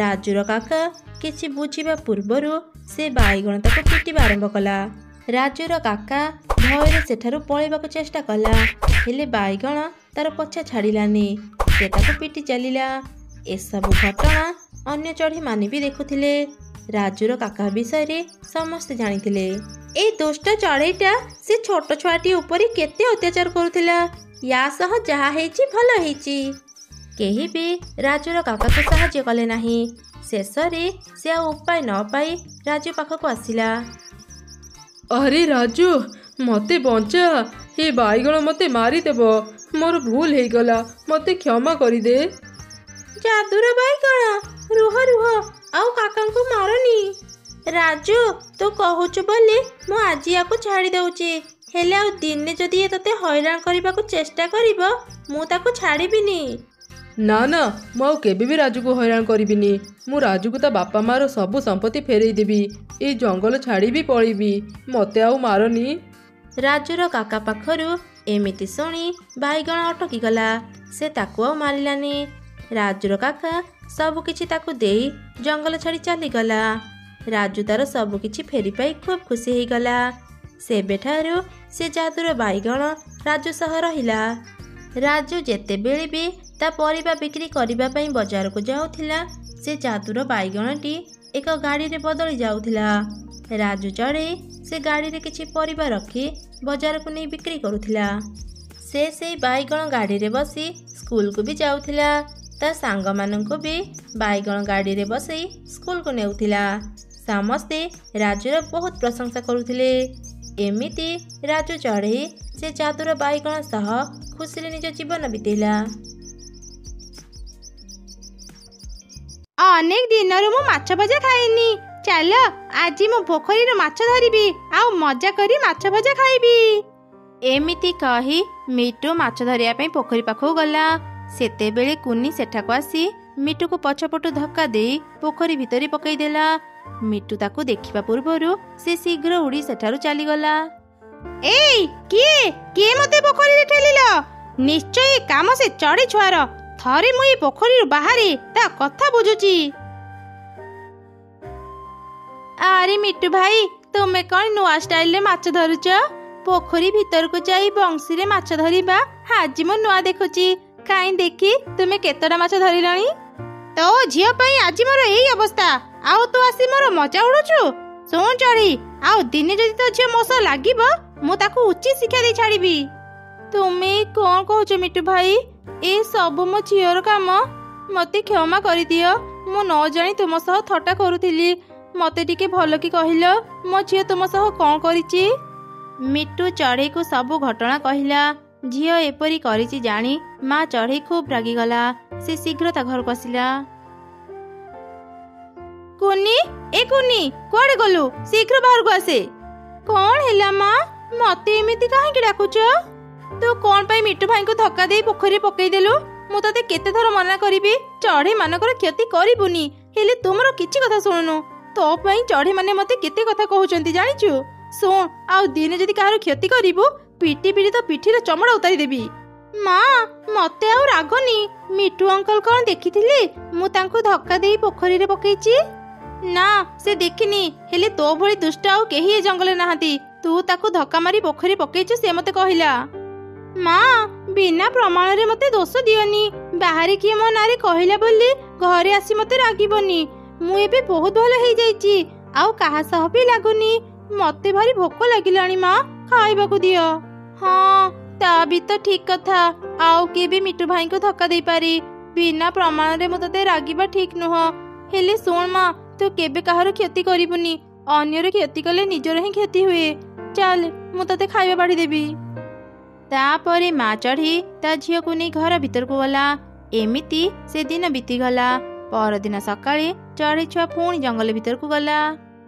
ରାଜୁର କାକା କିଛି ବୁଝିବା ପୂର୍ବରୁ ସେ ବାଇଗଣ ତାକୁ ପିଟିବା ଆରମ୍ଭ କଲା। ରାଜୁର କାକା ଭୟରେ ସେଠାରୁ ପଳେଇବାକୁ ଚେଷ୍ଟା କଲା। ହେଲେ ବାଇଗଣ ତାର ପଛା ଛାଡ଼ିଲାନି। ସେ ତାକୁ ପିଟି ଚାଲିଲା। ଏସବୁ ଘଟଣା ଅନ୍ୟ ଚଢ଼େଇମାନେ ବି ଦେଖୁଥିଲେ। ରାଜୁର କାକା ବିଷୟରେ ସମସ୍ତେ ଜାଣିଥିଲେ। ଏ ଦୁଷ୍ଟ ଚଢ଼େଇଟା ସେ ଛୋଟ ଛୁଆଟି ଉପରେ କେତେ ଅତ୍ୟାଚାର କରୁଥିଲା। ୟା ସହ ଯାହା ହେଇଛି ଭଲ ହେଇଛି। କେହି ବି ରାଜୁର କାକାକୁ ସାହାଯ୍ୟ କଲେ ନାହିଁ। ଶେଷରେ ସେ ଆଉ ଉପାୟ ନ ପାଇ ରାଜୁ ପାଖକୁ ଆସିଲା। ଆରେ ରାଜୁ, ମୋତେ ବଞ୍ଚା। ଏ ବାଇଗଣ ମୋତେ ମାରିଦେବ। ମୋର ଭୁଲ ହେଇଗଲା, ମୋତେ କ୍ଷମା କରିଦେ। ଯାଦୁର ବାଇଗଣ, ରୁହ ରୁହ, ଆଉ କାକାଙ୍କୁ ମାରନି। ରାଜୁ, ତୁ କହୁଛୁ ବୋଲି ମୁଁ ଆଜି ୟାକୁ ଛାଡ଼ି ଦେଉଛି। ହେଲେ ଆଉ ଦିନେ ଯଦି ଏ ତତେ ହଇରାଣ କରିବାକୁ ଚେଷ୍ଟା କରିବ, ମୁଁ ତାକୁ ଛାଡ଼ିବିନି। ନା ନା, ମୁଁ ଆଉ କେବେ ବି ରାଜୁକୁ ହଇରାଣ କରିବିନି। ମୁଁ ରାଜୁକୁ ତା ବାପା ମାର ସବୁ ସମ୍ପତ୍ତି ଫେରେଇ ଦେବି। ଏଇ ଜଙ୍ଗଲ ଛାଡ଼ି ବି ପଳେଇବି। ମୋତେ ଆଉ ମାରନି। ରାଜୁର କାକା ପାଖରୁ ଏମିତି ଶୁଣି ବାଇଗଣ ଅଟକିଗଲା। ସେ ତାକୁ ଆଉ ମାରିଲାନି। ରାଜୁର କାକା ସବୁ କିଛି ତାକୁ ଦେଇ ଜଙ୍ଗଲ ଛାଡ଼ି ଚାଲିଗଲା। ରାଜୁ ତାର ସବୁ କିଛି ଫେରି ପାଇ ଖୁବ୍ ଖୁସି ହେଇଗଲା। ସେବେଠାରୁ ସେ ଯାଦୁର ବାଇଗଣ ରାଜୁ ସହ ରହିଲା। ରାଜୁ ଯେତେବେଳେ ବି ତା ପରିବା ବିକ୍ରି କରିବା ପାଇଁ ବଜାରକୁ ଯାଉଥିଲା, ସେ ଯାଦୁର ବାଇଗଣଟି ଏକ ଗାଡ଼ିରେ ବଦଳି ଯାଉଥିଲା। ରାଜୁ ଚଢ଼େଇ ସେ ଗାଡ଼ିରେ କିଛି ପରିବା ରଖି ବଜାରକୁ ନେଇ ବିକ୍ରି କରୁଥିଲା। ସେ ସେଇ ବାଇଗଣ ଗାଡ଼ିରେ ବସି ସ୍କୁଲକୁ ବି ଯାଉଥିଲା। ତା ସାଙ୍ଗମାନଙ୍କୁ ବି ବାଇଗଣ ଗାଡ଼ିରେ ବସେଇ ସ୍କୁଲକୁ ନେଉଥିଲା। ସମସ୍ତେ ରାଜୁର ବହୁତ ପ୍ରଶଂସା କରୁଥିଲେ। ଏମିତି ରାଜୁ ଚଢ଼େଇ ସେ ଯାଦୁର ବାଇଗଣ ସହ ଖୁସିରେ ନିଜ ଜୀବନ ବିତେଇଲା। ଅନେକ ଦିନରୁ ମୁଁ ମାଛ ଭଜା ଖାଇନି। ଚାଲ ଆଜି ମୁଁ ପୋଖରୀରୁ ମାଛ ଧରିବି ଆଉ ମଜା କରି ମାଛ ଭଜା ଖାଇବି। ଏମିତି କହି ମିଟୁ ମାଛ ଧରିବା ପାଇଁ ପୋଖରୀ ପାଖକୁ ଗଲା। ସେତେବେଳେ କୁନି ସେଠାକୁ ଆସି ମିଟୁକୁ ପଛପଟୁ ଧକ୍କା ଦେଇ ପୋଖରୀ ଭିତରେ ପକାଇଦେଲା। ମିଟୁ ତାକୁ ଦେଖିବା ପୂର୍ବରୁ ସେ ଶୀଘ୍ର ଉଡ଼ି ସେଠାରୁ ଚାଲିଗଲା। ଏଇ କିଏ କିଏ ମତେ ପୋଖରୀରେ ଠେଲିଲ? ନିଶ୍ଚୟ ଏ କାମ ସେ ଚଢ଼େଇ ଛୁଆର। ଥରେ ମୁଁ ଏ ପୋଖରୀରୁ ବାହାରି ତା କଥା ବୁଝୁଛି। ଆରେ ମିଟୁ ଭାଇ, ତୁମେ କ'ଣ ନୂଆ ଷ୍ଟାଇଲରେ ମାଛ ଧରୁଛ? ପୋଖରୀ ଭିତରକୁ ଯାଇ ବଂଶୀରେ ମାଛ ଧରିବା ଆଜି ମୁଁ ନୂଆ ଦେଖୁଛି। କାହିଁ ଦେଖି ତୁମେ କେତେଟା ମାଛ ଧରିଲଣି? ତୋ ଝିଅ ପାଇଁ ଆଜି ମୋର ଏଇ ଅବସ୍ଥା, ଆଉ ତୁ ଆସି ମୋର ମଜା ଉଡୁଛୁ? ଶୁଣ ଚଢ଼େଇ, ଆଉ ଦିନେ ଯଦି ତୋ ଝିଅ ମୋ ସହ ଲାଗିବ, ମୁଁ ତାକୁ ଉଚିତ ଶିକ୍ଷା ଦେଇ ଛାଡ଼ିବି। ତୁମେ କ'ଣ କହୁଛ ମିଟୁ ଭାଇ? ଏ ସବୁ ମୋ ଝିଅର କାମ। ମତେ କ୍ଷମା କରିଦିଅ, ମୁଁ ନ ଜାଣି ତୁମ ସହ ଥଟ୍ଟା କରୁଥିଲି। ମତେ ଟିକେ ଭଲ କି କହିଲ, ମୋ ଝିଅ ତୁମ ସହ କ'ଣ କରିଛି? ମିଟୁ ଚଢ଼େଇକୁ ସବୁ ଘଟଣା କହିଲା। ଝିଅ ଏପରି କରିଛି ଜାଣି ମା ଚଢ଼େଇ ଖୁବ୍ ରାଗିଗଲା। ସେ ଶୀଘ୍ର ତା ଘରକୁ ଆସିଲା। କୁନି, ଏ କୁନି, କୁଆଡ଼େ ଗଲୁ? ଶୀଘ୍ର ବାହାରକୁ ଆସେ। କ'ଣ ହେଲା ମା? ମତେ ଏମିତି କାହିଁକି ଡାକୁଛ? ତୁ କ'ଣ ପାଇଁ ମିଟୁ ଭାଇଙ୍କୁ ଧକ୍କା ଦେଇ ପୋଖରୀରେ ପକେଇଦେଲୁ? ମୁଁ ତତେ କେତେ ଥର ମନା କରିବି ଚଢ଼େଇ ମାନଙ୍କର କ୍ଷତି କରିବୁନି, ହେଲେ ତୁ ମୋର କିଛି କଥା ଶୁଣୁନୁ। ତୋ ପାଇଁ ଚଢ଼େଇ ମାନେ ମତେ କେତେ କଥା କହୁଛନ୍ତି ଜାଣିଛୁ? ଶୁଣ, ଆଉ ଦିନେ ଯଦି କାହାର କ୍ଷତି କରିବୁ, ପିଟି ପିଟି ତ ପିଠିର ଚମଡ଼ା ଉତାରି ଦେବି। ମା, ମତେ ଆଉ ରାଗନି। ମିଟୁ ଅଙ୍କଲ କ'ଣ ଦେଖିଥିଲେ ମୁଁ ତାଙ୍କୁ ଧକ୍କା ଦେଇ ପୋଖରୀରେ ପକେଇଛି? ନା, ସେ ଦେଖିନି। ହେଲେ ତୋ ଭଳି ଦୁଷ୍ଟ ଆଉ କେହି ଏ ଜଙ୍ଗଲରେ ନାହାନ୍ତି। ତୁ ତାକୁ ଧକ୍କା ମାରି ପୋଖରୀ ପକେଇଛୁ, ସେ ମତେ କହିଲା। ମା, ବିନା ପ୍ରମାଣରେ ମତେ ଦୋଷ ଦିଅନି। ବାହାରେ କିଏ ମୋ ନାଁରେ କହିଲା ବୋଲି ଘରେ ଆସି ମତେ ରାଗିବନି। ମୁଁ ଏବେ ବହୁତ ଭଲ ହେଇଯାଇଛି, ଆଉ କାହା ସହ ବି ଲାଗୁନି। ମତେ ଭାରି ଭୋକ ଲାଗିଲାଣି ମା, ଖାଇବାକୁ ଦିଅ। ହଁ, ତା ବି ତ ଠିକ କଥା। ଆଉ କିଏ ବି ମିଟୁ ଭାଇଙ୍କୁ ଧକ୍କା ଦେଇପାରେ। ବିନା ପ୍ରମାଣରେ ମୁଁ ତତେ ରାଗିବା ଠିକ ନୁହଁ। ହେଲେ ଶୁଣ ମା, ତୁ କେବେ କାହାର କ୍ଷତି କରିବୁନି। ଅନ୍ୟର କ୍ଷତି କଲେ ନିଜର ହିଁ କ୍ଷତି ହୁଏ। ଚାଲ, ମୁଁ ତତେ ଖାଇବା ବାଢ଼ି ଦେବି। ତାପରେ ମା ଚଢ଼େଇ ତା ଝିଅକୁ ନେଇ ଘର ଭିତରକୁ ଗଲା। ଏମିତି ସେଦିନ ବିତିଗଲା। ପରଦିନ ସକାଳେ ଚଢ଼େଇ ଛୁଆ ପୁଣି ଜଙ୍ଗଲ ଭିତରକୁ ଗଲା।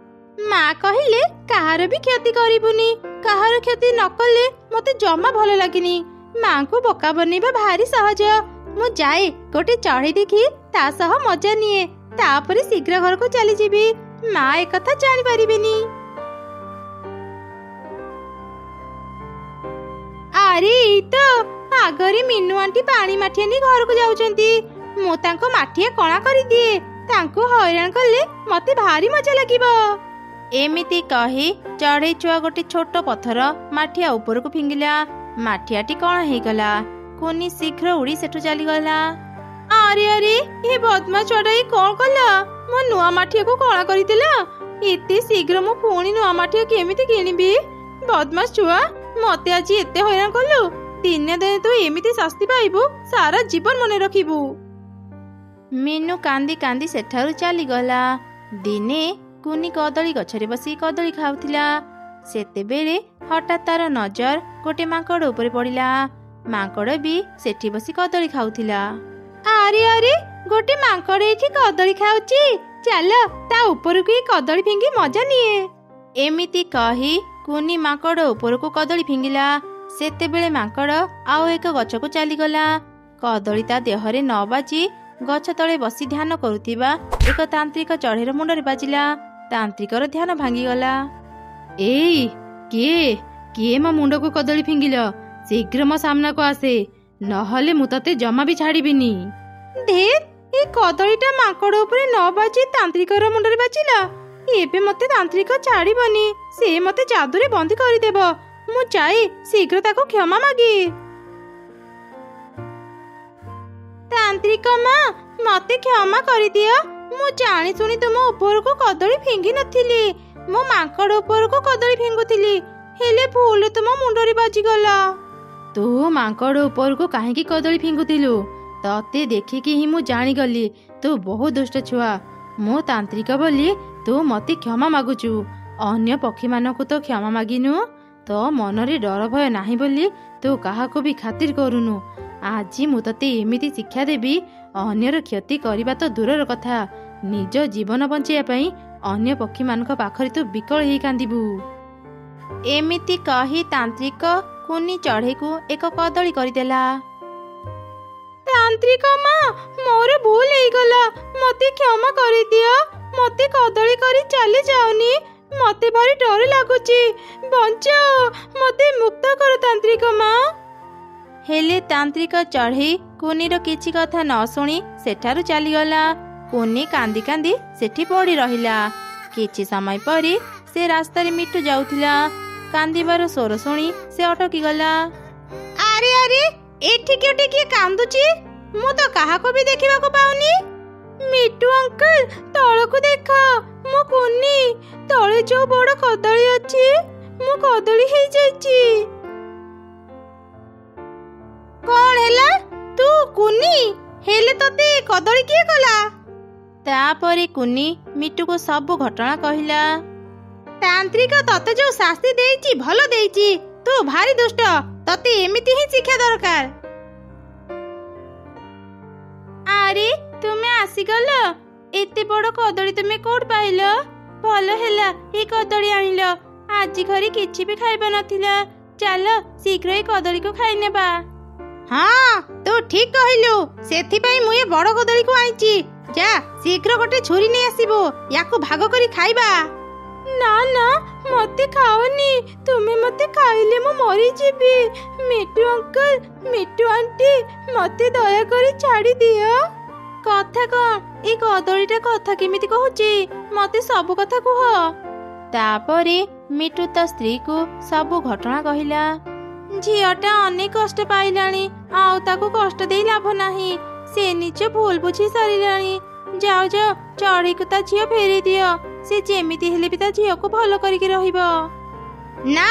ମା କହିଲେ କାହାର ବି କ୍ଷତି କରିବୁନି। କାହାର କ୍ଷତି ନ କଲେ ମତେ ଜମା ଭଲ ଲାଗେନି। ମାଙ୍କୁ ବୋକା ବନେଇବା ଭାରି ସହଜ। ମୁଁ ଯାଏ ଗୋଟେ ଚଢ଼େଇ ଦେଖି ତା ସହ ମଜା ନିଏ, ତାପରେ ଶୀଘ୍ର ଘରକୁ ଚାଲିଯିବି। ମା ଏକଥା ଜାଣିପାରିବେନି। ଆରେ ଏଇ ତ ଆଗରେ ମିନୁ ଆଣ୍ଟି ପାଣି ମାଠିଆ ନେଇ ଘରକୁ ଯାଉଛନ୍ତି। ମୁଁ ତାଙ୍କ ମାଠିଆ କଣା କରିଦିଏ। ତାଙ୍କୁ ହଇରାଣ କଲେ ମତେ ଭାରି ମଜା ଲାଗିବ। ଏମିତି କହି ଚଢ଼େଇ ଛୁଆ ଗୋଟେ ଛୋଟ ପଥର ମାଠିଆ ଉପରକୁ ଫିଙ୍ଗିଲା। ମାଠିଆଟି କଣ ହେଇଗଲା। କୁନି ଶୀଘ୍ର ଉଡ଼ି ସେଠୁ ଚାଲିଗଲା। ଆରେ ଆରେ, ଏ ବଦମା ଚଢ଼େଇ କ'ଣ କଲା? ମୋ ନୂଆ ମାଠିଆକୁ କଣା କରିଦେଲା। ଏତେ ଶୀଘ୍ର ମୁଁ ପୁଣି ନୂଆ ମାଠିଆ କେମିତି କିଣିବି? ବଦମାସ ଛୁଆ, ମତେ ଆଜି ଏତେ ହଇରାଣ କଲୁ। ଦିନେ ଦିନେ ତୁ ଏମିତି ଶାସ୍ତି ପାଇବୁ, ସାରା ଜୀବନ ମନେ ରଖିବୁ। ମିନୁ କାନ୍ଦି କାନ୍ଦି ସେଠାରୁ ଚାଲିଗଲା। ଦିନେ କୁନି କଦଳୀ ଗଛରେ ବସି କଦଳୀ ଖାଉଥିଲା। ସେତେବେଳେ ହଠାତ୍ ତାର ନଜର ଗୋଟେ ମାଙ୍କଡ଼ ଉପରେ ପଡ଼ିଲା। ମାଙ୍କଡ଼ ବି ସେଠି ବସି କଦଳୀ ଖାଉଥିଲା। ଆରେ ଆରେ, ଗୋଟେ ମାଙ୍କଡ଼ ଏଠି କଦଳୀ ଖାଉଛି। ଚାଲ ତା ଉପରକୁ ଏ କଦଳୀ ଫିଙ୍ଗି ମଜା ନିଏ। ଏମିତି କହି କୁନି ମାଙ୍କଡ଼ ଉପରକୁ କଦଳୀ ଫିଙ୍ଗିଲା। ସେତେବେଳେ ମାଙ୍କଡ଼ ଆଉ ଏକ ଗଛକୁ ଚାଲିଗଲା। କଦଳୀ ତା ଦେହରେ ନ ବାଜି ଗଛ ତଳେ ବସି ଧ୍ୟାନ କରୁଥିବା ଏକ ତାନ୍ତ୍ରିକ ଚଢ଼େଇର ମୁଣ୍ଡରେ ବାଜିଲା। ତାନ୍ତ୍ରିକର ଧ୍ୟାନ ଭାଙ୍ଗିଗଲା। ଏଇ କିଏ କିଏ ମୋ ମୁଣ୍ଡକୁ କଦଳୀ ଫିଙ୍ଗିଲ? ଶୀଘ୍ର ମୋ ସାମ୍ନାକୁ ଆସେ, ନହେଲେ ମୁଁ ତତେ ଜମା ବି ଛାଡ଼ିବିନି। ଧେତ୍, ଏ କଦଳୀଟା ମାଙ୍କଡ଼ ଉପରେ ନ ବାଜି ତାନ୍ତ୍ରିକର ମୁଣ୍ଡରେ ବାଜିଲା। ଏବେ ମତେ ତାନ୍ତ୍ରିକ ଛାଡ଼ିବନି। ସେ ମତେ ଯାଦୁରେ ବନ୍ଦୀ କରିଦେବ। ମୁଁ ଯାଏ ଶୀଘ୍ର ତାକୁ କ୍ଷମା ମାଗେ। ତାନ୍ତ୍ରିକ ମା, ମତେ କ୍ଷମା କରିଦିଅ। ମୁଁ ଜାଣି ଶୁଣି ତୁମ ଉପରକୁ କଦଳୀ ଫିଙ୍ଗି ନଥିଲି। ମୁଁ ମାଙ୍କଡ଼ ଉପରକୁ କଦଳୀ ଫିଙ୍ଗୁଥିଲି, ହେଲେ ଭୁଲ ତୁମ ମୁଣ୍ଡରେ ବାଜିଗଲା। ତୁ ମାଙ୍କଡ଼ ଉପରକୁ କାହିଁକି କଦଳୀ ଫିଙ୍ଗୁଥିଲୁ? ତତେ ଦେଖିକି ହିଁ ମୁଁ ଜାଣିଗଲି ତୁ ବହୁତ ଦୁଷ୍ଟ ଛୁଆ। ମୁଁ ତାନ୍ତ୍ରିକ ବୋଲି ତୁ ମତେ କ୍ଷମା ମାଗୁଛୁ, ଅନ୍ୟ ପକ୍ଷୀମାନଙ୍କୁ ତ କ୍ଷମା ମାଗିନୁ। ତୋ ମନରେ ଡର ଭୟ ନାହିଁ ବୋଲି ତୁ କାହାକୁ ବି ଖାତିର କରୁନୁ। ଆଜି ମୁଁ ତତେ ଏମିତି ଶିକ୍ଷା ଦେବି, ଅନ୍ୟର କ୍ଷତି କରିବା ତ ଦୂରର କଥା, ନିଜ ଜୀବନ ବଞ୍ଚାଇବା ପାଇଁ ଅନ୍ୟ ପକ୍ଷୀମାନଙ୍କ ପାଖରେ ତୁ ବିକଳ ହେଇ କାନ୍ଦିବୁ। ଏମିତି କହି ତାନ୍ତ୍ରିକ କୁନି ଚଢ଼େଇକୁ ଏକ କଦଳୀ କରିଦେଲା। ତାନ୍ତ୍ରିକ ମା, ମୋର ଭୁଲ ହେଇଗଲା। ମତେ କ୍ଷମା କରିଦିଅ। ମତେ କଦଳୀ କରି ଚାଲି ଯାଉନି। ମତେ ଭାରି ଡର ଲାଗୁଛି। ବଞ୍ଚାଅ, ମତେ ମୁକ୍ତ କର ତାନ୍ତ୍ରିକ ମା। ହେଲେ ତାନ୍ତ୍ରିକ ଚଢ଼େଇ କୁନିର କିଛି କଥା ନ ଶୁଣି ସେଠାରୁ ଚାଲିଗଲା। କୁନି କାନ୍ଦି କାନ୍ଦି ସେଠି ପଡ଼ି ରହିଲା। କିଛି ସମୟ ପରେ ସେ ରାସ୍ତାରେ ମିଟୁ ଯାଉଥିଲା। କାନ୍ଦିବାର ସ୍ୱର ଶୁଣି ସେ ଅଟକିଗଲା। ଆରେ ଆରେ, ଏଠି କିଏ କାନ୍ଦୁଛି? ମୁଁ ତ କାହାକୁ ବି ଦେଖିବାକୁ ପାଉନି। ମିଟୁ ଅଙ୍କଲ, ତଳକୁ ଦେଖ, ମୁଁ କୁନି। ତଳେ ଯୋଉ ବଡ଼ କଦଳୀ ଅଛି, ମୁଁ କଦଳୀ ହେଇଯାଇଛି। କଣ ହେଲା? ତୁ କୁନି, ହେଲେ ତତେ କଦଳୀ କିଏ କଲା? ତାପରେ କୁନି ମିଟୁକୁ ସବୁ ଘଟଣା କହିଲା। ତାନ୍ତ୍ରିକ ତତେ ଯୋଉ ଶାସ୍ତି ଦେଇଛି ଭଲ ଦେଇଛି। ତୁ ଭାରି ଦୁଷ୍ଟ, ତତେ ଏମିତି ହିଁ ଶିକ୍ଷା ଦରକାର। ଆରେ ତୁମେ ଆସିଗଲ। ଏତେ ବଡ଼ କଦଳୀ ତୁମେ କୋଉଠି ପାଇଲ? ଭଲ ହେଲା ଏ କଦଳୀ ଆଣିଲ। ଆଜି ଘରେ କିଛି ବି ଖାଇବା ନଥିଲା। ଚାଲ ଶୀଘ୍ର ଏ କଦଳୀକୁ ଖାଇନେବା। ହଁ, ତୁ ଠିକ କହିଲୁ। ସେଥିପାଇଁ ମୁଁ ଏ ବଡ଼ କଦଳୀକୁ ଆଣିଛି। ଯା ଶୀଘ୍ର ଗୋଟେ ଛୁରୀ ନେଇ ଆସିବୁ, ୟାକୁ ଭାଗ କରି ଖାଇବା। ନା ନା, ମତେ ଖାଅନି। ତୁମେ ମତେ ଖାଇଲେ ମୁଁ ମରିଯିବି। ମିଟୁ ଅଙ୍କଲ, ମିଟୁ ଆଣ୍ଟି, ମତେ ଦୟାକରି ଛାଡ଼ି ଦିଅ। କଥା କଣ? ଏ କଦଳୀଟା କଥା କେମିତି କହୁଛି? ମତେ ସବୁ କଥା କୁହ। ତାପରେ ମିଟୁ ତା ସ୍ତ୍ରୀକୁ ସବୁ ଘଟଣା କହିଲା। ଝିଅଟା ଅନେକ କଷ୍ଟ ପାଇଲାଣି, ଆଉ ତାକୁ କଷ୍ଟ ଦେଇ ଲାଭ ନାହିଁ। ସେ ନିଜ ଭୁଲ ବୁଝି ସାରିଲାଣି। ଯାଅ ଯାଅ, ଚଢ଼େଇକୁ ତା ଝିଅ ଫେରେଇ ଦିଅ। ସେ ଯେମିତି ହେଲେ ବି ତା ଝିଅକୁ ଭଲ କରିକି ରହିବ। ନା,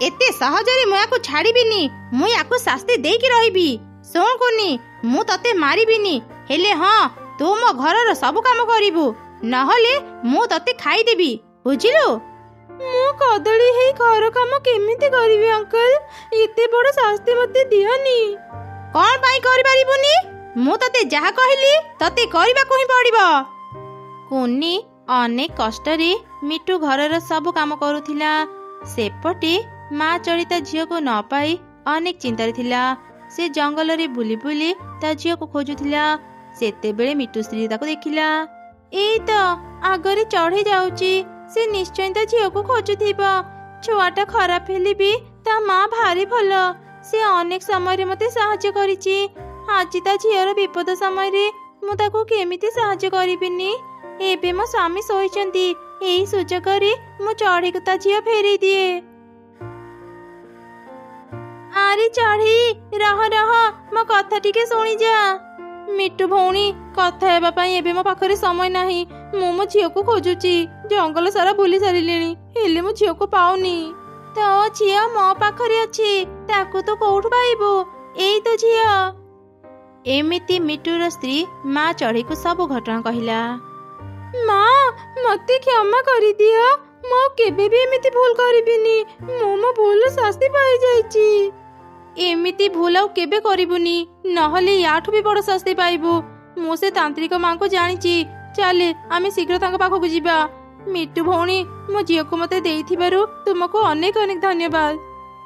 ଏତେ ସହଜରେ ମୁଁ ୟାକୁ ଛାଡ଼ିବିନି। ମୁଁ ୟାକୁ ଶାସ୍ତି ଦେଇକି ରହିବି। ଶୁଣ କୁନି, ମୁଁ ତତେ ମାରିବିନି। ହେଲେ ହଁ, ତୁ ମୋ ଘରର ସବୁ କାମ କରିବୁ, ନହେଲେ ମୁଁ ତତେ ଖାଇଦେବି, ବୁଝିଲୁ? ମୁଁ କଦଳୀ ହେଇ ଘର କାମ କେମିତି କରିବି ଅଙ୍କଲ? ଏତେ ବଡ଼ ଶାସ୍ତି ମତେ ଦିଅନି। କଣ ପାଇଁ କରିପାରିବୁନି? ମୁଁ ତତେ ଯାହା କହିଲି ତତେ କରିବାକୁ ହିଁ ପଡ଼ିବ। କୁନି ଅନେକ କଷ୍ଟରେ ମିଟୁ ଘରର ସବୁ କାମ କରୁଥିଲା। ସେପଟେ ମା ଚଢ଼େଇ ତା ଝିଅକୁ ନ ପାଇ ଅନେକ ଚିନ୍ତାରେ ଥିଲା। ସେ ଜଙ୍ଗଲରେ ବୁଲି ବୁଲି ତା ଝିଅକୁ ଖୋଜୁଥିଲା। ସେତେବେଳେ ମିଟୁ ସ୍ତ୍ରୀ ତାକୁ ଦେଖିଲା। ଏଇ ତ ଆଗରେ ଚଢ଼େଇ ଯାଉଛି। ସେ ନିଶ୍ଚୟ ତା ଝିଅକୁ ଖୋଜୁଥିବ। ଛୁଆଟା ଖରାପ ହେଲେ ବି ତା ମା ଭାରି ଭଲ। ସେ ଅନେକ ସମୟରେ ମତେ ସାହାଯ୍ୟ କରିଛି। ଆଜି ତା ଝିଅର ବିପଦ ସମୟରେ ମୁଁ ତାକୁ କେମିତି ସାହାଯ୍ୟ କରିବିନି? ଏବେ ମୋ ସ୍ୱାମୀ ଶୋଇଛନ୍ତି। ଏଇ ସୁଯୋଗରେ ମୁଁ ଚଢ଼େଇକୁ ତା ଝିଅ ଫେରେଇ ଦିଏ। ଆରେ ଚଢ଼େଇ, ରହ ରହ, ମୋ କଥା ଟିକେ ଶୁଣିଯା। ମିଟୁ ଭଉଣୀ, କଥା ହେବା ପାଇଁ ଏବେ ମୋ ପାଖରେ ସମୟ ନାହିଁ। ମୁଁ ମୋ ଝିଅକୁ ଖୋଜୁଛି। ଜଙ୍ଗଲ ସାରା ବୁଲି ସାରିଲିଣି, ହେଲେ ମୋ ଝିଅକୁ ପାଉନି। ତୋ ଝିଅ ମୋ ପାଖରେ ଅଛି। ତାକୁ ତୁ କୋଉଠୁ ପାଇବୁ? ଏଇ ତ ଝିଅ। ଏମିତି ମିଟୁର ସ୍ତ୍ରୀ ମା ଚଢ଼େଇକୁ ସବୁ ଘଟଣା କହିଲା। ମା, ମତେ କ୍ଷମା କରିଦିଅ। ମୁଁ କେବେ ବି ଏମିତି ଭୁଲ କରିବିନି। ମୁଁ ମୋ ଭୁଲର ଶାସ୍ତି ପାଇଯାଇଛି। ଏମିତି ଭୁଲ ଆଉ କେବେ କରିବୁନି, ନହେଲେ ୟାଠୁ ବି ବଡ଼ ଶାସ୍ତି ପାଇବୁ। ମୁଁ ସେ ତାନ୍ତ୍ରିକ ମାଙ୍କୁ ଜାଣିଛି। ଚାଲେ ଆମେ ଶୀଘ୍ର ତାଙ୍କ ପାଖକୁ ଯିବା। ମିଟୁ ଭଉଣୀ, ମୋ ଝିଅକୁ ମତେ ଦେଇଥିବାରୁ ତୁମକୁ ଅନେକ ଅନେକ ଧନ୍ୟବାଦ।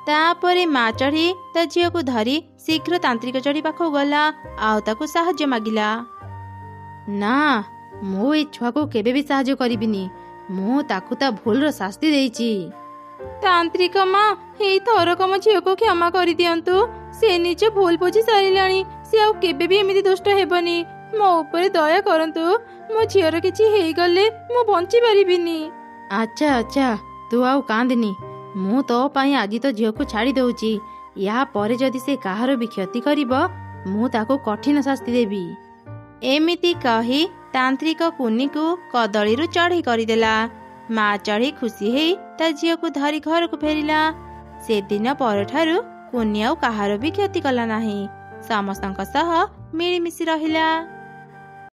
ତାପରେ ମା ଚଢ଼େଇ ତା ଝିଅକୁ ଧରି ଶୀଘ୍ର ତାନ୍ତ୍ରିକ ଚଢ଼େଇ ପାଖକୁ ଗଲା ଆଉ ତାକୁ ସାହାଯ୍ୟ ମାଗିଲା। ନା, ମୁଁ ଏ ଛୁଆକୁ କେବେ ବି ସାହାଯ୍ୟ କରିବିନି। ମୁଁ ତାକୁ ତା ଭୁଲର ଶାସ୍ତି ଦେଇଛି। ତାନ୍ତ୍ରିକ ମା, ଏଇ ଥରକ ମୋ ଝିଅକୁ କ୍ଷମା କରିଦିଅନ୍ତୁ। ସେ ନିଜ ଭୁଲ ବୁଝି ସାରିଲାଣି। ସେ ଆଉ କେବେ ବି ଏମିତି ଦୁଷ୍ଟ ହେବନି। ମୋ ଉପରେ ଦୟା କରନ୍ତୁ। ମୋ ଝିଅର କିଛି ହେଇଗଲେ ମୁଁ ବଞ୍ଚି ପାରିବିନି। ଆଚ୍ଛା ଆଚ୍ଛା, ତୁ ଆଉ କାନ୍ଦିନି। ମୁଁ ତୋ ପାଇଁ ଆଜି ତ ଝିଅକୁ ଛାଡ଼ି ଦଉଛି। ୟା ପରେ ଯଦି ସେ କାହାର ବି କ୍ଷତି କରିବ, ମୁଁ ତାକୁ କଠିନ ଶାସ୍ତି ଦେବି। ଏମିତି କହି ତାନ୍ତ୍ରିକ କୁନିକୁ କଦଳୀରୁ ଚଢ଼େଇ କରିଦେଲା। ମା ଚଢ଼େଇ ଖୁସି ହେଇ ତା ଝିଅକୁ ଧରି ଘରକୁ ଫେରିଲା। ସେଦିନ ପରଠାରୁ କୁନି ଆଉ କାହାର ବି କ୍ଷତି କଲା ନାହିଁ। ସମସ୍ତଙ୍କ ସହ ମିଳିମିଶି ରହିଲା।